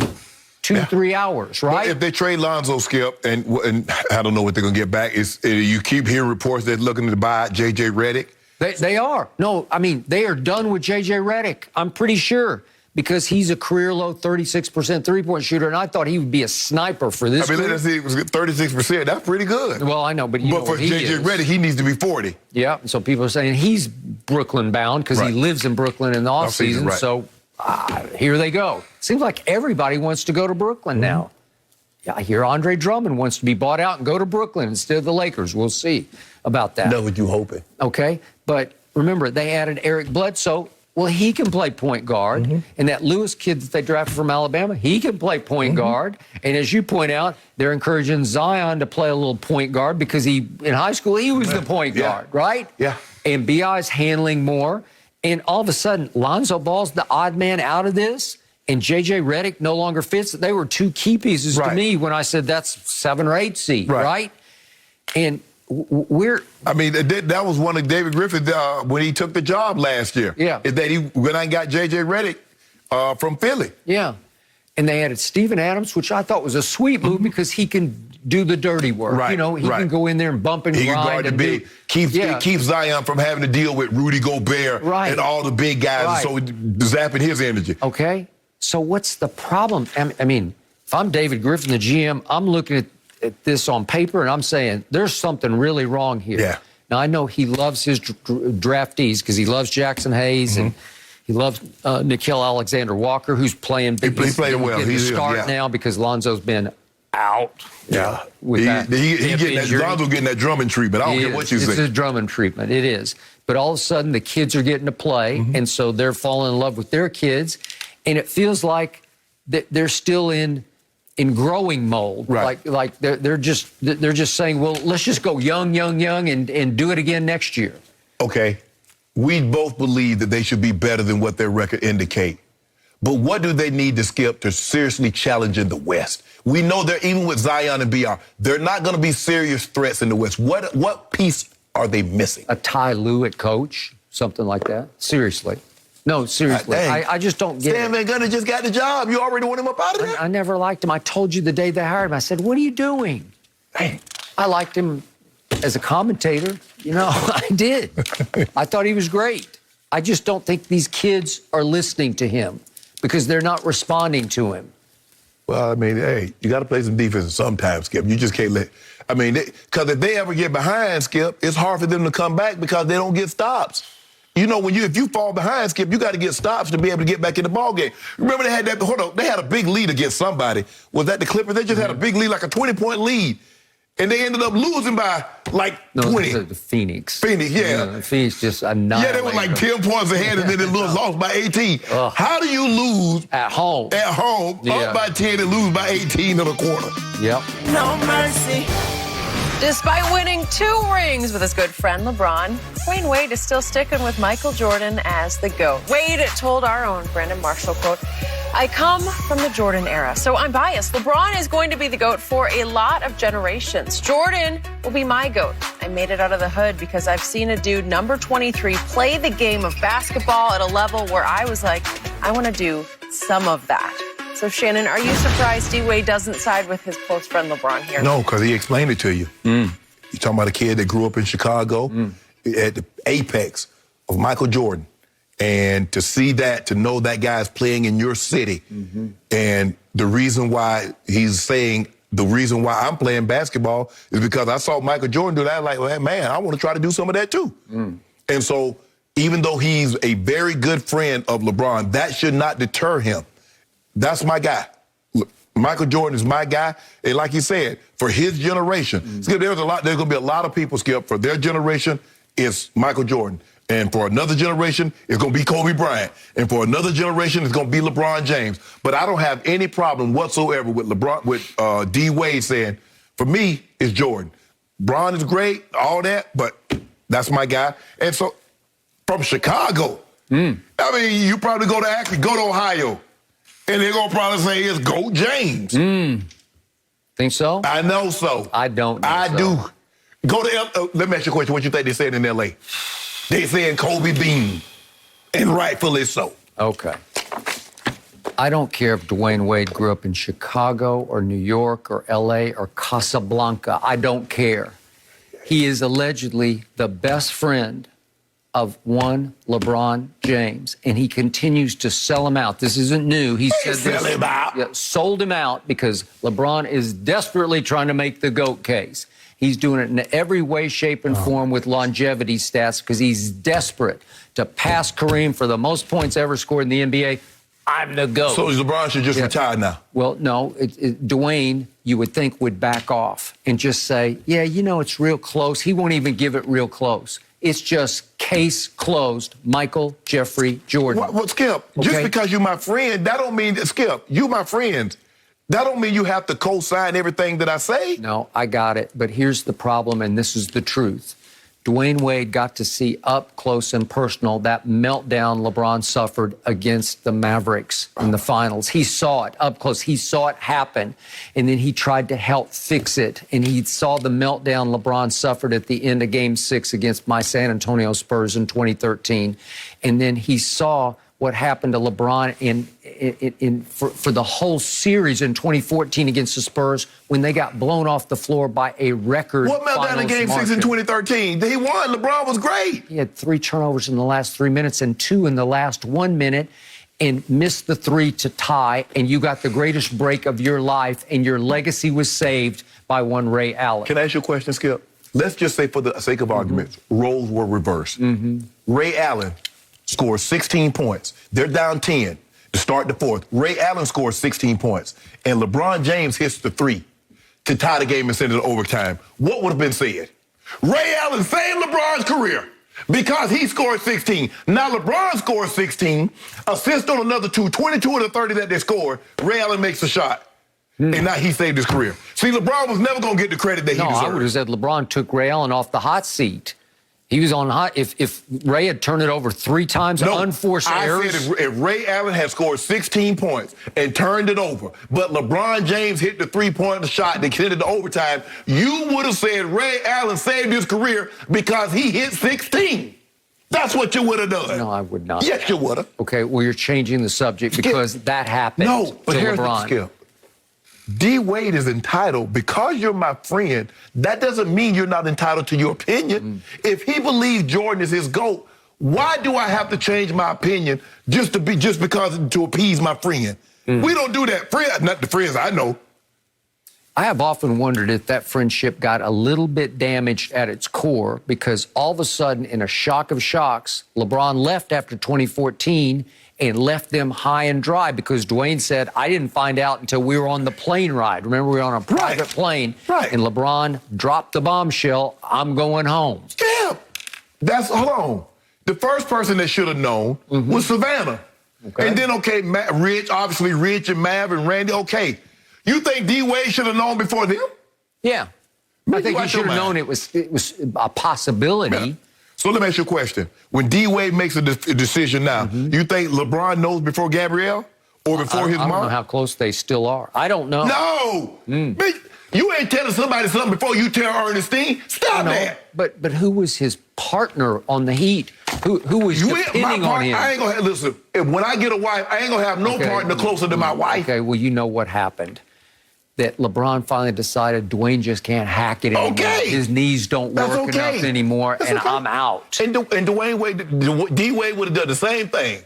2-3 hours, right?
But if they trade Lonzo, Skip, and I don't know what they're going to get back, you keep hearing reports they're looking to buy J.J. Redick.
They are. No, I mean, they are done with J.J. Redick. I'm pretty sure. Because he's a career-low 36% three-point shooter, and I thought he would be a sniper for this.
I mean, let's see, it was 36%. That's pretty good.
Well, I know, but
for J.J. Redick, he needs to be 40.
Yeah, and so people are saying he's Brooklyn-bound because he lives in Brooklyn in the offseason.
Right.
So here they go. Seems like everybody wants to go to Brooklyn now. Yeah, I hear Andre Drummond wants to be bought out and go to Brooklyn instead of the Lakers. We'll see about that.
That's what you hoping.
Okay, but remember, they added Eric Bledsoe. Well, he can play point guard. And that Lewis kid that they drafted from Alabama, he can play point guard. And as you point out, they're encouraging Zion to play a little point guard because in high school, he was the point guard, right?
Yeah.
And B.I.'s handling more. And all of a sudden, Lonzo Ball's the odd man out of this. And J.J. Redick no longer fits. They were two key pieces to me when I said that's 7 or 8 seed, right? And
I mean, that was one of David Griffin's when he took the job last year.
Yeah.
Is that he went and got J.J. Redick from Philly.
Yeah. And they added Steven Adams, which I thought was a sweet move because he can do the dirty work.
Right.
You know, he can go in there and bump and
he
grind.
He can guard the big. Keeps Zion from having to deal with Rudy Gobert and all the big guys. So zapping his energy.
Okay. So what's the problem? I mean, if I'm David Griffin, the GM, I'm looking at this on paper, and I'm saying there's something really wrong here.
Yeah.
Now, I know he loves his draftees because he loves Jackson Hayes and he loves Nickeil Alexander-Walker, who's playing big.
He played well.
He's start now because Lonzo's been out.
Yeah.
With
Lonzo's getting that Drummond treatment. I don't care what you say.
It's a Drummond treatment. It is. But all of a sudden, the kids are getting to play, and so they're falling in love with their kids, and it feels like they're still in growing mold.
Right.
Like they're just saying, well, let's just go young, and do it again next year.
Okay. We both believe that they should be better than what their record indicate. But what do they need to skip to seriously challenge in the West? We know they're, even with Zion and BR, they're not going to be serious threats in the West. What piece are they missing?
A Ty Lue at coach, something like that. Seriously. No, seriously. I just don't get
Stan Van Gundy just got the job. You already want him up out of there?
I never liked him. I told you the day they hired him. I said, what are you doing?
Hey.
I liked him as a commentator. You know, I did. I thought he was great. I just don't think these kids are listening to him because they're not responding to him.
Well, I mean, hey, you got to play some defense sometimes, Skip. You just can't because if they ever get behind, Skip, it's hard for them to come back because they don't get stops. You know, if you fall behind, Skip, you got to get stops to be able to get back in the ball game. Remember they had a big lead against somebody. Was that the Clippers? They just had a big lead, like a 20-point lead. And they ended up losing by like 20.
The Phoenix.
Phoenix, yeah.
Phoenix just annihilated.
Yeah, they were like 10 points ahead and then they lost by 18. How do you lose
at home?
Up by 10 and lose by 18 in a quarter?
Yep.
No mercy.
Despite winning 2 rings with his good friend LeBron, Dwyane Wade is still sticking with Michael Jordan as the GOAT. Wade told our own Brandon Marshall, quote, I come from the Jordan era, so I'm biased. LeBron is going to be the GOAT for a lot of generations. Jordan will be my GOAT. I made it out of the hood because I've seen a dude, number 23, play the game of basketball at a level where I was like, I want to do some of that. So, Shannon, are you surprised D-Wade doesn't side with his close friend LeBron here?
No, because he explained it to you. You're talking about a kid that grew up in Chicago at the apex of Michael Jordan. And to see that, to know that guy's playing in your city, and the reason why he's saying, the reason why I'm playing basketball is because I saw Michael Jordan do that. I'm like, well, man, I want to try to do some of that too. And so even though he's a very good friend of LeBron, that should not deter him. That's my guy. Michael Jordan is my guy. And like you said, for his generation, Skip, there's going to be a lot of people, Skip, for their generation, it's Michael Jordan. And for another generation, it's going to be Kobe Bryant. And for another generation, it's going to be LeBron James. But I don't have any problem whatsoever with D. Wade saying, for me, it's Jordan. Bron is great, all that, but that's my guy. And so, from Chicago, I mean, you probably go to Ohio, and they're going to probably say it's GOAT James.
Think so?
I know so.
I don't know
I do. Go to let me ask you a question. What you think they said in L.A.? They saying Kobe Bean, and rightfully so.
Okay. I don't care if Dwyane Wade grew up in Chicago or New York or L.A. or Casablanca. I don't care. He is allegedly the best friend of one LeBron James, and he continues to sell him out. This isn't new. He said
sell him out.
Yeah, sold him out because LeBron is desperately trying to make the GOAT case. He's doing it in every way, shape, and form with longevity stats because he's desperate to pass Kareem for the most points ever scored in the NBA. I'm the GOAT.
So LeBron should just retire now.
Well, no, Dwyane, you would think, would back off and just say, yeah, you know, it's real close. He won't even give it real close. It's just case closed. Michael Jeffrey Jordan.
Well, Skip, just because you're my friend, that don't mean, Skip, you my friend. That don't mean you have to co-sign everything that I say.
No, I got it. But here's the problem, and this is the truth. Dwyane Wade got to see up close and personal that meltdown LeBron suffered against the Mavericks in the finals. He saw it up close. He saw it happen, and then he tried to help fix it. And he saw the meltdown LeBron suffered at the end of Game 6 against my San Antonio Spurs in 2013. And then he saw what happened to LeBron for the whole series in 2014 against the Spurs when they got blown off the floor by a record.
What meltdown in Game 6 in 2013? He won. LeBron was great.
He had 3 turnovers in the last 3 minutes and 2 in the last 1 minute and missed the 3 to tie, and you got the greatest break of your life, and your legacy was saved by one Ray Allen.
Can I ask you a question, Skip? Let's just say, for the sake of arguments, roles were reversed. Ray Allen scores 16 points. They're down 10 to start the fourth. Ray Allen scores 16 points, and LeBron James hits the 3 to tie the game and send it to overtime. What would have been said? Ray Allen saved LeBron's career because he scored 16. Now LeBron scores 16, assist on another 2, 22 of the 30 that they scored. Ray Allen makes a shot. And now he saved his career. See, LeBron was never going to get the credit that he deserved.
No, I would have said LeBron took Ray Allen off the hot seat. He was on hot. If Ray had turned it over 3 times, unforced errors.
I said if Ray Allen had scored 16 points and turned it over, but LeBron James hit the 3-point shot that sent it to overtime, you would have said Ray Allen saved his career because he hit 16. That's what you would have done.
No, I would not.
Yes, you would have.
Okay, well, you're changing the subject because that happened
but
to
here's
LeBron.
The Skip. D. Wade is entitled, because you're my friend, that doesn't mean you're not entitled to your opinion. If he believes Jordan is his GOAT, why do I have to change my opinion just because to appease my friend? We don't do that. Not the friends I know.
I have often wondered if that friendship got a little bit damaged at its core because all of a sudden, in a shock of shocks, LeBron left after 2014 and left them high and dry because Dwyane said, I didn't find out until we were on the plane ride. Remember, we were on a private plane, and LeBron dropped the bombshell, I'm going home.
Yeah. Hold on. The first person that should have known was Savannah. Okay. And then, Rich and Mav and Randy, okay. You think D. Wade should have known before them?
Yeah. I think he should have known it was a possibility.
Yeah. So let me ask you a question. When D. Wade makes a decision now, you think LeBron knows before Gabrielle or before his mom?
I don't know how close they still are. I don't know.
No! You ain't telling somebody something before you tell Ernestine. Stop that.
But who was his partner on the Heat? Who was depending on him?
I ain't gonna listen. When I get a wife, I ain't gonna have no partner closer than my wife.
Okay, well, you know what happened. That LeBron finally decided Dwyane just can't hack it anymore.
Okay.
His knees don't work enough anymore, I'm out.
And Dwyane Wade, D. Wade would have done the same thing.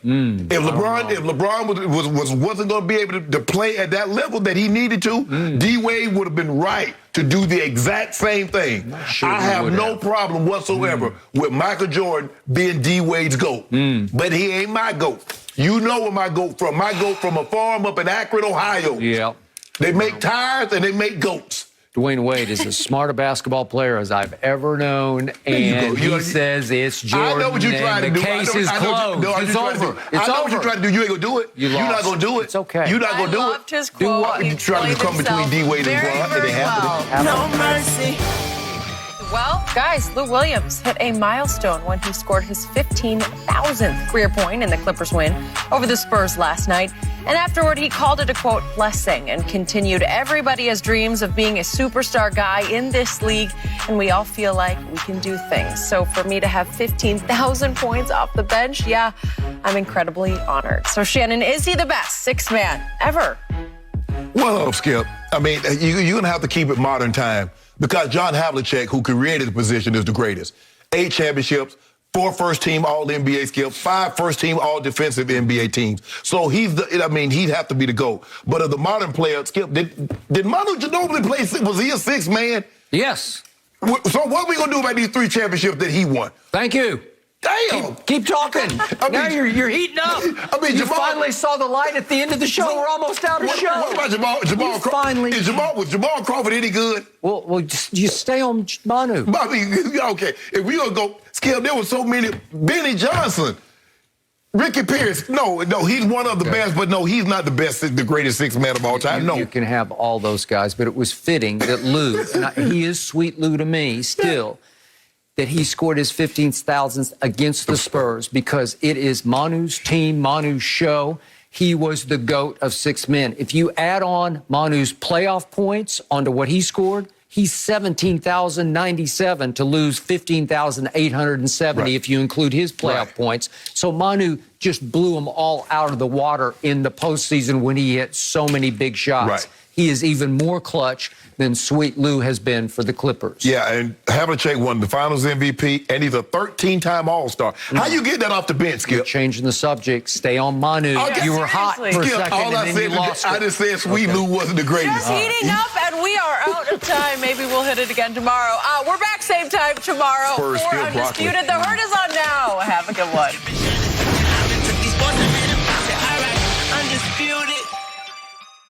If LeBron wasn't going to be able to play at that level that he needed to, D. Wade would have been right to do the exact same thing. I have no problem whatsoever with Michael Jordan being D. Wade's GOAT. But he ain't my GOAT. You know where my GOAT from. My GOAT from a farm up in Akron, Ohio.
Yeah.
They make tires and they make goats.
Dwyane Wade is as smart a basketball player as I've ever known, and he says it's Jordan.
I know what you're trying to do.
The case is closed. It's over.
I know what you're trying to do. You ain't gonna do it. You're not gonna do it.
It's okay.
You're not gonna do it.
I loved his quote.
You trying to come between D. Wade and LeBron, and they have to.
No mercy.
Well, guys, Lou Williams hit a milestone when he scored his 15,000th career point in the Clippers win over the Spurs last night. And afterward, he called it a, quote, blessing and continued, everybody has dreams of being a superstar guy in this league, and we all feel like we can do things. So for me to have 15,000 points off the bench, yeah, I'm incredibly honored. So, Shannon, is he the best sixth man ever?
Well, Skip, I mean, you're going to have to keep it modern time because John Havlicek, who created the position, is the greatest. 8 championships, 4 first-team All-NBA Skip, 5 first-team All-Defensive NBA teams. So he'd have to be the GOAT. But of the modern players, Skip, did Manu Ginobili play? Was he a 6th man?
Yes.
So what are we going to do about these 3 championships that he won?
Thank you.
Damn.
Keep talking. Now you're heating up. You finally saw the light at the end of the show. We're almost out of show.
What about Jamal Crawford? Was Jamal Crawford any good?
Well, you stay on Manu.
I mean, okay. If we gonna go, Skip, there were so many. Benny Johnson, Ricky Pierce. No, he's one of the best, but no, he's not the best, the greatest 6th man of all time. No,
you can have all those guys, but it was fitting that Lou, and he is sweet Lou to me still. That he scored his 15,000th against the Spurs because it is Manu's team, Manu's show. He was the GOAT of 6 men. If you add on Manu's playoff points onto what he scored, he's 17,097 to lose 15,870 if you include his playoff points. So Manu just blew them all out of the water in the postseason when he hit so many big shots.
Right.
He is even more clutch than Sweet Lou has been for the Clippers.
Yeah, and Havlicek won the Finals MVP, and he's a 13-time All-Star. How you get that off the bench, Skip?
You're changing the subject. Stay on Manu.
Okay.
You were hot for a
Skip,
second,
all
and then you lost
I
it.
just said Sweet Lou wasn't the greatest.
Just heating up, and we are out of time. Maybe we'll hit it again tomorrow. We're back same time tomorrow
Spurs
for
still
Undisputed.
broccoli.
The herd is on now. Have a good one.